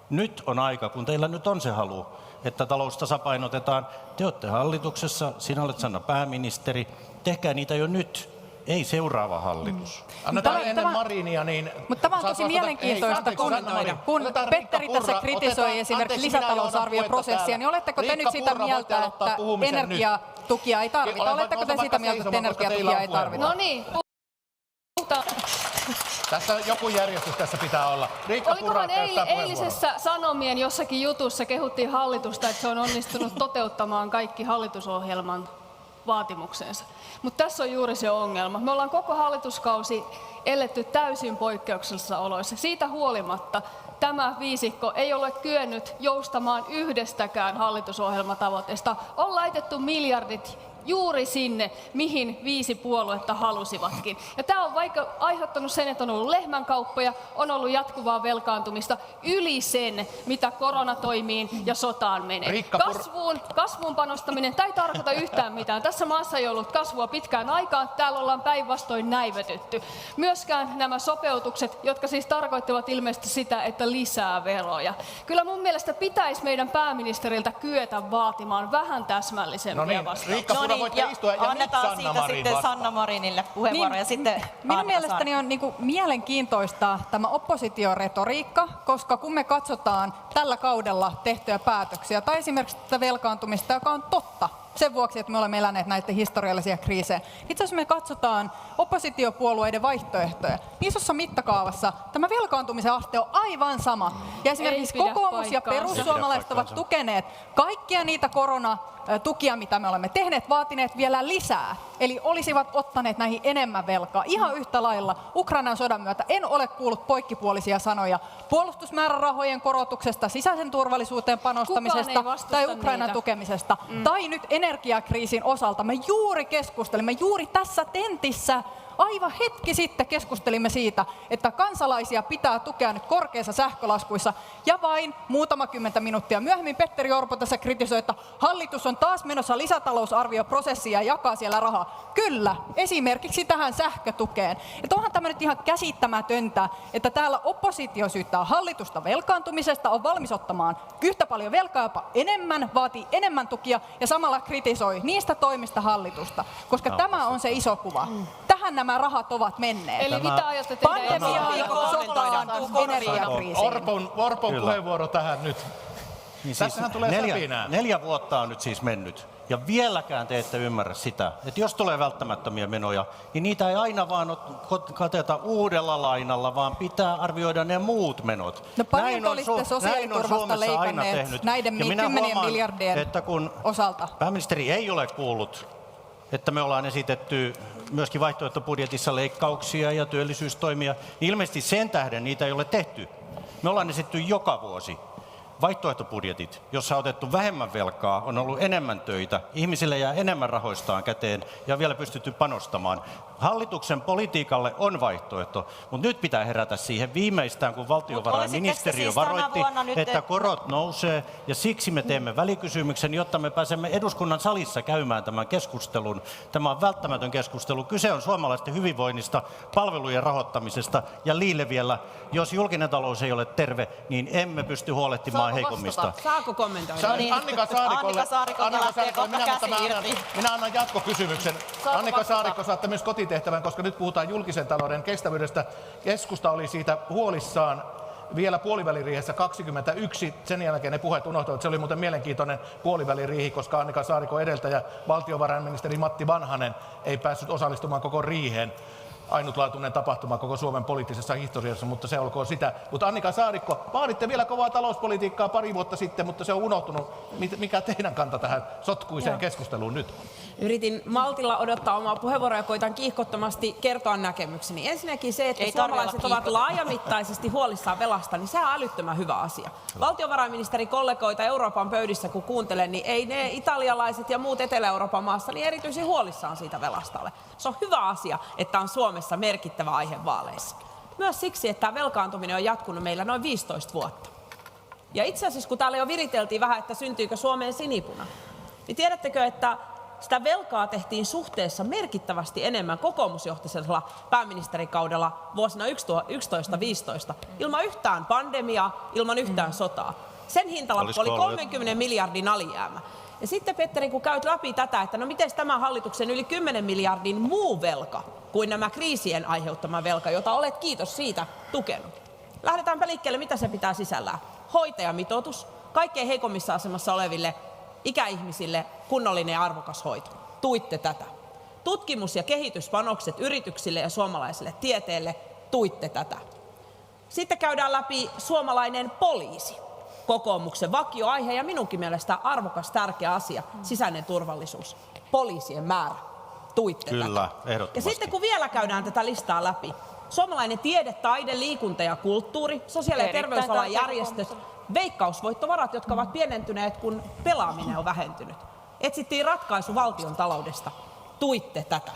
Nyt on aika, kun teillä nyt on se halu, että talous tasapainotetaan. Te olette hallituksessa, sinä olet Sanna pääministeri, tehkää niitä jo nyt, ei seuraava hallitus. Annetaan ennen Marinia, niin... Mutta tämä on tosi mielenkiintoista, kun Petteri tässä kritisoi esimerkiksi lisätalousarvioprosessia, niin oletteko te nyt sitä mieltä, että energiatukia ei tarvita? Oletteko te sitä mieltä, että energiatukia ei tarvita? No niin, Tässä joku järjestys tässä pitää olla. Riikka Purra olikohan käyttää puheenvuoron. eilisessä Sanomien jossakin jutussa kehuttiin hallitusta, että se on onnistunut toteuttamaan kaikki hallitusohjelman vaatimuksensa. Mutta tässä on juuri se ongelma. Me ollaan koko hallituskausi eletty täysin poikkeuksellisissa oloissa. Siitä huolimatta tämä viisikko ei ole kyennyt joustamaan yhdestäkään hallitusohjelmatavoitteesta. On laitettu miljardit juuri sinne, mihin 5 puoluetta halusivatkin. Ja tämä on vaikka aiheuttanut sen, että on ollut lehmänkauppoja, on ollut jatkuvaa velkaantumista yli sen, mitä koronatoimiin ja sotaan menee. Kasvuun panostaminen, tämä ei tarkoita yhtään mitään. Tässä maassa ei ollut kasvua pitkään aikaan, täällä ollaan päinvastoin näivetytty. Myöskään nämä sopeutukset, jotka siis tarkoittavat ilmeisesti sitä, että lisää veroja. Kyllä mun mielestä pitäisi meidän pääministeriltä kyetä vaatimaan vähän täsmällisempiä vastauksia. Annetaan siitä sitten Sanna Marinille puheenvuoro ja sitten minun mielestäni on mielenkiintoista tämä oppositioretoriikka, koska kun me katsotaan tällä kaudella tehtyjä päätöksiä tai esimerkiksi tätä velkaantumista, joka on totta sen vuoksi, että me olemme eläneet näitä historiallisia kriisejä. Itse asiassa me katsotaan oppositiopuolueiden vaihtoehtoja. Isossa mittakaavassa tämä velkaantumisen aste on aivan sama. Ja esimerkiksi kokoomus ja perussuomalaiset ovat tukeneet kaikkia niitä koronatukia, mitä me olemme tehneet, vaatineet vielä lisää. Eli olisivat ottaneet näihin enemmän velkaa. Ihan yhtä lailla Ukrainan sodan myötä en ole kuullut poikkipuolisia sanoja puolustusmäärärahojen korotuksesta, sisäisen turvallisuuteen panostamisesta tai Ukrainan tukemisesta. Tai nyt energiakriisin osalta. Me juuri keskustelimme, juuri tässä tentissä, aivan hetki sitten keskustelimme siitä, että kansalaisia pitää tukea nyt korkeissa sähkölaskuissa. Ja vain muutama 10 minuuttia myöhemmin Petteri Orpo tässä kritisoi, että hallitus on taas menossa lisätalousarvioprosessiin ja jakaa siellä rahaa. Kyllä, esimerkiksi tähän sähkötukeen. Että onhan tämä nyt ihan käsittämätöntä, että täällä oppositio syyttää hallitusta velkaantumisesta, on valmis ottamaan yhtä paljon velkaa, jopa enemmän, vaatii enemmän tukia ja samalla kritisoi niistä toimista hallitusta, koska tämä on se iso kuva. Tähän nämä rahat ovat menneet. Eli mitä aiotte tehdä? Orpon puheenvuoro tähän nyt. Niin Tässähän tulee säpinää. 4 vuotta on nyt siis mennyt. Ja vieläkään te ette ymmärrä sitä, että jos tulee välttämättömiä menoja, niin niitä ei aina vaan kateta uudella lainalla, vaan pitää arvioida ne muut menot. No paljon olisitte sosiaaliturvasta leikanneet näiden 10 miljardien että kun osalta. Pääministeri ei ole kuullut, että me ollaan esitetty myöskin vaihtoehtobudjetissa leikkauksia ja työllisyystoimia, niin ilmeisesti sen tähden niitä ei ole tehty. Me ollaan esitetty joka vuosi vaihtoehtobudjetit, jossa on otettu vähemmän velkaa, on ollut enemmän töitä, ihmisille jää enemmän rahoistaan käteen ja on vielä pystytty panostamaan. Hallituksen politiikalle on vaihtoehto, mutta nyt pitää herätä siihen viimeistään, kun valtiovarainministeriö varoitti, että korot nousee, ja siksi me teemme välikysymyksen, jotta me pääsemme eduskunnan salissa käymään tämän keskustelun. Tämä on välttämätön keskustelu. Kyse on suomalaisten hyvinvoinnista, palvelujen rahoittamisesta ja liille vielä, jos julkinen talous ei ole terve, niin emme pysty huolehtimaan heikommista. Saako kommentoida? Annika Saarikolle minä annan jatkokysymyksen. Annika Saarikko, saatte myös kotitehtävän, koska nyt puhutaan julkisen talouden kestävyydestä. Keskusta oli siitä huolissaan vielä puoliväliriihessä 21. Sen jälkeen ne puheet unohtuivat. Se oli muuten mielenkiintoinen puoliväliriihi, koska Annika Saarikon edeltäjä, valtiovarainministeri Matti Vanhanen, ei päässyt osallistumaan koko riiheen. Ainutlaatuinen tapahtuma koko Suomen poliittisessa historiassa, mutta se olkoon sitä. Mutta Annika Saarikko, vaaditte vielä kovaa talouspolitiikkaa pari vuotta sitten, mutta se on unohtunut. Mikä teidän kanta tähän sotkuiseen keskusteluun nyt? Yritin maltilla odottaa omaa puheenvuoroa ja koitan kiihkottomasti kertoa näkemykseni. Ensinnäkin se, että suomalaiset ovat laajamittaisesti huolissaan velasta, niin se on älyttömän hyvä asia. Valtiovarainministerikollegoita Euroopan pöydissä kun kuuntelen, niin ei ne italialaiset ja muut Etelä-Euroopan maassa niin erityisen huolissaan siitä velasta ole. Se on hyvä asia, että on Suomessa merkittävä aihe vaaleissa. Myös siksi, että tämä velkaantuminen on jatkunut meillä noin 15 vuotta. Ja itse asiassa, kun täällä jo viriteltiin vähän, että syntyykö Suomeen sinipuna, niin tiedättekö, että sitä velkaa tehtiin suhteessa merkittävästi enemmän kokoomusjohtoisella pääministerikaudella vuosina 11-15, ilman yhtään pandemiaa, ilman yhtään sotaa. Sen hintalappu oli 30 miljardin alijäämä. Ja sitten Petteri, kun käyt läpi tätä, että no miten tämä hallituksen yli 10 miljardin muu velka kuin nämä kriisien aiheuttama velka, jota olet, kiitos siitä, tukenut. Lähdetäänpä liikkeelle, mitä se pitää sisällään. Hoitajamitoitus, kaikkein heikommissa asemassa oleville ikäihmisille kunnollinen ja arvokas hoito. Tuitte tätä. Tutkimus- ja kehityspanokset yrityksille ja suomalaiselle tieteelle. Tuitte tätä. Sitten käydään läpi suomalainen poliisi. Kokoomuksen vakioaihe ja minunkin mielestä arvokas, tärkeä asia, sisäinen turvallisuus. Poliisien määrä. Tuitte Kyllä, tätä. ehdottomasti. Ja sitten kun vielä käydään tätä listaa läpi, suomalainen tiede, taide, liikunta ja kulttuuri, sosiaali- ja terveysalan järjestöt, veikkausvoittovarat, jotka ovat pienentyneet, kun pelaaminen on vähentynyt. Etsittiin ratkaisu valtion taloudesta. Tuitte tätä.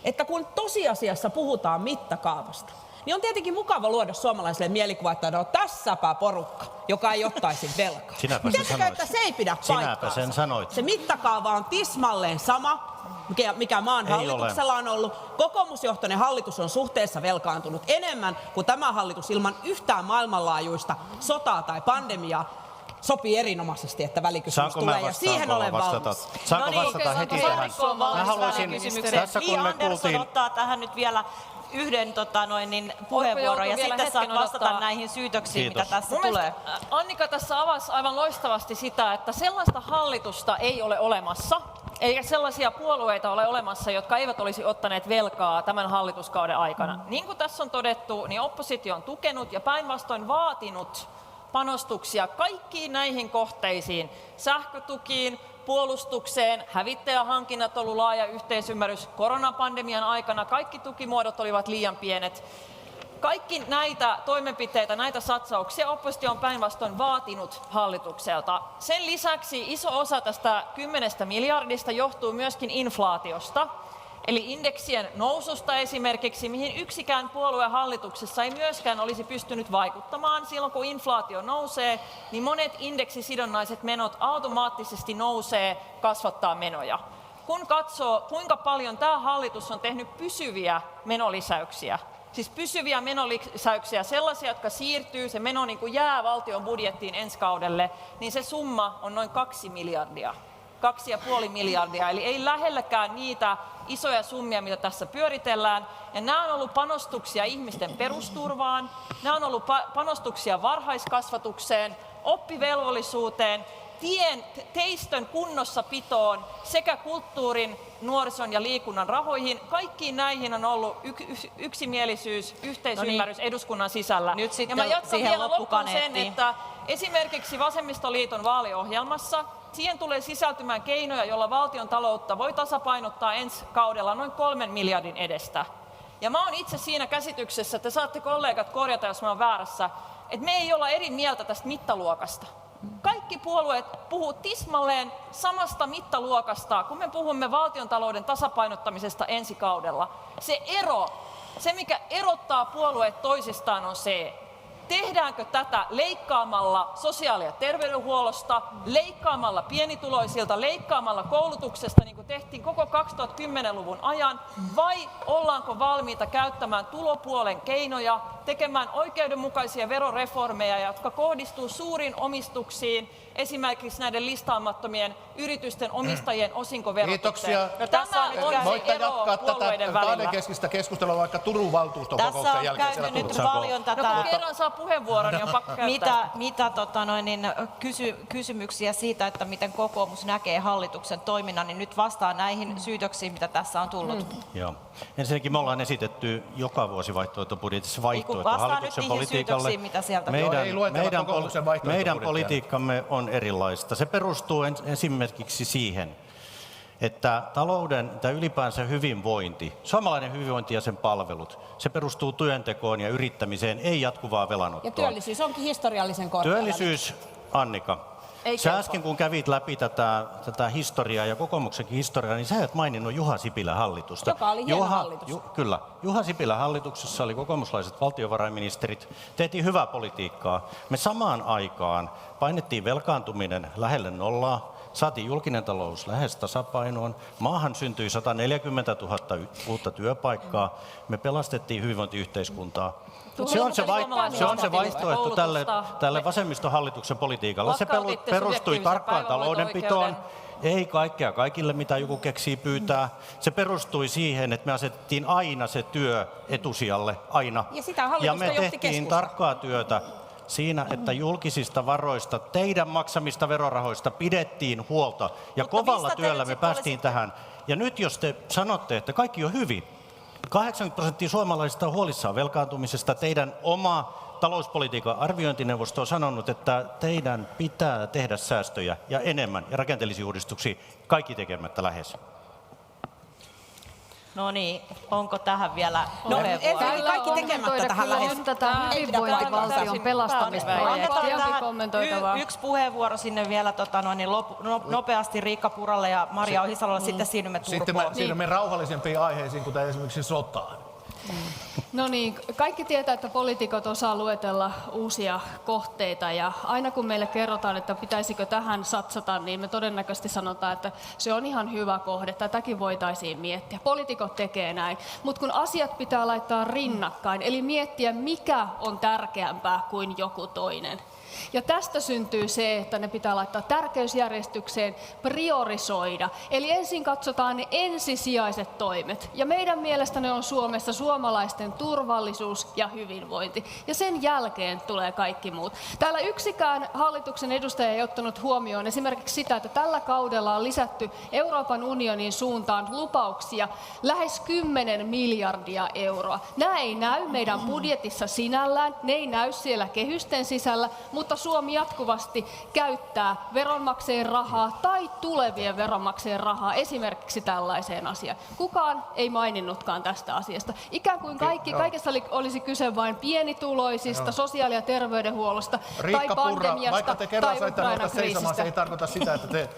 Että kun tosiasiassa puhutaan mittakaavasta, niin on tietenkin mukava luoda suomalaisille mielikuva, että no tässäpä porukka, joka ei ottaisi velkaa. Sinäpä sen Tiedätkö, sanoit. että se ei pidä Sinäpä paikkaansa. sen sanoit. Se mittakaava on tismalleen sama, mikä maan Ei hallituksella on ollut. Kokoomusjohtoinen hallitus on suhteessa velkaantunut enemmän kuin tämä hallitus ilman yhtään maailmanlaajuista sotaa tai pandemiaa. Sopii erinomaisesti, että välikysymys Saanko tulee mä ja siihen olen vastata? valmis. Saanko No niin, vastata heti saanko tähän? Saarikko on valmis Mä haluaisin, kysymykseen. tässä kun Li me Andersson kuultiin, ottaa tähän nyt vielä yhden puheenvuoron ja vielä sitten saat hetken vastata odottaa? näihin syytöksiin, Kiitos. mitä tässä Mun tulee. mielestä Annika tässä avasi aivan loistavasti sitä, että sellaista hallitusta ei ole olemassa, eikä sellaisia puolueita ole olemassa, jotka eivät olisi ottaneet velkaa tämän hallituskauden aikana. Niin kuin tässä on todettu, niin oppositio on tukenut ja päinvastoin vaatinut panostuksia kaikkiin näihin kohteisiin, sähkötukiin, puolustukseen, hävittäjähankinnat on ollut laaja yhteisymmärrys koronapandemian aikana, kaikki tukimuodot olivat liian pienet. Kaikki näitä toimenpiteitä, näitä satsauksia oppositio on päinvastoin vaatinut hallitukselta. Sen lisäksi iso osa tästä 10 miljardista johtuu myöskin inflaatiosta. Eli indeksien noususta esimerkiksi, mihin yksikään puolue hallituksessa ei myöskään olisi pystynyt vaikuttamaan. Silloin kun inflaatio nousee, niin monet indeksisidonnaiset menot automaattisesti nousee, kasvattaa menoja. Kun katsoo, kuinka paljon tämä hallitus on tehnyt pysyviä menolisäyksiä, siis pysyviä menolisäyksiä, sellaisia, jotka siirtyy, se meno niin kuin jää valtion budjettiin ensi kaudelle, niin se summa on noin 2 miljardia. 2,5 miljardia, eli ei lähelläkään niitä isoja summia, mitä tässä pyöritellään. Ja nämä on ollut panostuksia ihmisten perusturvaan, nämä on ollut panostuksia varhaiskasvatukseen, oppivelvollisuuteen, teistön kunnossapitoon sekä kulttuurin, nuorison ja liikunnan rahoihin. Kaikkiin näihin on ollut yksimielisyys, yhteisymmärrys eduskunnan sisällä. Nyt sitten ja mä jatkan siihen vielä loppuun sen, loppukaneettiin. että esimerkiksi Vasemmistoliiton vaaliohjelmassa siihen tulee sisältymään keinoja, joilla valtion taloutta voi tasapainottaa ensi kaudella noin 3 miljardin edestä. Ja mä oon itse siinä käsityksessä, että saatte kollegat korjata, jos mä oon väärässä, että me ei olla eri mieltä tästä mittaluokasta. Kaikki puolueet puhuu tismalleen samasta mittaluokasta, kun me puhumme valtiontalouden tasapainottamisesta ensi kaudella. Se mikä erottaa puolueet toisistaan on se, tehdäänkö tätä leikkaamalla sosiaali- ja terveydenhuollosta, leikkaamalla pienituloisilta, leikkaamalla koulutuksesta, niin kuin tehtiin koko 2010-luvun ajan, vai ollaanko valmiita käyttämään tulopuolen keinoja, tekemään oikeudenmukaisia veroreformeja, jotka kohdistuu suuriin omistuksiin, esimerkiksi näiden listaamattomien yritysten omistajien osinkoverotukseen. Kiitoksia. Ja tämä on se Voitte ero jatkaa tätä puolueiden välillä. kahdenkeskistä keskustelua vaikka Turun valtuuston Tässä kokouksen on jälkeen. käyty nyt Turussa. paljon No tätä kun kerran saa puheenvuoron, niin on pakko käyttää. kysymyksiä siitä, että miten kokoomus näkee hallituksen toiminnan, niin nyt vastaa näihin syytöksiin, mitä tässä on tullut. Joo. Ensinnäkin me ollaan esitetty joka vuosi vaihtoehtobudjetissa vaihtoehto vastaa nyt hallituksen niihin politiikalle. syytöksiin, mitä sieltä Joo, ei luetella kokoomuksen vaihtoehtobudjettia. Meidän politiikkamme on erilaista. Se perustuu esimerkiksi siihen, että talouden tai ylipäänsä hyvinvointi, suomalainen hyvinvointi ja sen palvelut, se perustuu työntekoon ja yrittämiseen, ei jatkuvaa velanottoon. Ja työllisyys onkin historiallisen korkealla. Työllisyys, Annika. Ei Sä kelpaa. äsken kun kävit läpi tätä historiaa ja kokoomuksenkin historiaa, niin sä et maininnut Juha Sipilän hallitusta. Joka oli hieno hallitus. Kyllä. Juha Sipilän hallituksessa oli kokoomuslaiset valtiovarainministerit. Tehtiin hyvää politiikkaa. Me samaan aikaan painettiin velkaantuminen lähelle nollaa. Saatiin julkinen talous lähes tasapainoon. Maahan syntyi 140 000 uutta työpaikkaa. Me pelastettiin hyvinvointiyhteiskuntaa. Se on se vaihtoehto tälle vasemmistohallituksen politiikalle. Se Lakkautitte perustui subjektiivisen tarkkaan taloudenpitoon. päivähoito-oikeuden. Ei kaikkea kaikille, mitä joku keksii pyytää. Se perustui siihen, että me asetettiin aina se työ etusijalle, aina. Ja sitä hallitusta me johti tehtiin keskusta. tarkkaa työtä siinä, että julkisista varoista, teidän maksamista verorahoista pidettiin huolta. Ja Mutta kovalla mistä te työllä nyt me sitten päästiin tähän. Ja nyt jos te sanotte, että kaikki on hyvin, 80% suomalaisista on huolissaan velkaantumisesta. Teidän oma talouspolitiikan arviointineuvosto on sanonut, että teidän pitää tehdä säästöjä ja enemmän ja rakenteellisia uudistuksia, kaikki tekemättä lähes. No niin, onko tähän vielä Ensinnäkin kaikki tekemättä tähän kyllä lähes. nyt tätä hyvinvointivaltion pelastamisprojektia. Jompi kommentoitavaa. Yksi puheenvuoro sinne vielä nopeasti Riikka Puralle ja Maria Ohisalolle, sitten siirrymme Sitten Turkuun. me siirrymme rauhallisempiin aiheisiin, kuten esimerkiksi sotaan. No niin, kaikki tietää, että poliitikot osaa luetella uusia kohteita ja aina kun meille kerrotaan, että pitäisikö tähän satsata, niin me todennäköisesti sanotaan, että se on ihan hyvä kohde, tätäkin voitaisiin miettiä. Poliitikot tekee näin, mutta kun asiat pitää laittaa rinnakkain, eli miettiä mikä on tärkeämpää kuin joku toinen. Ja tästä syntyy se, että ne pitää laittaa tärkeysjärjestykseen, priorisoida. Eli ensin katsotaan ne ensisijaiset toimet. Ja meidän mielestä ne on Suomessa suomalaisten turvallisuus ja hyvinvointi. Ja sen jälkeen tulee kaikki muut. Täällä yksikään hallituksen edustaja ei ottanut huomioon esimerkiksi sitä, että tällä kaudella on lisätty Euroopan unionin suuntaan lupauksia lähes 10 miljardia euroa. Nämä ei näy meidän budjetissa sinällään, ne ei näy siellä kehysten sisällä, mutta Suomi jatkuvasti käyttää veronmaksajien rahaa tai tulevien veronmaksajien rahaa esimerkiksi tällaiseen asiaan. Kukaan ei maininnutkaan tästä asiasta. Ikään kuin kaikessa olisi kyse vain pienituloisista, sosiaali- ja terveydenhuollosta Riikka tai Purra, pandemiasta vaikka te kerran tai saitte Ukrainan nousta seisomaan, se ei kriisistä. tarkoita sitä, että te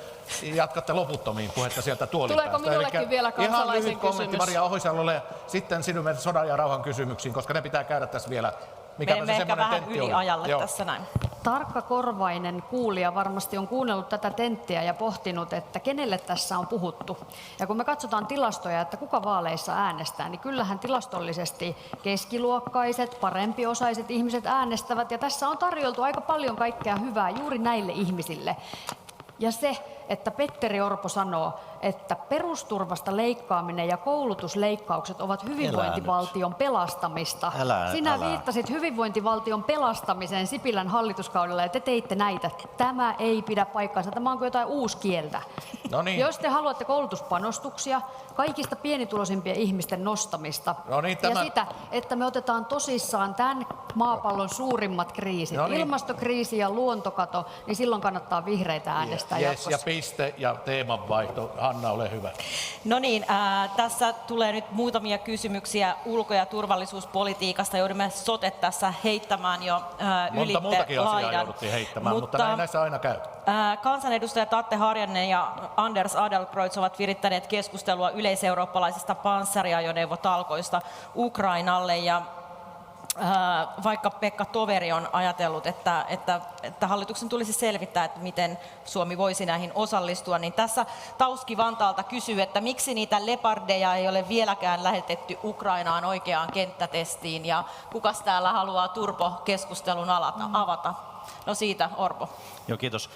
jatkatte loputtomiin puhetta sieltä tuolipäästä. Tuleeko minullekin Elikkä vielä ihan kansalaisen lyhyt kommentti kysymys? Maria Ohisalolle, sitten sinumme sodan ja rauhan kysymyksiin, koska ne pitää käydä tässä vielä. Mikäpä Menemme ehkä semmoinen vähän tentti yli oli? ajalle Joo. tässä näin. Tarkkakorvainen kuulija varmasti on kuunnellut tätä tenttiä ja pohtinut, että kenelle tässä on puhuttu. Ja kun me katsotaan tilastoja, että kuka vaaleissa äänestää, niin kyllähän tilastollisesti keskiluokkaiset, parempiosaiset ihmiset äänestävät. Ja tässä on tarjoltu aika paljon kaikkea hyvää juuri näille ihmisille. Ja se, että Petteri Orpo sanoo, että perusturvasta leikkaaminen ja koulutusleikkaukset ovat hyvinvointivaltion pelastamista. Sinä viittasit hyvinvointivaltion pelastamiseen Sipilän hallituskaudella ja te teitte näitä. Tämä ei pidä paikkaansa. Tämä on kuin jotain uuskieltä. No niin. Jos te haluatte koulutuspanostuksia, kaikista pienituloisimpien ihmisten nostamista No niin, ja sitä, että me otetaan tosissaan tämän maapallon suurimmat kriisit, No niin. ilmastokriisi ja luontokato, niin silloin kannattaa vihreitä äänestää Yes, jatkossa. ja piste ja teemanvaihto. Hanna, ole hyvä. No niin, tässä tulee nyt muutamia kysymyksiä ulko- ja turvallisuuspolitiikasta. Joudumme sotet tässä heittämään jo Monta ylitte muutakin asiaa laidan. jouduttiin heittämään, mutta näin näissä aina käy. Kansanedustajat Atte Harjanne ja Anders Adlercreutz ovat virittäneet keskustelua yleiseurooppalaisista panssariajoneuvotalkoista Ukrainalle. Ja vaikka Pekka Toveri on ajatellut, että hallituksen tulisi selvittää, että miten Suomi voisi näihin osallistua, niin tässä Tauski Vantaalta kysyy, että miksi niitä Leopardeja ei ole vieläkään lähetetty Ukrainaan oikeaan kenttätestiin, ja kukas täällä haluaa turpo-keskustelun avata? No siitä, Orpo. Joo, kiitos.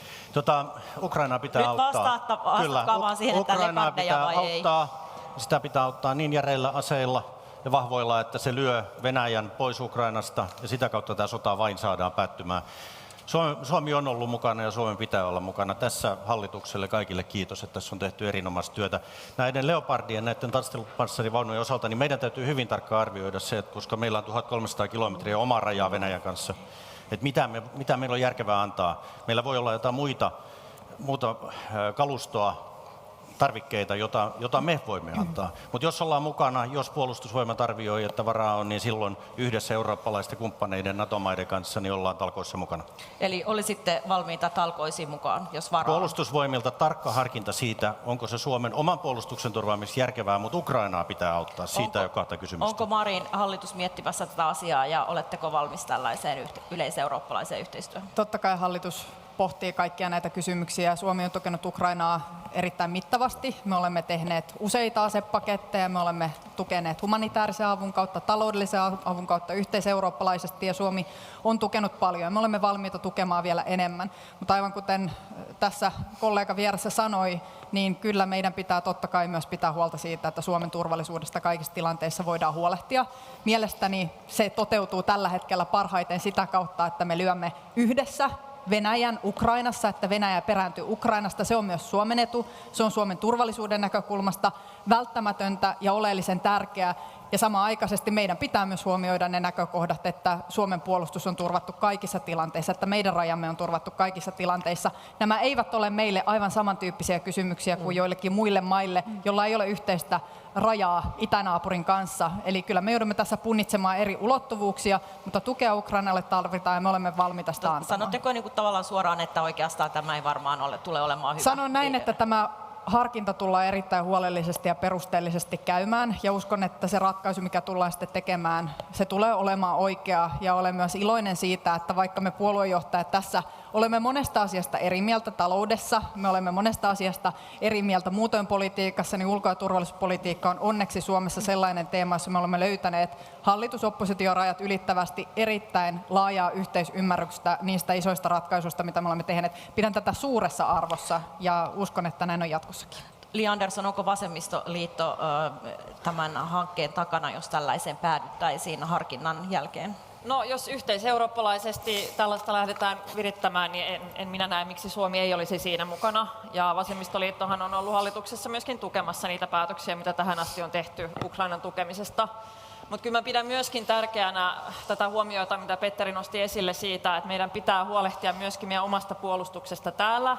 Ukrainaa pitää Nyt auttaa. vastatkaa vaan siihen, että Ukrainaa Leopardeja pitää vai ei. auttaa. Sitä pitää auttaa niin järeillä aseilla ja vahvoilla, että se lyö Venäjän pois Ukrainasta ja sitä kautta tämä sota vain saadaan päättymään. Suomi on ollut mukana ja Suomen pitää olla mukana. Tässä hallitukselle kaikille kiitos, että tässä on tehty erinomaista työtä. Näiden Leopardien, näiden taistelupanssarivaunujen osalta, niin meidän täytyy hyvin tarkkaan arvioida se, että koska meillä on 1300 kilometriä omaa rajaa Venäjän kanssa, että mitä meillä on järkevää antaa. Meillä voi olla jotain muuta kalustoa, tarvikkeita, jota me voimme antaa. Mutta jos ollaan mukana, jos puolustusvoimat arvioi, että varaa on, niin silloin yhdessä eurooppalaisten kumppaneiden NATO-maiden kanssa niin ollaan talkoissa mukana. Eli olisitte valmiita talkoisiin mukaan, jos varaa on? Puolustusvoimilta tarkka harkinta siitä, onko se Suomen oman puolustuksen turvaamiseksi järkevää, mutta Ukrainaa pitää auttaa. Siitä ei ole kahta kysymystä. Onko Marin hallitus miettimässä tätä asiaa ja oletteko valmis tällaiseen yleiseurooppalaiseen yhteistyöhön? Totta kai hallitus pohtii kaikkia näitä kysymyksiä. Suomi on tukenut Ukrainaa erittäin mittavasti. Me olemme tehneet useita asepaketteja, me olemme tukeneet humanitaarisen avun kautta, taloudellisen avun kautta yhteiseurooppalaisesti ja Suomi on tukenut paljon ja me olemme valmiita tukemaan vielä enemmän. Mutta aivan kuten tässä kollega vieressä sanoi, niin kyllä meidän pitää totta kai myös pitää huolta siitä, että Suomen turvallisuudesta kaikissa tilanteissa voidaan huolehtia. Mielestäni se toteutuu tällä hetkellä parhaiten sitä kautta, että me lyömme yhdessä Venäjän Ukrainassa, että Venäjä perääntyy Ukrainasta. Se on myös Suomen etu, se on Suomen turvallisuuden näkökulmasta välttämätöntä ja oleellisen tärkeää. Ja samanaikaisesti meidän pitää myös huomioida ne näkökohdat, että Suomen puolustus on turvattu kaikissa tilanteissa, että meidän rajamme on turvattu kaikissa tilanteissa. Nämä eivät ole meille aivan samantyyppisiä kysymyksiä kuin joillekin muille maille, joilla ei ole yhteistä rajaa itänaapurin kanssa. Eli kyllä me joudumme tässä punnitsemaan eri ulottuvuuksia, mutta tukea Ukrainalle tarvitaan ja me olemme valmiita sitä antamaan. Sanotteko niin kuin tavallaan suoraan, että oikeastaan tämä ei varmaan tule olemaan hyvä? Sanon näin, että tämä harkinta tullaan erittäin huolellisesti ja perusteellisesti käymään ja uskon, että se ratkaisu, mikä tullaan sitten tekemään, se tulee olemaan oikea ja olen myös iloinen siitä, että vaikka me puoluejohtajat tässä olemme monesta asiasta eri mieltä taloudessa, me olemme monesta asiasta eri mieltä muutoin politiikassa, niin ulko- ja turvallisuuspolitiikka on onneksi Suomessa sellainen teema, jossa me olemme löytäneet hallitus-oppositiorajat ylittävästi erittäin laajaa yhteisymmärrystä niistä isoista ratkaisuista, mitä me olemme tehneet. Pidän tätä suuressa arvossa ja uskon, että näin on jatkossakin. Li Andersson, onko vasemmistoliitto tämän hankkeen takana, jos tällaiseen päädyttäisiin harkinnan jälkeen? No, jos yhteiseurooppalaisesti tällaista lähdetään virittämään, niin en minä näe, miksi Suomi ei olisi siinä mukana. Ja vasemmistoliittohan on ollut hallituksessa myöskin tukemassa niitä päätöksiä, mitä tähän asti on tehty Ukrainan tukemisesta. Mutta kyllä mä pidän myöskin tärkeänä tätä huomiota, mitä Petteri nosti esille siitä, että meidän pitää huolehtia myöskin meidän omasta puolustuksesta täällä.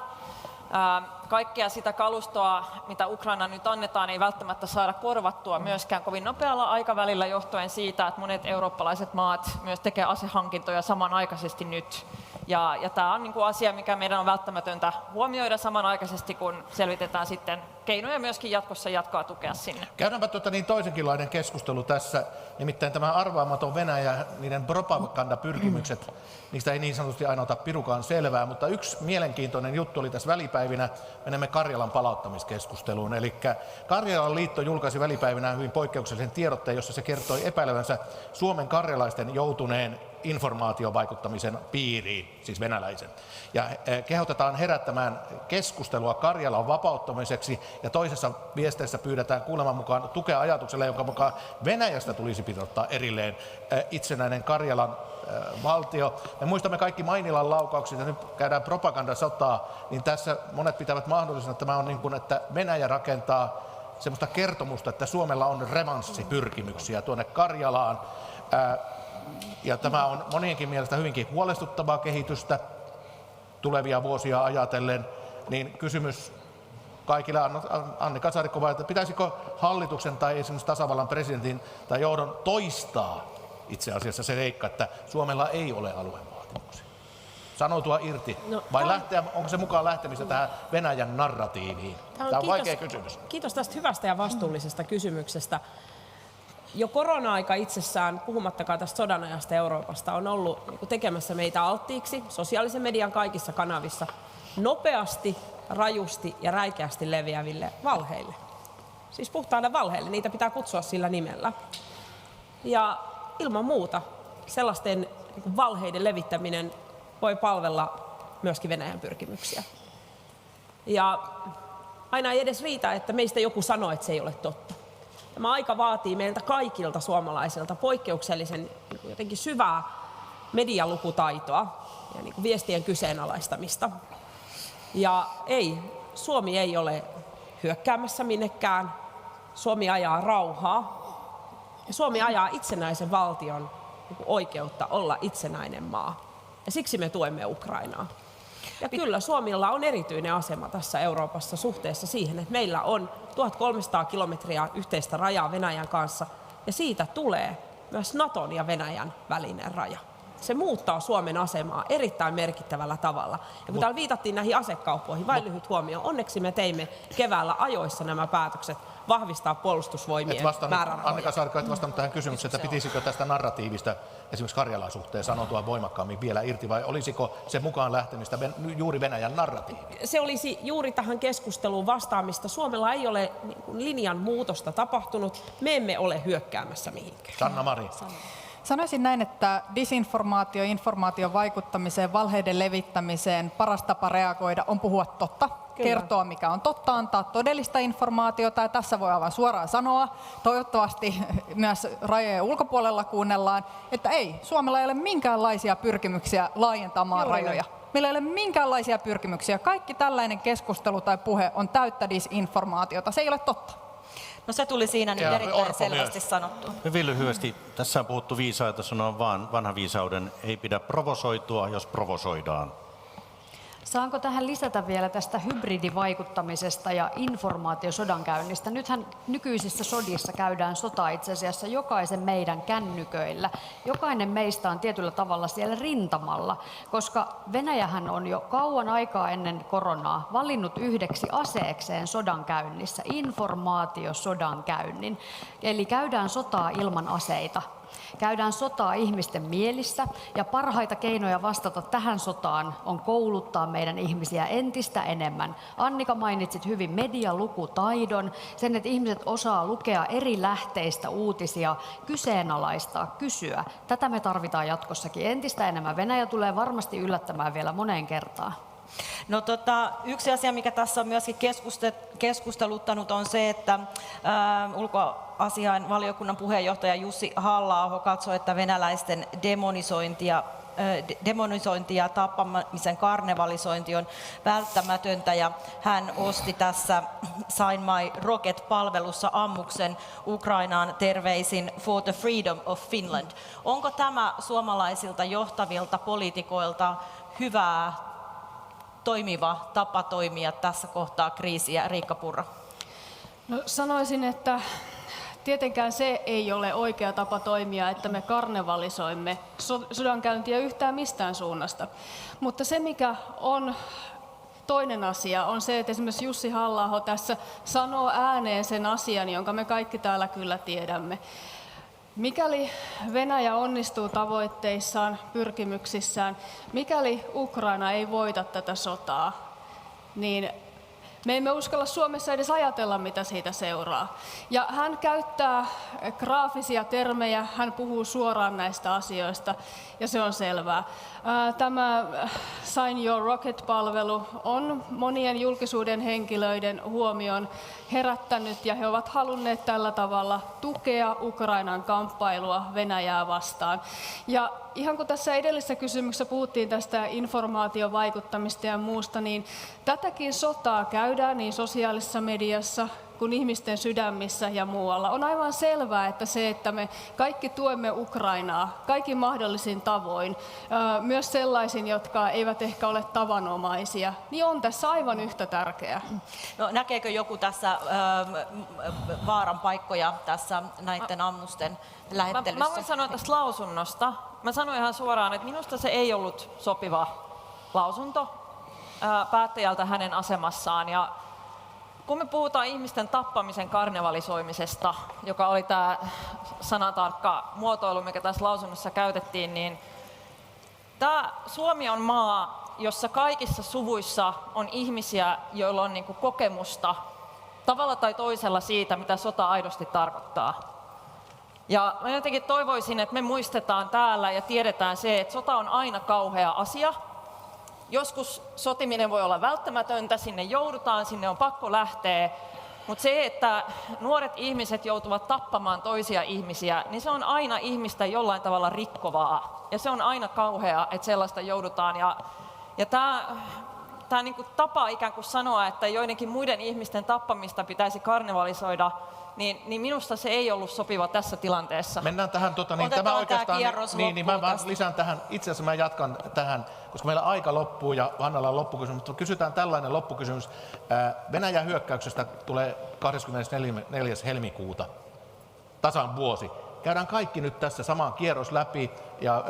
Kaikkea sitä kalustoa, mitä Ukraina nyt annetaan, ei välttämättä saada korvattua myöskään kovin nopealla aikavälillä johtuen siitä, että monet eurooppalaiset maat myös tekevät asehankintoja samanaikaisesti nyt. Ja tämä on niin kuin asia, mikä meidän on välttämätöntä huomioida samanaikaisesti, kun selvitetään sitten keinoja myöskin jatkossa jatkaa tukea sinne. Käydäänpä toisenkinlainen keskustelu tässä, nimittäin tämä arvaamaton Venäjä, niiden propagandapyrkimykset, niistä ei niin sanotusti aina ota pirukaan selvää, mutta yksi mielenkiintoinen juttu oli tässä välipäivinä, menemme Karjalan palauttamiskeskusteluun, eli Karjalan liitto julkaisi välipäivinä hyvin poikkeuksellisen tiedotteen, jossa se kertoi epäilevänsä Suomen karjalaisten joutuneen informaatiovaikuttamisen piiriin, siis venäläisen. Ja kehotetaan herättämään keskustelua Karjalan vapauttamiseksi ja toisessa viesteessä pyydetään kuuleman mukaan tukea ajatukselle, jonka mukaan Venäjästä tulisi pitää erilleen itsenäinen Karjalan valtio. Me muistamme kaikki Mainilan laukaukset ja nyt käydään propagandasotaa, niin tässä monet pitävät mahdollisena, että tämä on niin kuin, että Venäjä rakentaa semmoista kertomusta, että Suomella on revanssipyrkimyksiä tuonne Karjalaan. Ja tämä on monienkin mielestä hyvinkin huolestuttavaa kehitystä tulevia vuosia ajatellen, niin kysymys kaikille Annika Saarikko, että pitäisikö hallituksen tai esimerkiksi tasavallan presidentin tai johdon toistaa itse asiassa se seikka, että Suomella ei ole aluevaatimuksia? Sanoutua irti, vai onko se mukaan lähtemistä tähän Venäjän narratiiviin? Tämä on vaikea kysymys. Kiitos tästä hyvästä ja vastuullisesta kysymyksestä. Jo korona-aika itsessään, puhumattakaan tästä sodanajasta Euroopasta, on ollut tekemässä meitä alttiiksi sosiaalisen median kaikissa kanavissa nopeasti, rajusti ja räikeästi leviäville valheille. Siis puhtaille valheille, niitä pitää kutsua sillä nimellä. Ja ilman muuta sellaisten valheiden levittäminen voi palvella myöskin Venäjän pyrkimyksiä. Ja aina ei edes riitä, että meistä joku sanoo, että se ei ole totta. Tämä aika vaatii meiltä kaikilta suomalaisilta poikkeuksellisen jotenkin syvää medialukutaitoa ja niin kuin viestien kyseenalaistamista. Ja Suomi ei ole hyökkäämässä minnekään. Suomi ajaa rauhaa ja Suomi ajaa itsenäisen valtion oikeutta olla itsenäinen maa. Ja siksi me tuemme Ukrainaa. Ja kyllä Suomella on erityinen asema tässä Euroopassa suhteessa siihen, että meillä on 1300 kilometriä yhteistä rajaa Venäjän kanssa ja siitä tulee myös Naton ja Venäjän välinen raja. Se muuttaa Suomen asemaa erittäin merkittävällä tavalla. Ja kun täällä viitattiin näihin asekauppoihin, vain lyhyt huomio. Onneksi me teimme keväällä ajoissa nämä päätökset vahvistaa puolustusvoimien määrärahoja. Annika Saarikko, et vastannut tähän kysymykseen, että pitäisikö tästä narratiivista esimerkiksi Karjalan suhteen sanotua voimakkaammin vielä irti, vai olisiko se mukaan lähtemistä juuri Venäjän narratiiviin? Se olisi juuri tähän keskusteluun vastaamista. Suomella ei ole linjan muutosta tapahtunut. Me emme ole hyökkäämässä mihinkään. Sanna Marin. Sanoisin näin, että disinformaatio, informaation vaikuttamiseen, valheiden levittämiseen paras tapa reagoida on puhua totta. Kyllä. Kertoa, mikä on totta, antaa todellista informaatiota ja tässä voi aivan suoraan sanoa, toivottavasti myös rajojen ulkopuolella kuunnellaan, että ei, Suomella ei ole minkäänlaisia pyrkimyksiä laajentamaan rajoja. Meillä ei ole minkäänlaisia pyrkimyksiä. Kaikki tällainen keskustelu tai puhe on täyttä disinformaatiota. Se ei ole totta. No se tuli siinä nyt erittäin selvästi sanottua. Hyvin lyhyesti. Tässä on puhuttu viisaita, sanoo vaan vanha viisauden, ei pidä provosoitua, jos provosoidaan. Saanko tähän lisätä vielä tästä hybridivaikuttamisesta ja informaatiosodankäynnistä? Nythän nykyisissä sodissa käydään sotaa itse asiassa jokaisen meidän kännyköillä. Jokainen meistä on tietyllä tavalla siellä rintamalla, koska Venäjähän on jo kauan aikaa ennen koronaa valinnut yhdeksi aseekseen sodankäynnissä informaatiosodankäynnin. Eli käydään sotaa ilman aseita. Käydään sotaa ihmisten mielissä ja parhaita keinoja vastata tähän sotaan on kouluttaa meidän ihmisiä entistä enemmän. Annika mainitsit hyvin medialukutaidon, sen, että ihmiset osaa lukea eri lähteistä uutisia, kyseenalaistaa, kysyä. Tätä me tarvitaan jatkossakin entistä enemmän. Venäjä tulee varmasti yllättämään vielä moneen kertaan. No, yksi asia, mikä tässä on myöskin keskusteluttanut, on se, että ulkoasiain valiokunnan puheenjohtaja Jussi Halla-aho katsoi, että venäläisten demonisointi ja tappamisen karnevalisointi on välttämätöntä, ja hän osti tässä Sign My Rocket-palvelussa ammuksen Ukrainaan terveisin For the Freedom of Finland. Onko tämä suomalaisilta johtavilta poliitikoilta hyvää, toimiva tapa toimia tässä kohtaa kriisiä? Riikka Purra. No, sanoisin, että tietenkään se ei ole oikea tapa toimia, että me karnevalisoimme sodankäyntiä yhtään mistään suunnasta. Mutta se, mikä on toinen asia, on se, että esimerkiksi Jussi Halla-aho tässä sanoo ääneen sen asian, jonka me kaikki täällä kyllä tiedämme. Mikäli Venäjä onnistuu tavoitteissaan, pyrkimyksissään, mikäli Ukraina ei voita tätä sotaa, niin me emme uskalla Suomessa edes ajatella, mitä siitä seuraa. Ja hän käyttää graafisia termejä, hän puhuu suoraan näistä asioista, ja se on selvää. Tämä Sign Your Rocket-palvelu on monien julkisuuden henkilöiden huomion herättänyt, ja he ovat halunneet tällä tavalla tukea Ukrainan kamppailua Venäjää vastaan. Ja ihan kun tässä edellisessä kysymyksessä puhuttiin tästä informaatiovaikuttamista ja muusta, niin tätäkin sotaa käydään niin sosiaalisessa mediassa kuin ihmisten sydämissä ja muualla. On aivan selvää, että se, että me kaikki tuemme Ukrainaa kaikin mahdollisin tavoin, myös sellaisin, jotka eivät ehkä ole tavanomaisia, niin on tässä aivan yhtä tärkeää. No, näkeekö joku tässä vaaran paikkoja tässä näiden ammusten lähettelyssä? Mä voin sanoa tästä lausunnosta. Mä sanoin ihan suoraan, että minusta se ei ollut sopiva lausunto päättäjältä hänen asemassaan. Ja kun me puhutaan ihmisten tappamisen karnevalisoimisesta, joka oli tämä sanatarkka muotoilu, mikä tässä lausunnossa käytettiin, niin Suomi on maa, jossa kaikissa suvuissa on ihmisiä, joilla on niinku kokemusta tavalla tai toisella siitä, mitä sota aidosti tarkoittaa. Ja mä jotenkin toivoisin, että me muistetaan täällä ja tiedetään se, että sota on aina kauhea asia. Joskus sotiminen voi olla välttämätöntä, sinne joudutaan, sinne on pakko lähteä. Mutta se, että nuoret ihmiset joutuvat tappamaan toisia ihmisiä, niin se on aina ihmistä jollain tavalla rikkovaa. Ja se on aina kauhea, että sellaista joudutaan. Ja tämä niinku tapa ikään kuin sanoa, että joidenkin muiden ihmisten tappamista pitäisi karnevalisoida, niin minusta se ei ollut sopiva tässä tilanteessa. Mennään tähän, Otetaan tämä tämä oikeastaan, kierros niin mä loppuun vaan tästä. lisään tähän, itse asiassa mä jatkan tähän, koska meillä aika loppuu ja Hannalla on loppukysymys, mutta kysytään tällainen loppukysymys. Venäjän hyökkäyksestä tulee 24. helmikuuta, tasan vuosi. Käydään kaikki nyt tässä samaan kierros läpi ja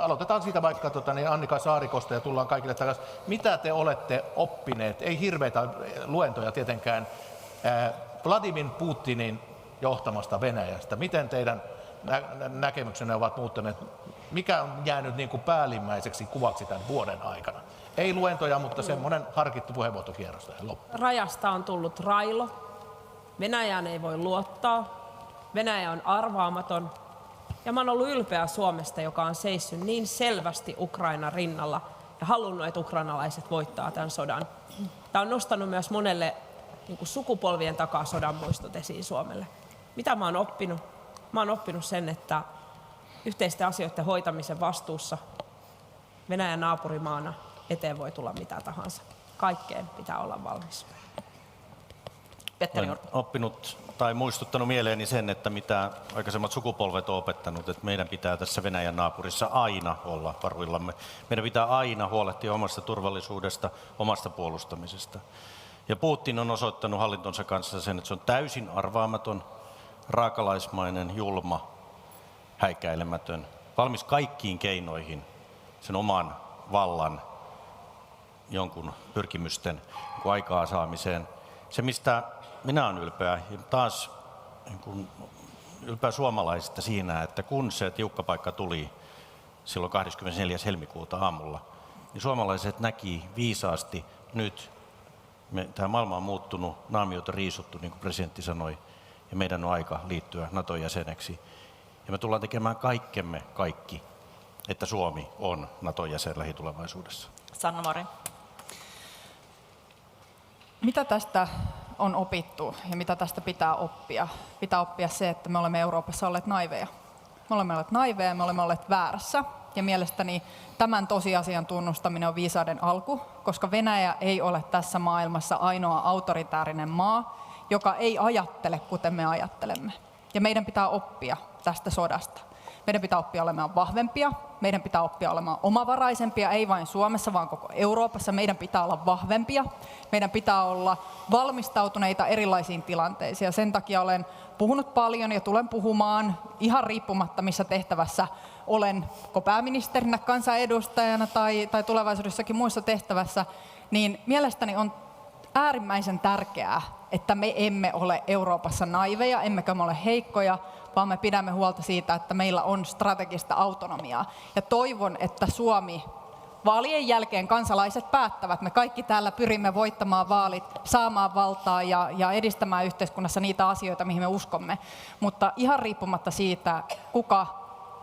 aloitetaan siitä vaikka Annika Saarikosta ja tullaan kaikille takaisin. Mitä te olette oppineet, ei hirveitä luentoja tietenkään, Vladimir Putinin johtamasta Venäjästä? Miten teidän näkemyksenne ovat muuttuneet? Mikä on jäänyt niin kuin päällimmäiseksi kuvaksi tämän vuoden aikana? Ei luentoja, mutta semmoinen harkittu puheenvuorokierros tähän loppuun. Rajasta on tullut railo. Venäjään ei voi luottaa. Venäjä on arvaamaton. Ja mä oon ollut ylpeä Suomesta, joka on seissyt niin selvästi Ukrainan rinnalla ja halunnut, että ukrainalaiset voittaa tämän sodan. Tämä on nostanut myös monelle niin kuin sukupolvien takaa sodan muistot esiin Suomelle. Mitä mä oon oppinut? Mä oon oppinut sen, että yhteisten asioiden hoitamisen vastuussa Venäjän naapurimaana eteen voi tulla mitä tahansa. Kaikkeen pitää olla valmis. Petteri Olen oppinut tai muistuttanut mieleeni sen, että mitä aikaisemmat sukupolvet on opettanut, että meidän pitää tässä Venäjän naapurissa aina olla varuillamme. Meidän pitää aina huolehtia omasta turvallisuudesta, omasta puolustamisesta. Ja Putin on osoittanut hallintonsa kanssa sen, että se on täysin arvaamaton, raakalaismainen, julma, häikäilemätön, valmis kaikkiin keinoihin sen oman vallan jonkun pyrkimysten aikaansaamiseen. Se, mistä minä olen ylpeä, ja taas ylpeä suomalaisista siinä, että kun se tiukka paikka tuli silloin 24. helmikuuta aamulla, niin suomalaiset näki viisaasti nyt, tämä maailma on muuttunut, naamiot on riisuttu, niin kuin presidentti sanoi, ja meidän on aika liittyä NATO-jäseneksi. Ja me tullaan tekemään kaikkemme kaikki, että Suomi on NATO-jäsen lähitulevaisuudessa. Sanna Marin. Mitä tästä on opittu ja mitä tästä pitää oppia? Pitää oppia se, että me olemme Euroopassa olleet naiveja. Me olemme olleet naiveja ja me olemme olleet väärässä. Ja mielestäni tämän tosiasian tunnustaminen on viisauden alku, koska Venäjä ei ole tässä maailmassa ainoa autoritäärinen maa, joka ei ajattele kuten me ajattelemme. Ja meidän pitää oppia tästä sodasta. Meidän pitää oppia olemaan vahvempia, meidän pitää oppia olemaan omavaraisempia, ei vain Suomessa, vaan koko Euroopassa. Meidän pitää olla vahvempia, meidän pitää olla valmistautuneita erilaisiin tilanteisiin. Ja sen takia olen puhunut paljon ja tulen puhumaan ihan riippumatta, missä tehtävässä olen, pääministerinä, kansanedustajana tai tulevaisuudessakin muissa tehtävässä, niin mielestäni on äärimmäisen tärkeää, että me emme ole Euroopassa naiveja, emmekä me ole heikkoja, vaan me pidämme huolta siitä, että meillä on strategista autonomiaa. Ja toivon, että Suomi vaalien jälkeen kansalaiset päättävät. Me kaikki täällä pyrimme voittamaan vaalit, saamaan valtaa ja edistämään yhteiskunnassa niitä asioita, mihin me uskomme. Mutta ihan riippumatta siitä, kuka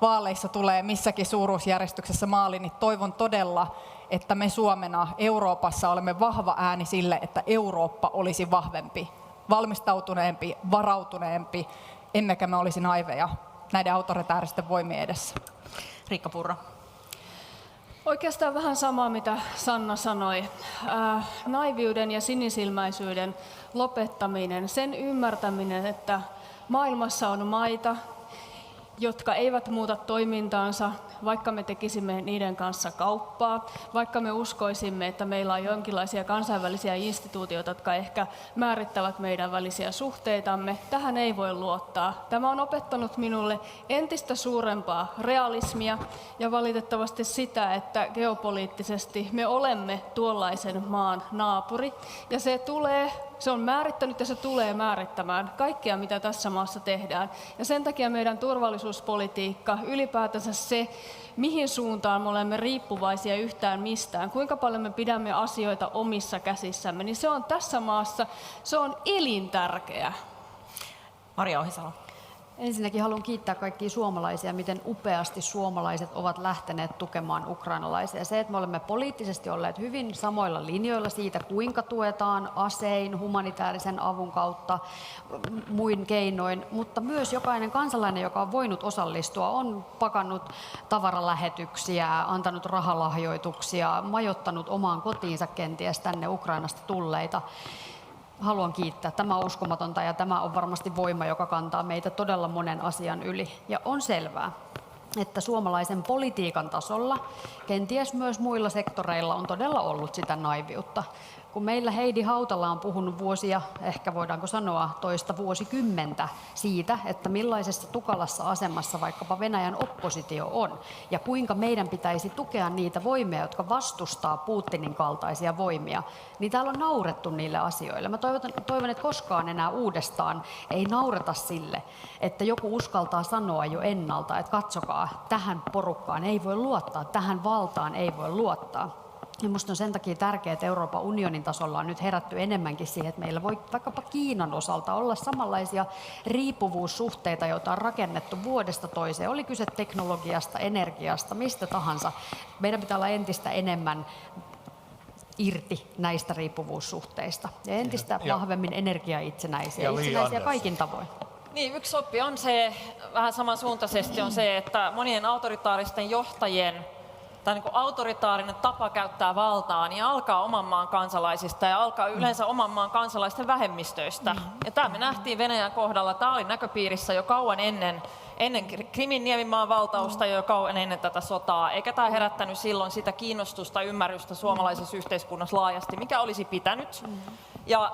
vaaleissa tulee missäkin suuruusjärjestyksessä maaliin, niin toivon todella, että me Suomena Euroopassa olemme vahva ääni sille, että Eurooppa olisi vahvempi, valmistautuneempi, varautuneempi, emmekä me olisi naiveja näiden autoritääristen voimien edessä. Riikka Purra. Oikeastaan vähän samaa, mitä Sanna sanoi. Naiviuden ja sinisilmäisyyden lopettaminen, sen ymmärtäminen, että maailmassa on maita, jotka eivät muuta toimintaansa, vaikka me tekisimme niiden kanssa kauppaa, vaikka me uskoisimme, että meillä on jonkinlaisia kansainvälisiä instituutioita, jotka ehkä määrittävät meidän välisiä suhteitamme. Tähän ei voi luottaa. Tämä on opettanut minulle entistä suurempaa realismia ja valitettavasti sitä, että geopoliittisesti me olemme tuollaisen maan naapuri. Ja se on määrittänyt ja se tulee määrittämään kaikkea, mitä tässä maassa tehdään. Ja sen takia meidän turvallisuuspolitiikka, ylipäätänsä se, mihin suuntaan me olemme riippuvaisia yhtään mistään, kuinka paljon me pidämme asioita omissa käsissämme, niin se on tässä maassa, se on elintärkeä. Maria Ohisalo. Ensinnäkin haluan kiittää kaikkia suomalaisia, miten upeasti suomalaiset ovat lähteneet tukemaan ukrainalaisia. Se, että me olemme poliittisesti olleet hyvin samoilla linjoilla siitä, kuinka tuetaan asein, humanitaarisen avun kautta, muin keinoin, mutta myös jokainen kansalainen, joka on voinut osallistua, on pakannut tavaralähetyksiä, antanut rahalahjoituksia, majoittanut omaan kotiinsa kenties tänne Ukrainasta tulleita. haluan kiittää. Tämä on uskomatonta ja tämä on varmasti voima, joka kantaa meitä todella monen asian yli. Ja on selvää, että suomalaisen politiikan tasolla, kenties myös muilla sektoreilla on todella ollut sitä naiviutta. Kun meillä Heidi Hautala on puhunut vuosia, ehkä voidaanko sanoa toista vuosikymmentä siitä, että millaisessa tukalassa asemassa vaikkapa Venäjän oppositio on ja kuinka meidän pitäisi tukea niitä voimia, jotka vastustaa Putinin kaltaisia voimia, niin täällä on naurettu niille asioille. Mä toivon, että koskaan enää uudestaan ei naureta sille, että joku uskaltaa sanoa jo ennalta, että katsokaa, tähän porukkaan ei voi luottaa, tähän valtaan ei voi luottaa. Ja musta on sen takia tärkeää, että Euroopan unionin tasolla on nyt herätty enemmänkin siihen, että meillä voi vaikkapa Kiinan osalta olla samanlaisia riippuvuussuhteita, joita on rakennettu vuodesta toiseen. Oli kyse teknologiasta, energiasta, mistä tahansa. Meidän pitää olla entistä enemmän irti näistä riippuvuussuhteista ja entistä vahvemmin energiaitsenäisiä, itsenäisiä kaikin tavoin. Niin, yksi oppi on se, vähän samansuuntaisesti on se, että monien autoritaaristen johtajien tai niin kuin autoritaarinen tapa käyttää valtaa, niin alkaa oman maan kansalaisista ja alkaa yleensä oman maan kansalaisten vähemmistöistä. Ja tämä me nähtiin Venäjän kohdalla. Tämä oli näköpiirissä jo kauan ennen Krimin niemimaan valtausta, jo kauan ennen tätä sotaa. Eikä tämä herättänyt silloin sitä kiinnostusta, ymmärrystä suomalaisessa yhteiskunnassa laajasti, mikä olisi pitänyt. Ja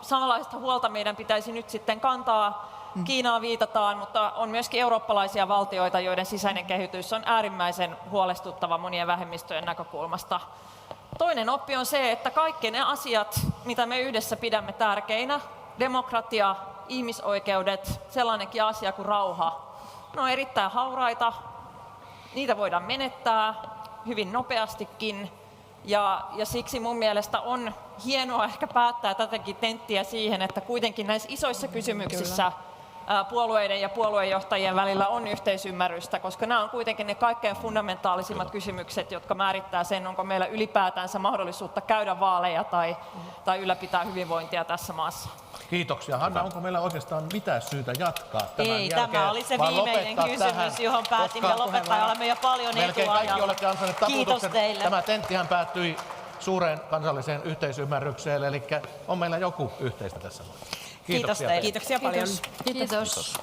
samanlaista huolta meidän pitäisi nyt sitten kantaa. Kiinaa viitataan, mutta on myöskin eurooppalaisia valtioita, joiden sisäinen kehitys on äärimmäisen huolestuttava monien vähemmistöjen näkökulmasta. Toinen oppi on se, että kaikki ne asiat, mitä me yhdessä pidämme tärkeinä, demokratia, ihmisoikeudet, sellainenkin asia kuin rauha, ne on erittäin hauraita, niitä voidaan menettää hyvin nopeastikin. Ja siksi mun mielestä on hienoa ehkä päättää tätäkin tenttiä siihen, että kuitenkin näissä isoissa kysymyksissä puolueiden ja puoluejohtajien välillä on yhteisymmärrystä, koska nämä on kuitenkin ne kaikkein fundamentaalisimmat kysymykset, jotka määrittää sen, onko meillä ylipäätänsä mahdollisuutta käydä vaaleja tai ylläpitää hyvinvointia tässä maassa. Kiitoksia. Hanna, onko meillä oikeastaan mitään syytä jatkaa tämän Ei, jälkeen? tämä oli se viimeinen kysymys, johon päätimme lopettaa ja olemme jo paljon melkein kaikki etuajalla. olette ansainneet Kiitos taputuksen. teille. Tämä tenttihän päättyi suureen kansalliseen yhteisymmärrykseen, eli on meillä joku yhteistä tässä. Kiitos teille. Kiitoksia paljon. Kiitos.